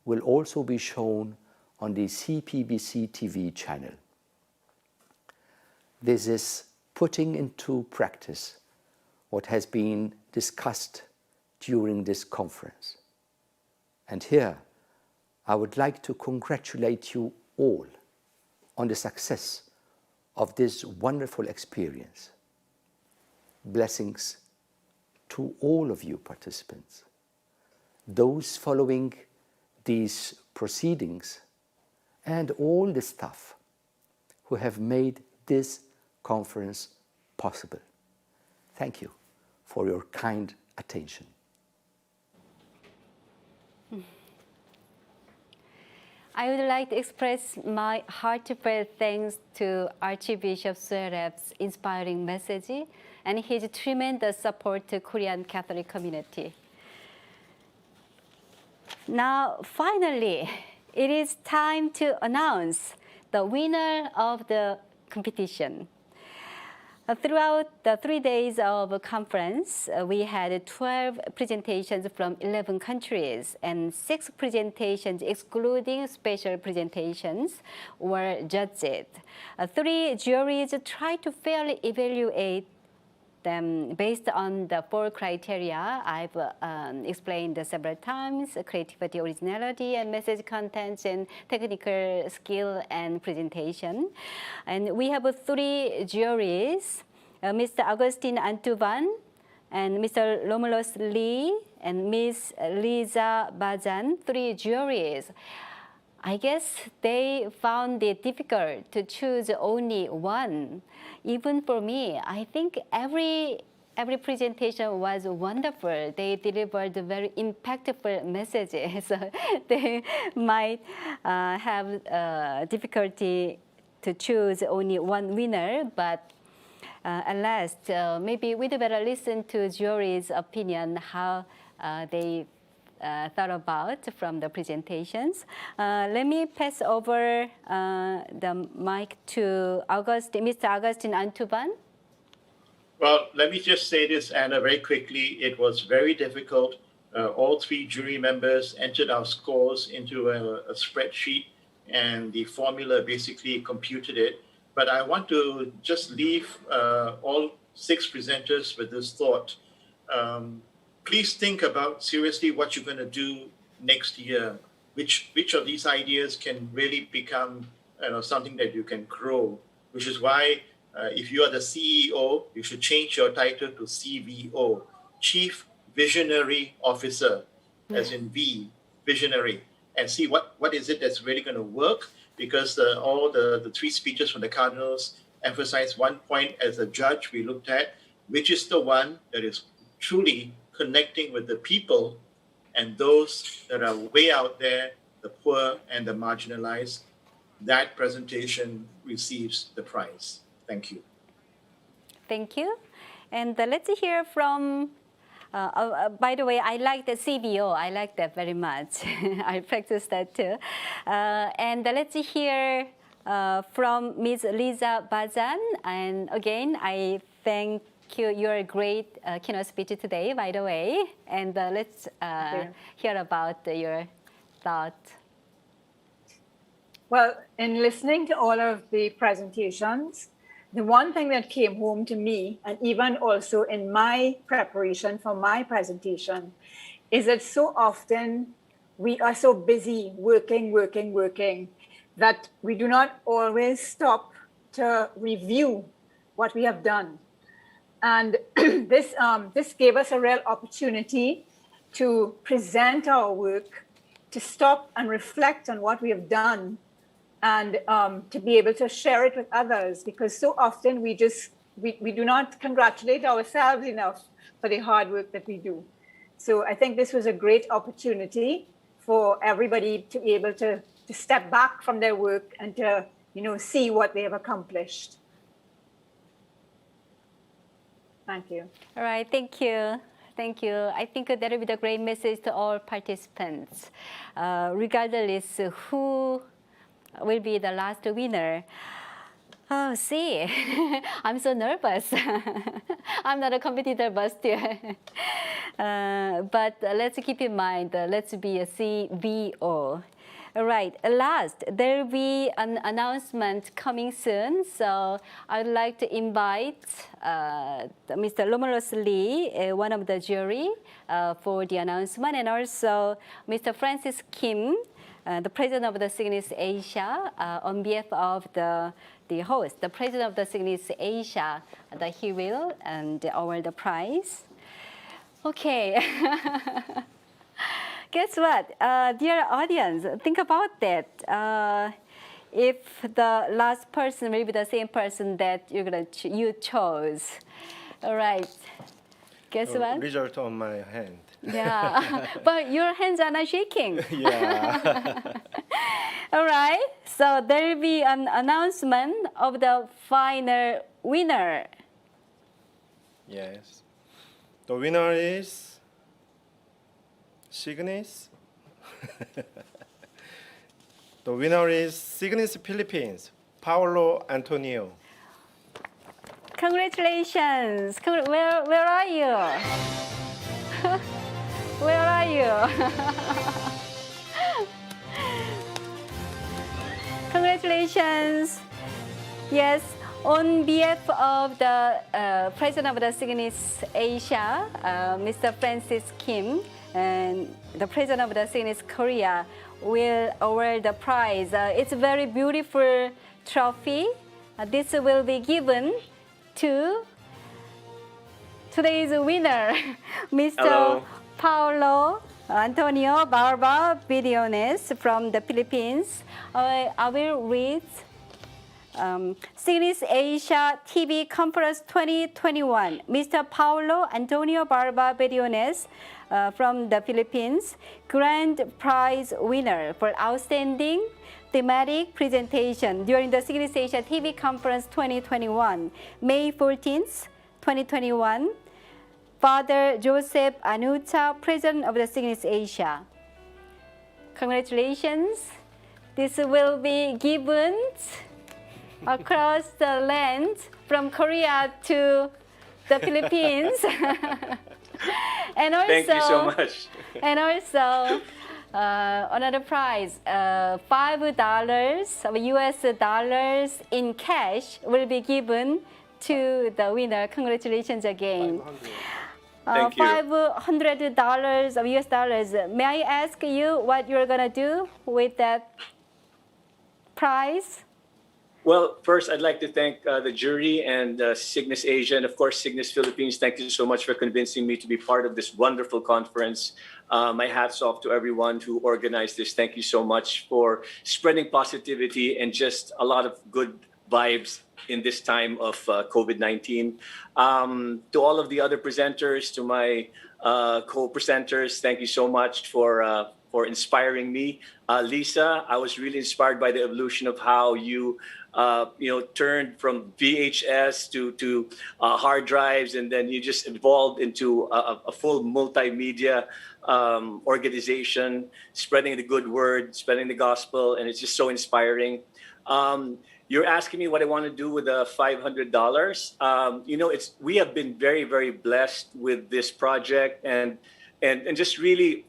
will also be shown on the CPBC TV channel. This is putting into practice what has been discussed during this conference. And here, I would like to congratulate you all on the success of this wonderful experience. Blessings to all of you participants, those following these proceedings, and all the staff who have made this conference possible. Thank you for your kind attention. I would like to express my heartfelt thanks to Archbishop Suerep's inspiring message and his tremendous support to Korean Catholic community. Now, finally, it is time to announce the winner of the competition. Throughout the 3 days of conference, we had 12 presentations from 11 countries, and 6 presentations, excluding special presentations, were judged. 3 juries tried to fairly evaluate them based on the 4 criteria I've explained several times: creativity, originality, and message contents, and technical skill and presentation. And we have 3 juries, Mr. Agustin Antuban, and Mr. Romulus Lee, and Ms. Liza Bazan, 3 juries. I guess they found it difficult to choose only one. Even for me, I think every presentation was wonderful. They delivered very impactful messages. They might have difficulty to choose only one winner, but at last, maybe we'd better listen to jury's opinion, how they thought about from the presentations. Let me pass over the mic to Mr. Agustin Antuban. Well, let me just say this, Anna, very quickly. It was very difficult. All 3 jury members entered our scores into a spreadsheet, and the formula basically computed it. But I want to just leave all 6 presenters with this thought. Please think about seriously what you're going to do next year. Which of these ideas can really become something that you can grow? Which is why if you are the CEO, you should change your title to CVO, Chief Visionary Officer, as in V, visionary, and see what is it that's really going to work. Because all the 3 speeches from the cardinals emphasize one point as a judge we looked at, which is the one that is truly connecting with the people and those that are way out there, the poor and the marginalized. That presentation receives the prize. Thank you. Thank you. And let's hear from By the way, I like the CBO. I like that very much. I practice that too. And let's hear from Ms. Lisa Bazan. And again, I thank you. You're a great keynote speaker today, by the way. And let's hear about your thoughts. Well, in listening to all of the presentations, the one thing that came home to me, and even also in my preparation for my presentation, is that so often we are so busy working, that we do not always stop to review what we have done. And this gave us a real opportunity to present our work, to stop and reflect on what we have done, and to be able to share it with others, because so often we do not congratulate ourselves enough for the hard work that we do. So I think this was a great opportunity for everybody to be able to step back from their work and to see what they have accomplished. Thank you. All right, thank you. Thank you. I think that will be the great message to all participants, regardless who will be the last winner. Oh, see, I'm so nervous. I'm not a competitor, but still. But let's keep in mind, let's be a CBO. All right, last, there will be an announcement coming soon. So I'd like to invite Mr. Romulus Lee, one of the jury, for the announcement, and also Mr. Francis Kim, the president of the SIGNIS Asia, on behalf of the host, the president of the SIGNIS Asia, that he will award the prize. Okay. Guess what, dear audience, think about that. If the last person will be the same person that you chose. All right. Guess what? Result on my hand. Yeah, but your hands are not shaking. Yeah. All right, so there will be an announcement of the final winner. Yes. The winner is SIGNIS. The winner is SIGNIS Philippines, Paulo Antonio. Congratulations. Where are you? Where are you? Congratulations. Yes, on behalf of the president of the SIGNIS Asia, Mr. Francis Kim, and the president of the SIGNIS Korea will award the prize. It's a very beautiful trophy. This will be given to today's winner, Mr. Hello. Paulo Antonio Barba Bidiones from the Philippines. I will read SIGNIS Asia TV Conference 2021. Mr. Paulo Antonio Barba Bidiones from the Philippines, grand prize winner for outstanding thematic presentation during the SIGNIS Asia TV Conference 2021, May 14th, 2021. Father Joseph Anucha, President of the SIGNIS Asia. Congratulations. This will be given across the land from Korea to the Philippines. And also, thank you so much. And also, another prize, $5 of US dollars in cash will be given to the winner. Congratulations again. Thank you. $500 of US dollars. May I ask you what you're gonna do with that prize? Well, first, I'd like to thank the jury and SIGNIS Asia, and of course, SIGNIS Philippines. Thank you so much for convincing me to be part of this wonderful conference. My hat's off to everyone who organized this. Thank you so much for spreading positivity and just a lot of good vibes in this time of COVID-19. To all of the other presenters, to my co-presenters, thank you so much for for inspiring me. Lisa, I was really inspired by the evolution of how you turned from VHS to hard drives, and then you just evolved into a full multimedia organization, spreading the good word, spreading the gospel, and it's just so inspiring. You're asking me what I want to do with the $500. We have been very, very blessed with this project, and just really,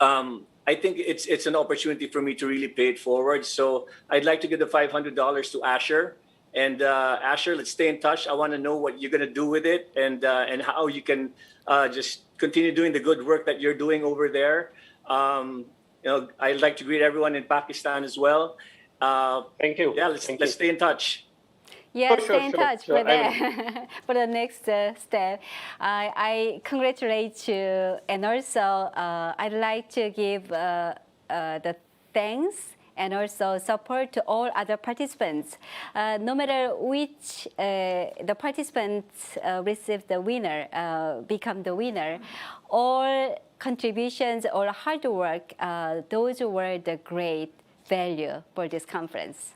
I think it's an opportunity for me to really pay it forward. So I'd like to give the $500 to Asher. And Asher, let's stay in touch. I want to know what you're going to do with it, and how you can just continue doing the good work that you're doing over there. I'd like to greet everyone in Pakistan as well. Thank you. Yeah, let's stay in touch. Yes, Sure, stay in touch sure. for that. For the next step, I congratulate you, and also I'd like to give the thanks and also support to all other participants. No matter which the participants receive the winner, become the winner, all contributions, all hard work, those were the great value for this conference.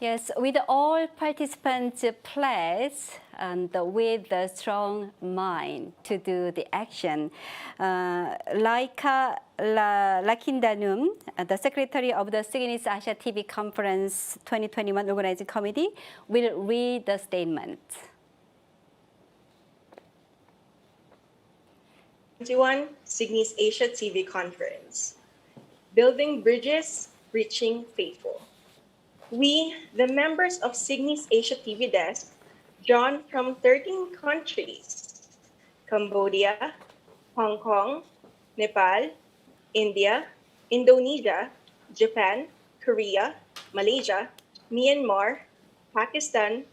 Yes, with all participants pledge and with a strong mind to do the action, Laika Lakindanum, the Secretary of the SIGNIS Asia TV Conference 2021 Organizing Committee, will read the statement. 2021 SIGNIS Asia TV Conference, Building Bridges, Reaching Faithful. We, the members of SIGNIS Asia TV Desk, drawn from 13 countries, Cambodia, Hong Kong, Nepal, India, Indonesia, Japan, Korea, Malaysia, Myanmar, Pakistan,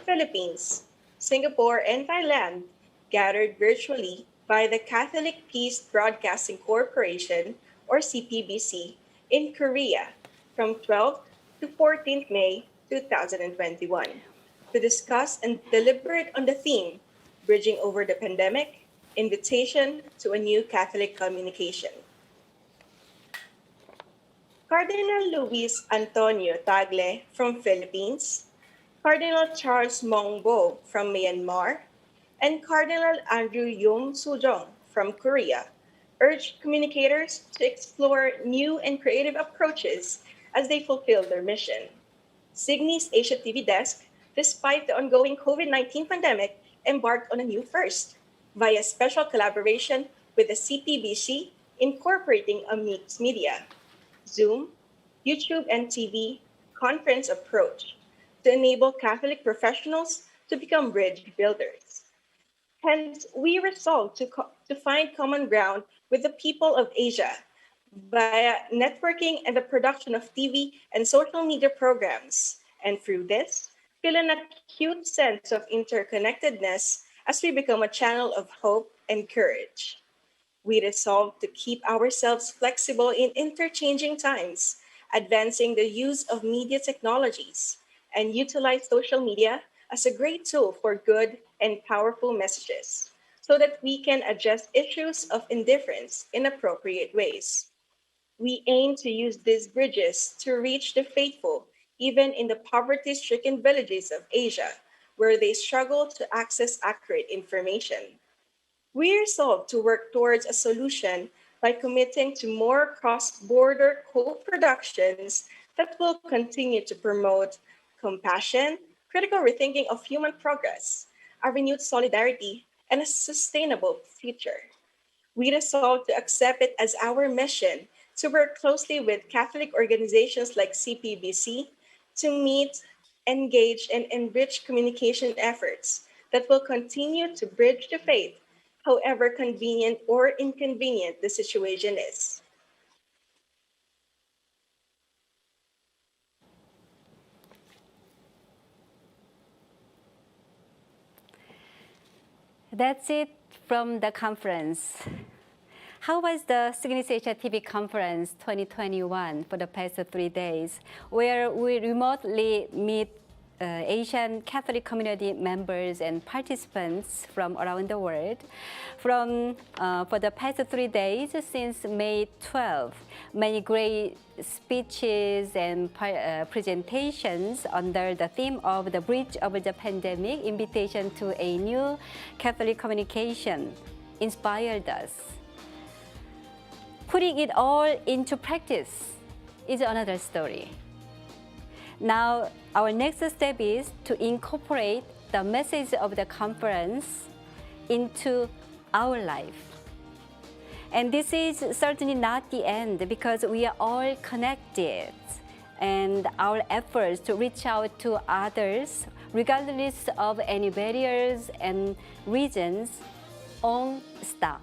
Philippines, Singapore, and Thailand, gathered virtually by the Catholic Peace Broadcasting Corporation, or CPBC, in Korea from 12th to 14th May 2021 to discuss and deliberate on the theme, Bridging Over the Pandemic, Invitation to a New Catholic Communication. Cardinal Luis Antonio Tagle from Philippines, Cardinal Charles Mongbo from Myanmar, and Cardinal Andrew Yung Sujong from Korea urged communicators to explore new and creative approaches as they fulfill their mission. SIGNIS Asia TV Desk, despite the ongoing COVID-19 pandemic, embarked on a new first via special collaboration with the CPBC, incorporating a mixed media, Zoom, YouTube, and TV conference approach to enable Catholic professionals to become bridge builders. Hence, we resolved to find common ground with the people of Asia via networking and the production of TV and social media programs, and through this, feel an acute sense of interconnectedness as we become a channel of hope and courage. We resolved to keep ourselves flexible in interchanging times, advancing the use of media technologies, and utilize social media as a great tool for good and powerful messages, so that we can address issues of indifference in appropriate ways. We aim to use these bridges to reach the faithful, even in the poverty-stricken villages of Asia, where they struggle to access accurate information. We resolve to work towards a solution by committing to more cross-border co-productions that will continue to promote compassion, critical rethinking of human progress, a renewed solidarity, and a sustainable future. We resolve to accept it as our mission to work closely with Catholic organizations like CPBC to meet, engage, and enrich communication efforts that will continue to bridge the faith however convenient or inconvenient the situation is. That's it from the conference. How was the SIGNIS Asia TV conference 2021 for the past 3 days, where we remotely meet Asian Catholic community members and participants from around the world? For the past 3 days since May 12, many great speeches and presentations under the theme of the Bridge over the Pandemic, Invitation to a New Catholic Communication, inspired us. Putting it all into practice is another story. Now, our next step is to incorporate the message of the conference into our life. And this is certainly not the end, because we are all connected, and our efforts to reach out to others, regardless of any barriers and regions, won't stop.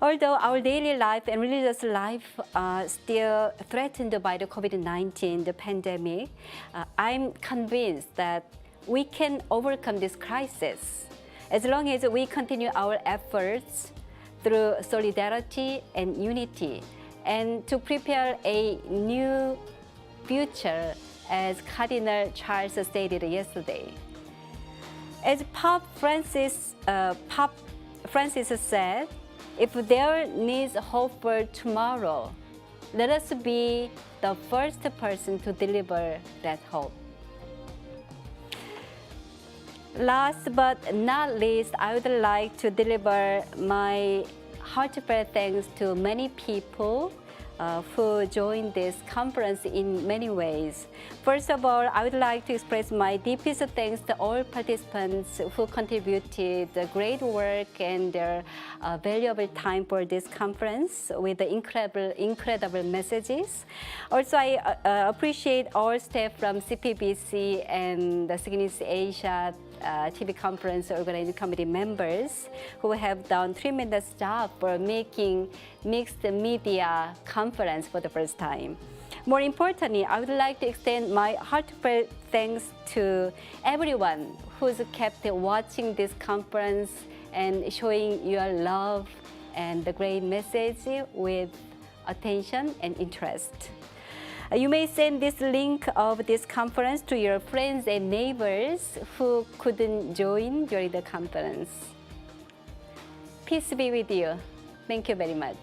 Although our daily life and religious life are still threatened by the COVID-19, the pandemic, I'm convinced that we can overcome this crisis as long as we continue our efforts through solidarity and unity, and to prepare a new future, as Cardinal Charles stated yesterday. As Pope Francis said, if there is hope for tomorrow, let us be the first person to deliver that hope. Last but not least, I would like to deliver my heartfelt thanks to many people who joined this conference in many ways. First of all, I would like to express my deepest thanks to all participants who contributed the great work and their valuable time for this conference with the incredible messages. Also, I appreciate all staff from CPBC and the SIGNIS Asia TV conference organizing committee members who have done tremendous job for making mixed media conference for the first time. More importantly, I would like to extend my heartfelt thanks to everyone who's kept watching this conference and showing your love and the great message with attention and interest. You may send this link of this conference to your friends and neighbors who couldn't join during the conference. Peace be with you. Thank you very much.